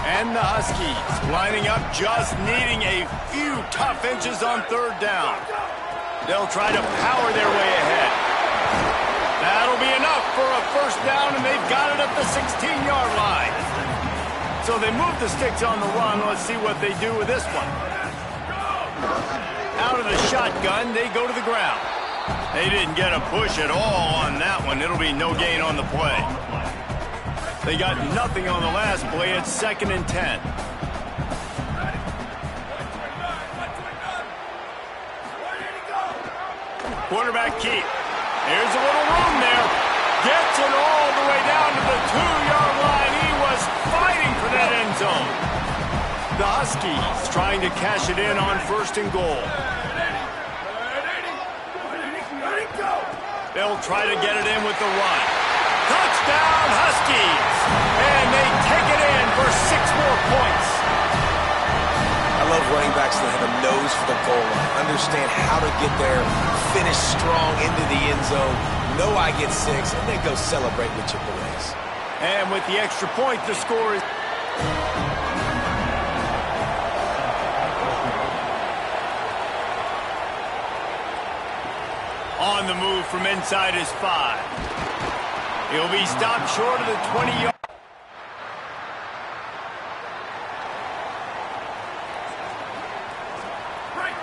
And the Huskies lining up, just needing a few tough inches on third down. They'll try to power their way ahead. That'll be enough for a first down, and they've got it at the 16-yard line. So they move the sticks on the run. Let's see what they do with this one. Out of the shotgun, they go to the ground. They didn't get a push at all on that one. It'll be no gain on the play. They got nothing on the last play. It's 2nd and 10. Quarterback keep. Here's a little room there. Gets it all the way down to the 2-yard line. He was fighting for that end zone. The Huskies trying to cash it in on 1st and goal. They'll try to get it in with the run. Touchdown, Huskies! And they take it in for 6 more points. I love running backs that have a nose for the goal line. Understand how to get there, finish strong into the end zone, know I get 6, and then go celebrate with your boys. And with the extra point, the score is... On the move from inside his 5. He'll be stopped short of the 20-yard.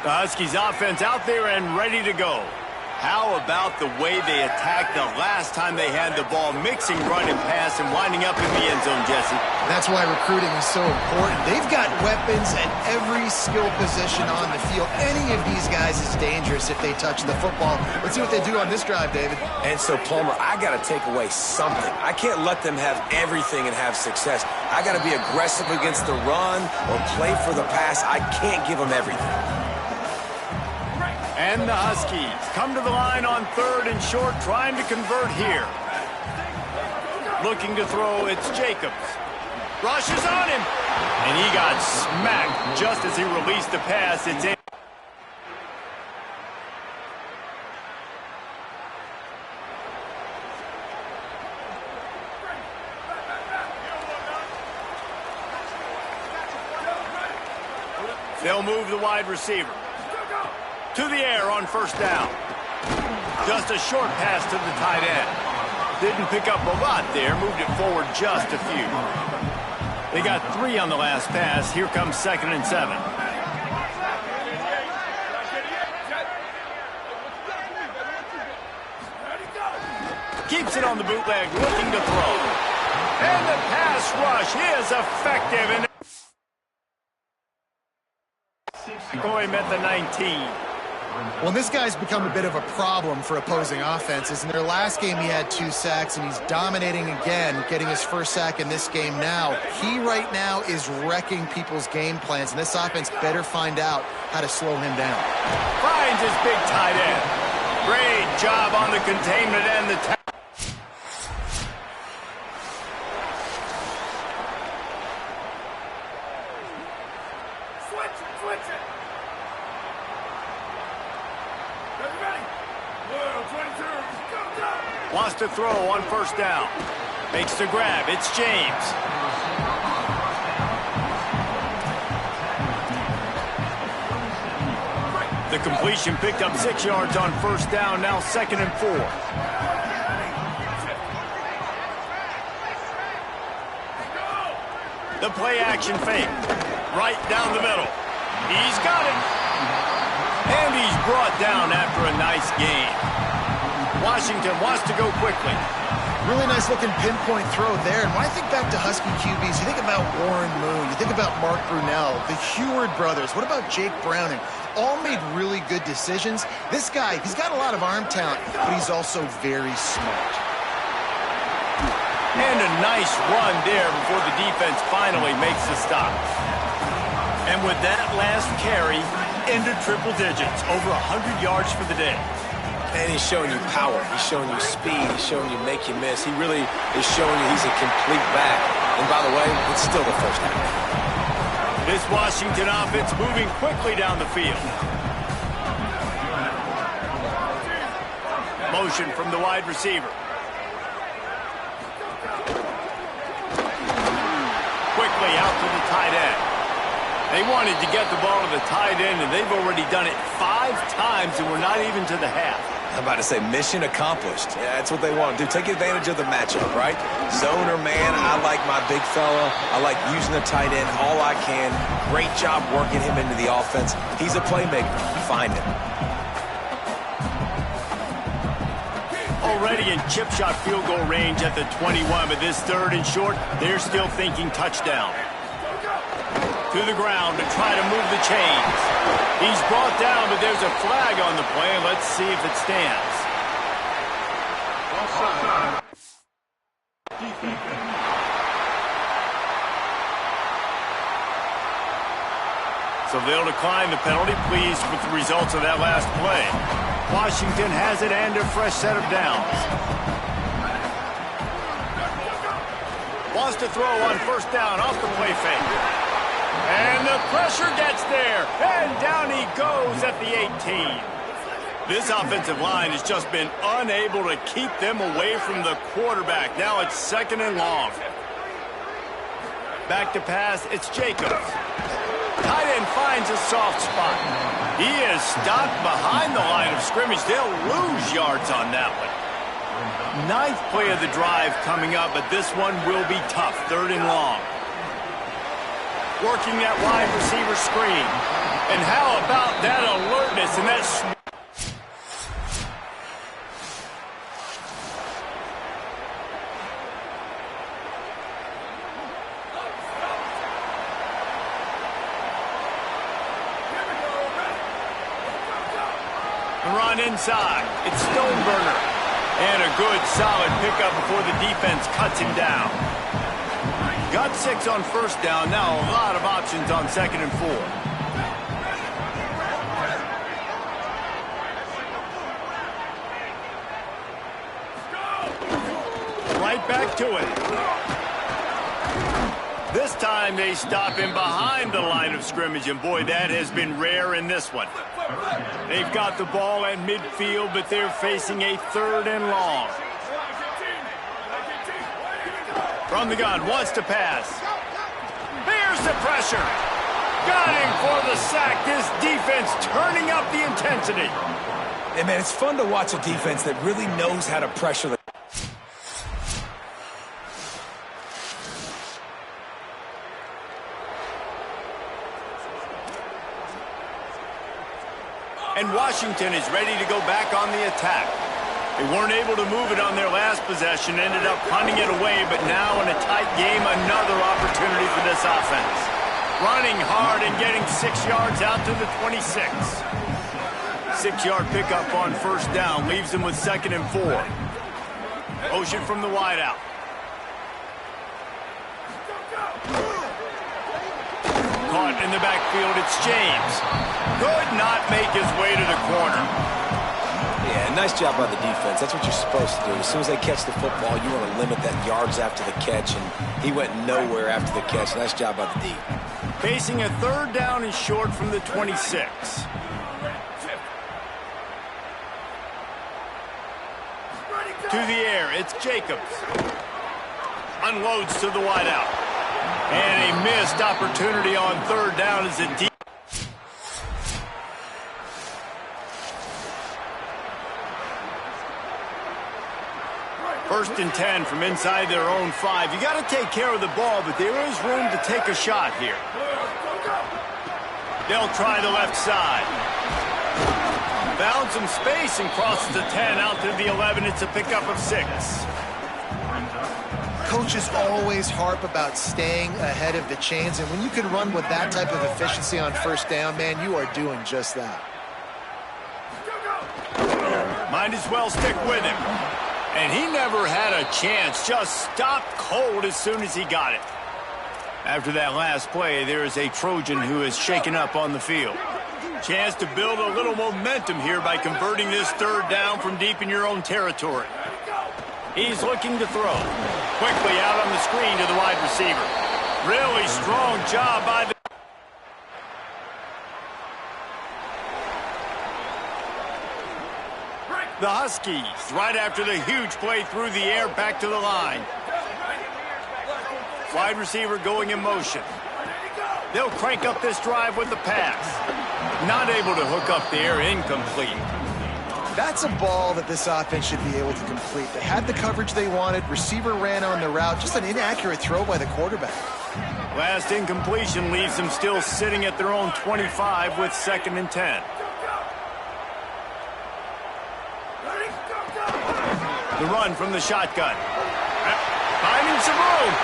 The Huskies offense out there and ready to go. How about the way they attacked the last time they had the ball, mixing run and pass and winding up in the end zone, Jesse? That's why recruiting is so important. They've got weapons at every skill position on the field. Any of these guys is dangerous if they touch the football. Let's see what they do on this drive, David. And so, Palmer, I got to take away something. I can't let them have everything and have success. I got to be aggressive against the run or play for the pass. I can't give them everything. And the Huskies come to the line on 3rd and short, trying to convert here. Looking to throw, it's Jacobs. Rushes on him. And he got smacked just as he released the pass. It's in. They'll move the wide receiver. To the air on first down. Just a short pass to the tight end. Didn't pick up a lot there, moved it forward just a few. They got 3 on the last pass. Here comes 2nd and 7. Keeps it on the bootleg, looking to throw. And the pass rush is effective. And going at the 19. Well, this guy's become a bit of a problem for opposing offenses. In their last game, he had 2 sacks, and he's dominating again, getting his first sack in this game now. He right now is wrecking people's game plans, and this offense better find out how to slow him down. Finds his big tight end. Great job on the containment and the tackle. Wants to throw on first down. Makes the grab. It's James. The completion picked up 6 yards on first down. Now 2nd and 4. The play action fake. Right down the middle. He's got it. And he's brought down after a nice gain. Washington wants to go quickly. Really nice looking pinpoint throw there. And when I think back to Husky QBs, you think about Warren Moon, you think about Mark Brunell, the Heward brothers, what about Jake Browning? All made really good decisions. This guy, he's got a lot of arm talent, but he's also very smart. And a nice run there before the defense finally makes the stop. And with that last carry, into triple digits, over 100 yards for the day. And he's showing you power. He's showing you speed. He's showing you make you miss. He really is showing you he's a complete back. And by the way, it's still the first down. This Washington offense moving quickly down the field. Motion from the wide receiver. Quickly out to the tight end. They wanted to get the ball to the tight end, and they've already done it 5 times, and we're not even to the half. I'm about to say mission accomplished. Yeah, that's what they want to do. Take advantage of the matchup, right? Zone or man, I like my big fella. I like using the tight end all I can. Great job working him into the offense. He's a playmaker. Find him. Already in chip shot field goal range at the 21, but this 3rd and short, they're still thinking touchdown. To the ground to try to move the chains. He's brought down, but there's a flag on the play. Let's see if it stands. So they'll decline the penalty, pleased with the results of that last play. Washington has it and a fresh set of downs. Wants to throw on first down off the play fake. And the pressure gets there, and down he goes at the 18. This offensive line has just been unable to keep them away from the quarterback. Now it's 2nd and long. Back to pass, it's Jacobs. Tight end finds a soft spot. He is stopped behind the line of scrimmage. They'll lose yards on that one. 9th play of the drive coming up, but this one will be tough, 3rd and long. Working that wide receiver screen. And how about that alertness and that... Run inside. It's Stoneburner. And a good, solid pickup before the defense cuts him down. Got 6 on first down. Now a lot of options on 2nd and 4. Right back to it. This time they stop him behind the line of scrimmage, and boy, that has been rare in this one. They've got the ball at midfield, but they're facing a 3rd and long. From the gun, wants to pass. There's the pressure. Got him for the sack. This defense turning up the intensity. Hey, man, it's fun to watch a defense that really knows how to pressure the... And Washington is ready to go back on the attack. They weren't able to move it on their last possession, ended up punting it away, but now in a tight game, another opportunity for this offense. Running hard and getting 6 yards out to the 26. 6-yard pickup on first down, leaves them with 2nd and 4. Motion from the wideout. Caught in the backfield, it's James. Could not make his way to the corner. Yeah, nice job by the defense. That's what you're supposed to do. As soon as they catch the football, you want to limit that yards after the catch, and he went nowhere after the catch. Nice job by the D. Facing a 3rd down and short from the 26. To the air, it's Jacobs. Unloads to the wideout. And a missed opportunity on 3rd down as a deep. First and 10 from inside their own 5. You got to take care of the ball, but there is room to take a shot here. They'll try the left side. Found some space and crosses the 10 out to the 11. It's a pickup of 6. Coaches always harp about staying ahead of the chains, and when you can run with that type of efficiency on first down, man, you are doing just that. Might as well stick with him. And he never had a chance, just stopped cold as soon as he got it. After that last play, there is a Trojan who is shaken up on the field. Chance to build a little momentum here by converting this 3rd down from deep in your own territory. He's looking to throw. Quickly out on the screen to the wide receiver. Really strong job by the... The Huskies, right after the huge play through the air, back to the line. Wide receiver going in motion. They'll crank up this drive with the pass. Not able to hook up there, incomplete. That's a ball that this offense should be able to complete. They had the coverage they wanted. Receiver ran on the route. Just an inaccurate throw by the quarterback. Last incompletion leaves them still sitting at their own 25 with 2nd and 10. The run from the shotgun. Finding some room.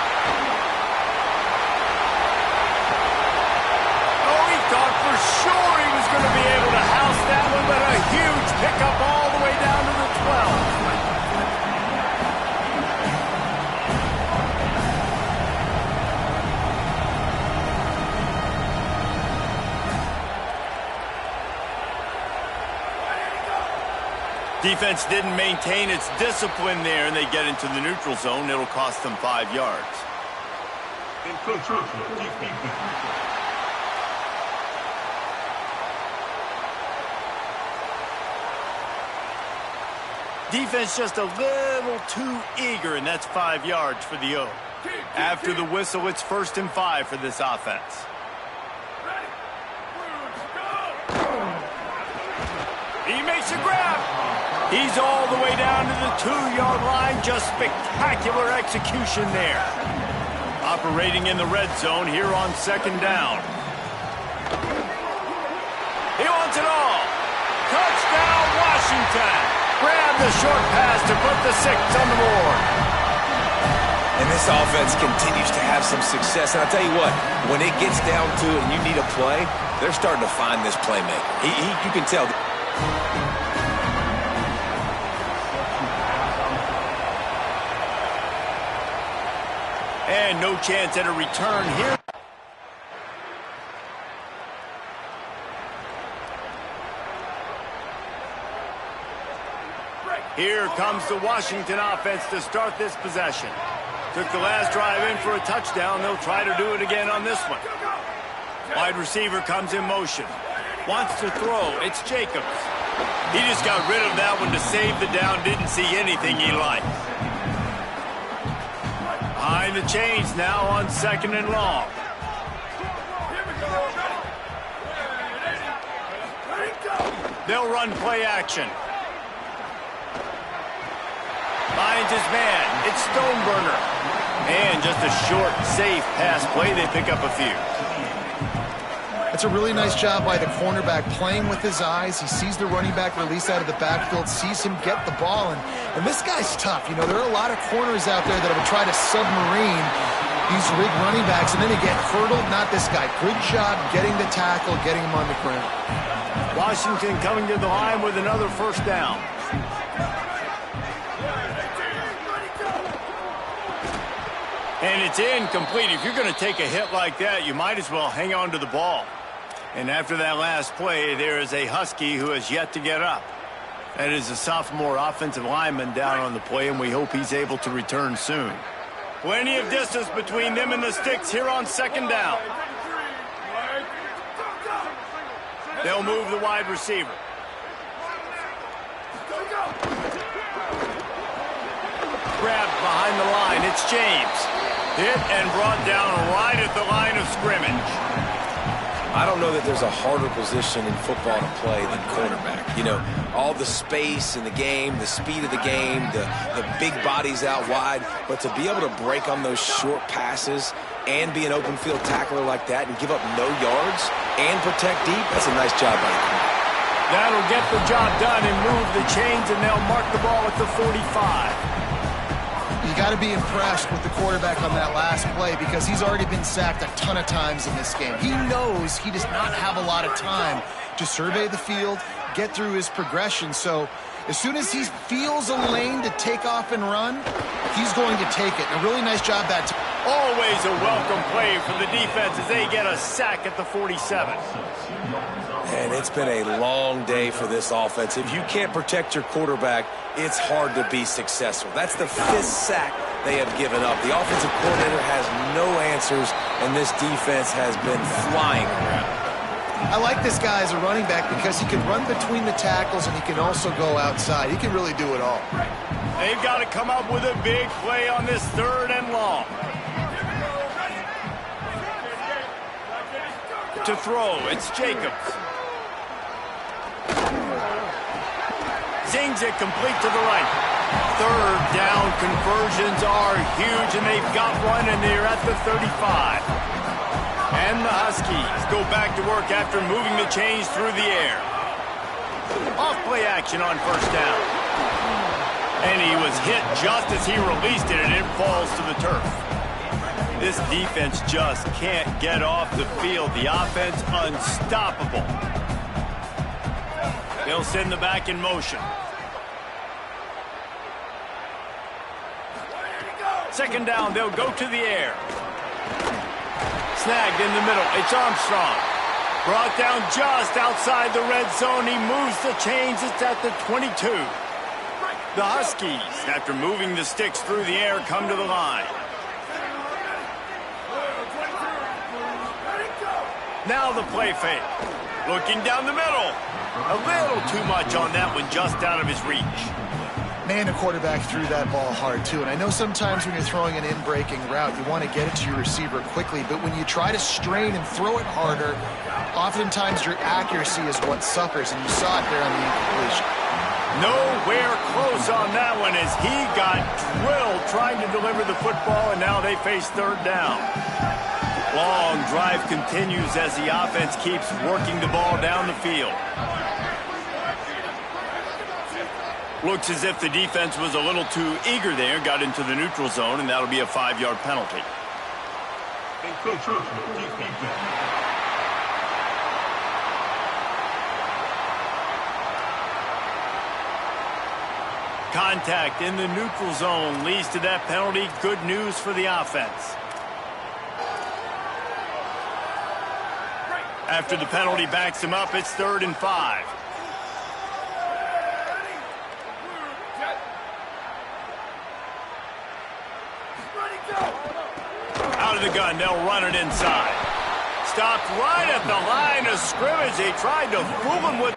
Oh, he thought for sure he was going to be able to house that one, but a huge pickup all the way down to the 12. Defense didn't maintain its discipline there, and they get into the neutral zone. It'll cost them 5 yards. Defense just a little too eager, and that's 5 yards for the O. After the whistle, it's 1st and 5 for this offense. He makes a grab. He's all the way down to the 2-yard line. Just spectacular execution there. Operating in the red zone here on 2nd down. He wants it all. Touchdown, Washington. Grab the short pass to put the 6 on the board. And this offense continues to have some success. And I'll tell you what, when it gets down to it and you need a play, they're starting to find this playmaker. You can tell. And no chance at a return here. Here comes the Washington offense to start this possession. Took the last drive in for a touchdown. They'll try to do it again on this one. Wide receiver comes in motion. Wants to throw. It's Jacobs. He just got rid of that one to save the down. Didn't see anything he liked. Behind the chains now on 2nd and long. They'll run play action. Finds his man. It's Stoneburner. And just a short, safe pass play. They pick up a few. It's a really nice job by the cornerback playing with his eyes. He sees the running back release out of the backfield, sees him get the ball. And this guy's tough. You know, there are a lot of corners out there that would try to submarine these big running backs, and then they get hurdled. Not this guy. Good job getting the tackle, getting him on the ground. Washington coming to the line with another first down. And it's incomplete. If you're going to take a hit like that, you might as well hang on to the ball. And after that last play, there is a Husky who has yet to get up. That is a sophomore offensive lineman down on the play, and we hope he's able to return soon. Plenty of distance between them and the sticks here on second down. They'll move the wide receiver. Grabbed behind the line. It's James. Hit and brought down right at the line of scrimmage. I don't know that there's a harder position in football to play than quarterback. You know, all the space in the game, the speed of the game, the big bodies out wide. But to be able to break on those short passes and be an open field tackler like that and give up no yards and protect deep, that's a nice job by the corner. That'll get the job done and move the chains, and they'll mark the ball at the 45. You got to be impressed with the quarterback on that last play because he's already been sacked a ton of times in this game. He knows he does not have a lot of time to survey the field, get through his progression. So as soon as he feels a lane to take off and run, he's going to take it. And a really nice job that time. Always a welcome play from the defense as they get a sack at the 47. And it's been a long day for this offense. If you can't protect your quarterback, it's hard to be successful. That's the 5th sack they have given up. The offensive coordinator has no answers, and this defense has been flying around. I like this guy as a running back because he can run between the tackles and he can also go outside. He can really do it all. They've got to come up with a big play on this 3rd and long. To throw, it's Jacobs. Zings it complete to the right. 3rd down conversions are huge, and they've got one, and they're at the 35. And the Huskies go back to work after moving the chains through the air. Off play action on first down. And he was hit just as he released it, and it falls to the turf. This defense just can't get off the field. The offense unstoppable. They'll send the back in motion. Second down, they'll go to the air. Snagged in the middle. It's Armstrong. Brought down just outside the red zone. He moves the chains. It's at the 22. The Huskies, after moving the sticks through the air, come to the line. Now the play fake. Looking down the middle. A little too much on that one, just out of his reach. Man, the quarterback threw that ball hard, too. And I know sometimes when you're throwing an in-breaking route, you want to get it to your receiver quickly. But when you try to strain and throw it harder, oftentimes your accuracy is what suffers. And you saw it there on the incompletion. Nowhere close on that one as he got drilled trying to deliver the football, and now they face 3rd down. Long drive continues as the offense keeps working the ball down the field. Looks as if the defense was a little too eager there, got into the neutral zone, and that'll be a 5-yard penalty. Contact in the neutral zone leads to that penalty. Good news for the offense. After the penalty backs him up, it's 3rd and 5. Out of the gun, they'll run it inside. Stopped right at the line of scrimmage. They tried to fool him with...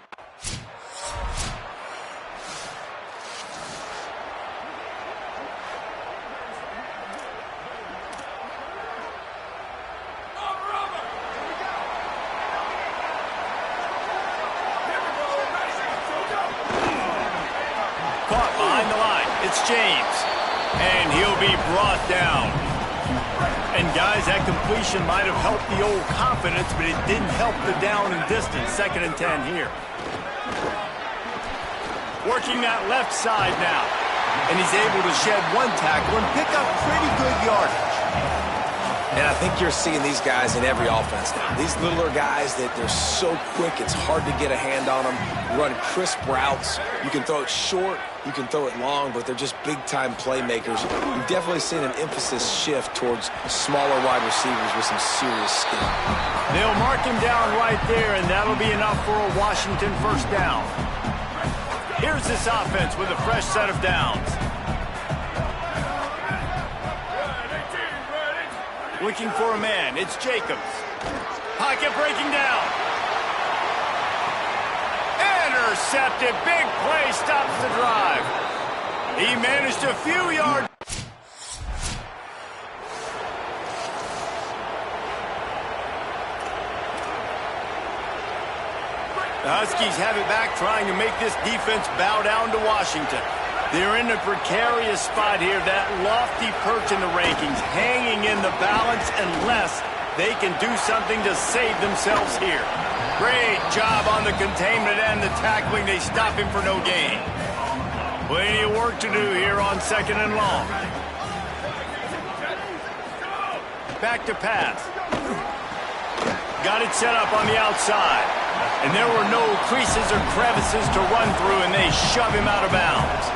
James. And he'll be brought down. And guys, that completion might have helped the old confidence, but it didn't help the down and distance. 2nd and 10 here. Working that left side now. And he's able to shed one tackle and pick up pretty good yardage. And I think you're seeing these guys in every offense now. These littler guys, they're so quick, it's hard to get a hand on them. Run crisp routes. You can throw it short, you can throw it long, but they're just big-time playmakers. You've definitely seen an emphasis shift towards smaller wide receivers with some serious skill. They'll mark him down right there, and that'll be enough for a Washington 1st down. Here's this offense with a fresh set of downs. Looking for a man. It's Jacobs. Pocket breaking down. Intercepted. Big play stops the drive. He managed a few yards. The Huskies have it back, trying to make this defense bow down to Washington. They're in a precarious spot here, that lofty perch in the rankings, hanging in the balance unless they can do something to save themselves here. Great job on the containment and the tackling. They stop him for no gain. Plenty of work to do here on 2nd and long. Back to pass. Got it set up on the outside. And there were no creases or crevices to run through, and they shove him out of bounds.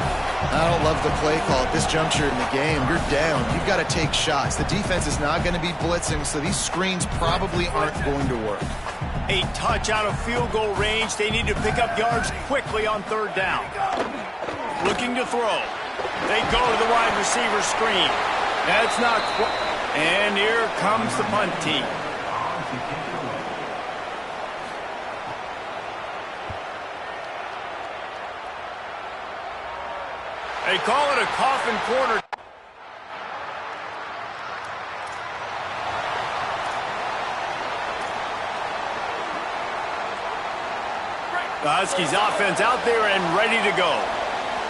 I don't love the play call at this juncture in the game. You're down. You've got to take shots. The defense is not going to be blitzing, so these screens probably aren't going to work. A touch out of field goal range. They need to pick up yards quickly on 3rd down. Looking to throw. They go to the wide receiver screen. That's not quite. And here comes the punt team. They call it a coffin corner. The Huskies offense out there and ready to go.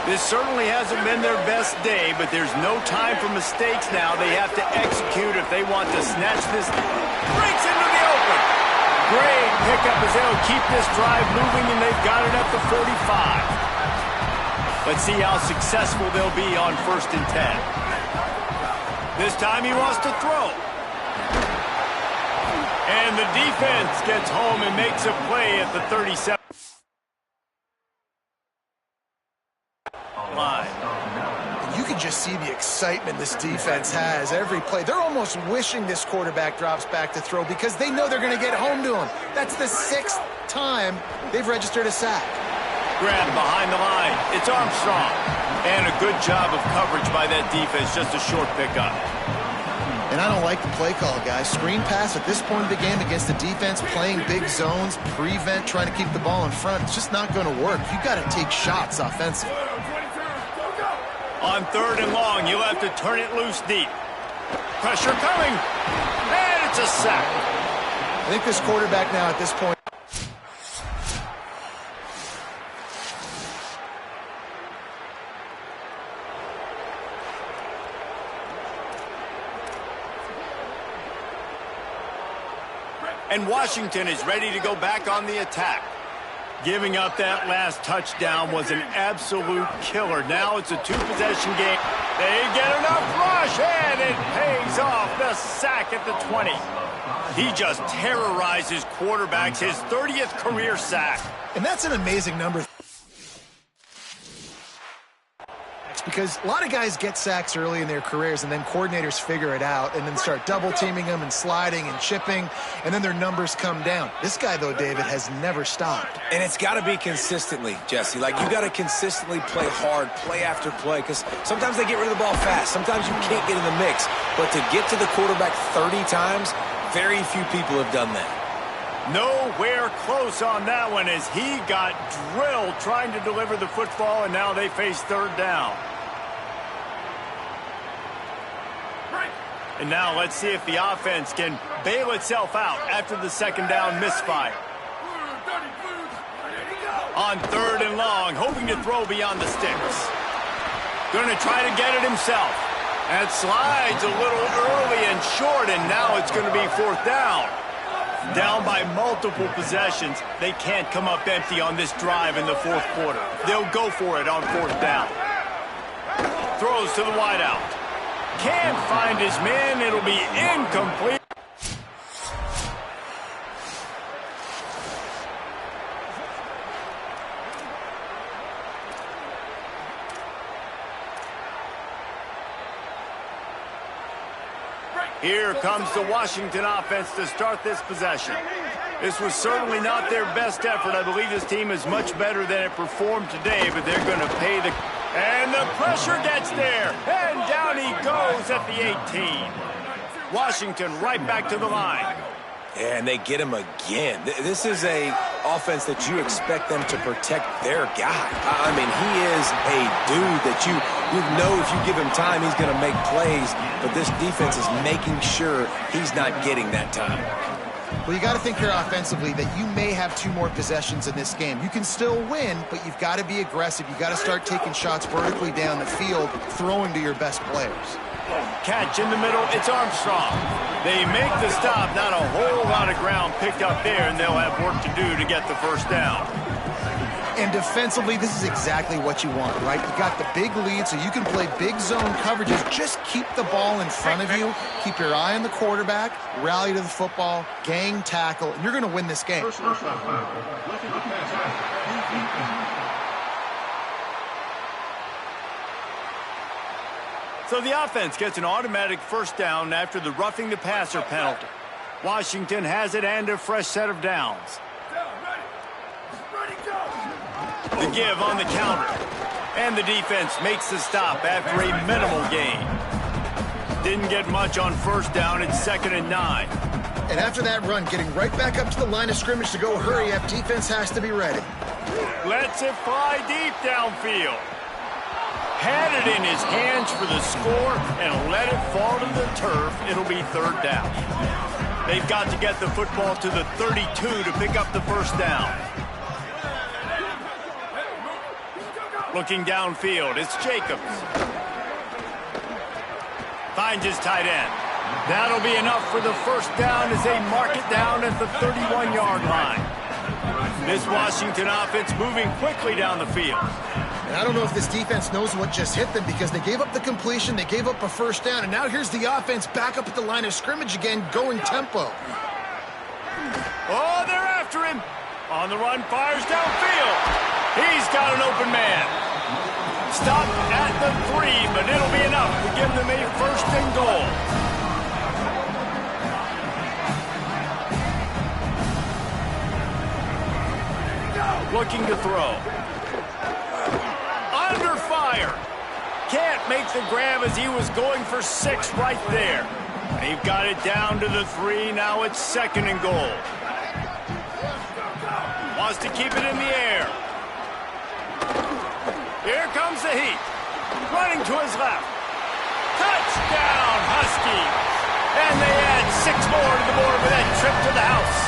This certainly hasn't been their best day, but there's no time for mistakes now. They have to execute if they want to snatch this. Breaks into the open. Great pickup as they'll keep this drive moving, and they've got it at the 45. Let's see how successful they'll be on 1st and 10. This time he wants to throw. And the defense gets home and makes a play at the 37 line. You can just see the excitement this defense has every play. They're almost wishing this quarterback drops back to throw because they know they're going to get home to him. That's the 6th time they've registered a sack. Grab behind the line. It's Armstrong. And a good job of coverage by that defense. Just a short pickup. And I don't like the play call, guys. Screen pass at this point of the game against the defense, playing big zones, prevent, trying to keep the ball in front. It's just not going to work. You've got to take shots offensively. On 3rd and long, you'll have to turn it loose deep. Pressure coming. And it's a sack. I think this quarterback now at this point. And Washington is ready to go back on the attack. Giving up that last touchdown was an absolute killer. Now it's a 2-possession game. They get enough rush, and it pays off. The sack at the 20. He just terrorizes quarterbacks, his 30th career sack. And that's an amazing number. Because a lot of guys get sacks early in their careers, and then coordinators figure it out and then start double-teaming them and sliding and chipping, and then their numbers come down. This guy, though, David, has never stopped. And it's got to be consistently, Jesse. Like, you got to consistently play hard, play after play, because sometimes they get rid of the ball fast. Sometimes you can't get in the mix. But to get to the quarterback 30 times, very few people have done that. Nowhere close on that one as he got drilled trying to deliver the football, and now they face 3rd down. And now let's see if the offense can bail itself out after the 2nd down misfire. On 3rd and long, hoping to throw beyond the sticks. Going to try to get it himself. That slides a little early and short, and now it's going to be fourth down. Down by multiple possessions. They can't come up empty on this drive in the fourth quarter. They'll go for it on fourth down. Throws to the wideout. Can't find his man. It'll be incomplete. Here comes the Washington offense to start this possession. This was certainly not their best effort. I believe this team is much better than it performed today, but they're going to pay the... And the pressure gets there, and down he goes at the 18. Washington right back to the line. Yeah, and they get him again. This is a offense that you expect them to protect their guy. I mean, he is a dude that you know if you give him time, he's going to make plays, but this defense is making sure he's not getting that time. Well, you got to think here offensively that you may have 2 more possessions in this game. You can still win, but you've got to be aggressive. You've got to start taking shots vertically down the field, throwing to your best players. Catch in the middle, it's Armstrong. They make the stop, not a whole lot of ground picked up there, and they'll have work to do to get the first down. And defensively, this is exactly what you want, right? You got the big lead, so you can play big zone coverages. Just keep the ball in front of you. Keep your eye on the quarterback. Rally to the football. Gang tackle. And you're going to win this game. So the offense gets an automatic first down after the roughing the passer penalty. Washington has it and a fresh set of downs. The give on the counter. And the defense makes the stop after a minimal gain. Didn't get much on first down. It's 2nd and 9. And after that run, getting right back up to the line of scrimmage to go hurry up, defense has to be ready. Lets it fly deep downfield. Had it in his hands for the score and let it fall to the turf. It'll be 3rd down. They've got to get the football to the 32 to pick up the first down. Looking downfield, it's Jacobs. Finds his tight end. That'll be enough for the first down as they mark it down at the 31-yard line. This Washington offense moving quickly down the field. And I don't know if this defense knows what just hit them because they gave up the completion, they gave up a first down, and now here's the offense back up at the line of scrimmage again, going tempo. Oh, they're after him. On the run, fires downfield. He's got an open man. Stopped at the 3, but it'll be enough to give them a 1st and goal. Looking to throw. Under fire. Can't make the grab as he was going for 6 right there. They've got it down to the 3. Now it's 2nd and goal. Wants to keep it in the air. Here comes the heat. Running to his left. Touchdown, Huskies. And they add 6 more to the board with that trip to the house.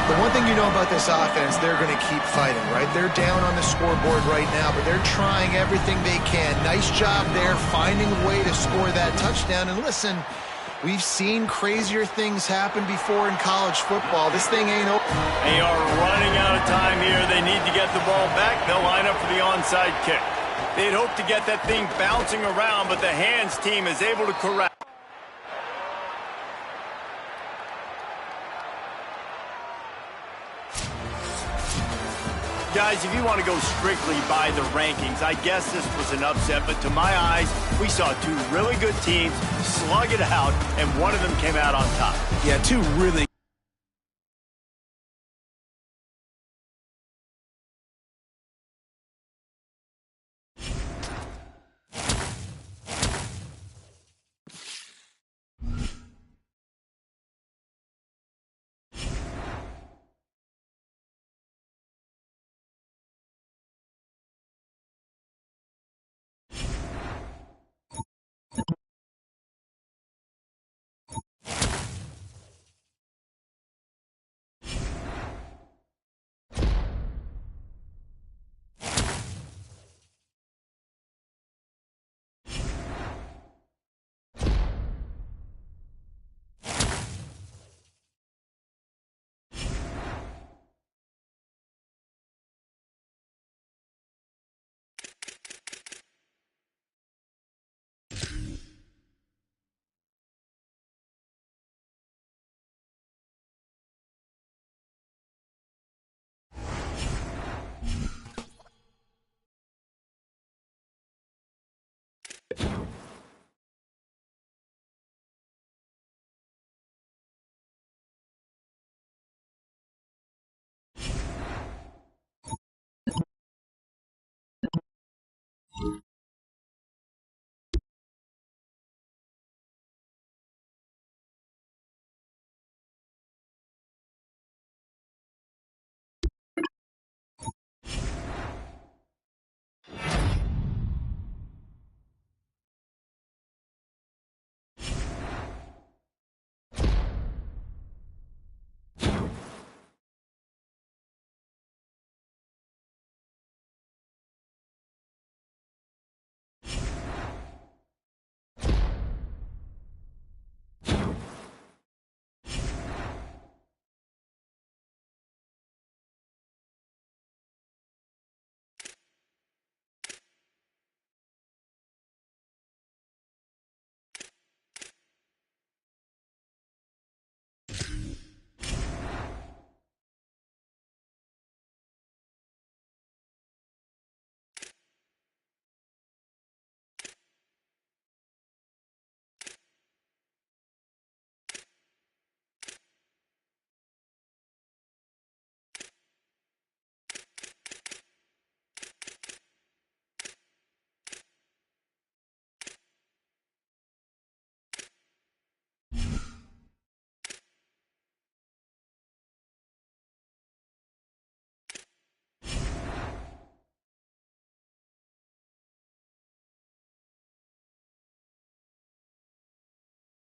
The one thing you know about this offense, they're going to keep fighting, right? They're down on the scoreboard right now, but they're trying everything they can. Nice job there, finding a way to score that touchdown. And listen, we've seen crazier things happen before in college football. This thing ain't over. They are running out of time here. They need to get the ball back. They'll line up for the onside kick. They'd hope to get that thing bouncing around, but the hands team is able to corral. Guys, if you want to go strictly by the rankings, I guess this was an upset, but to my eyes, we saw 2 really good teams slug it out, and one of them came out on top. Yeah, 2 really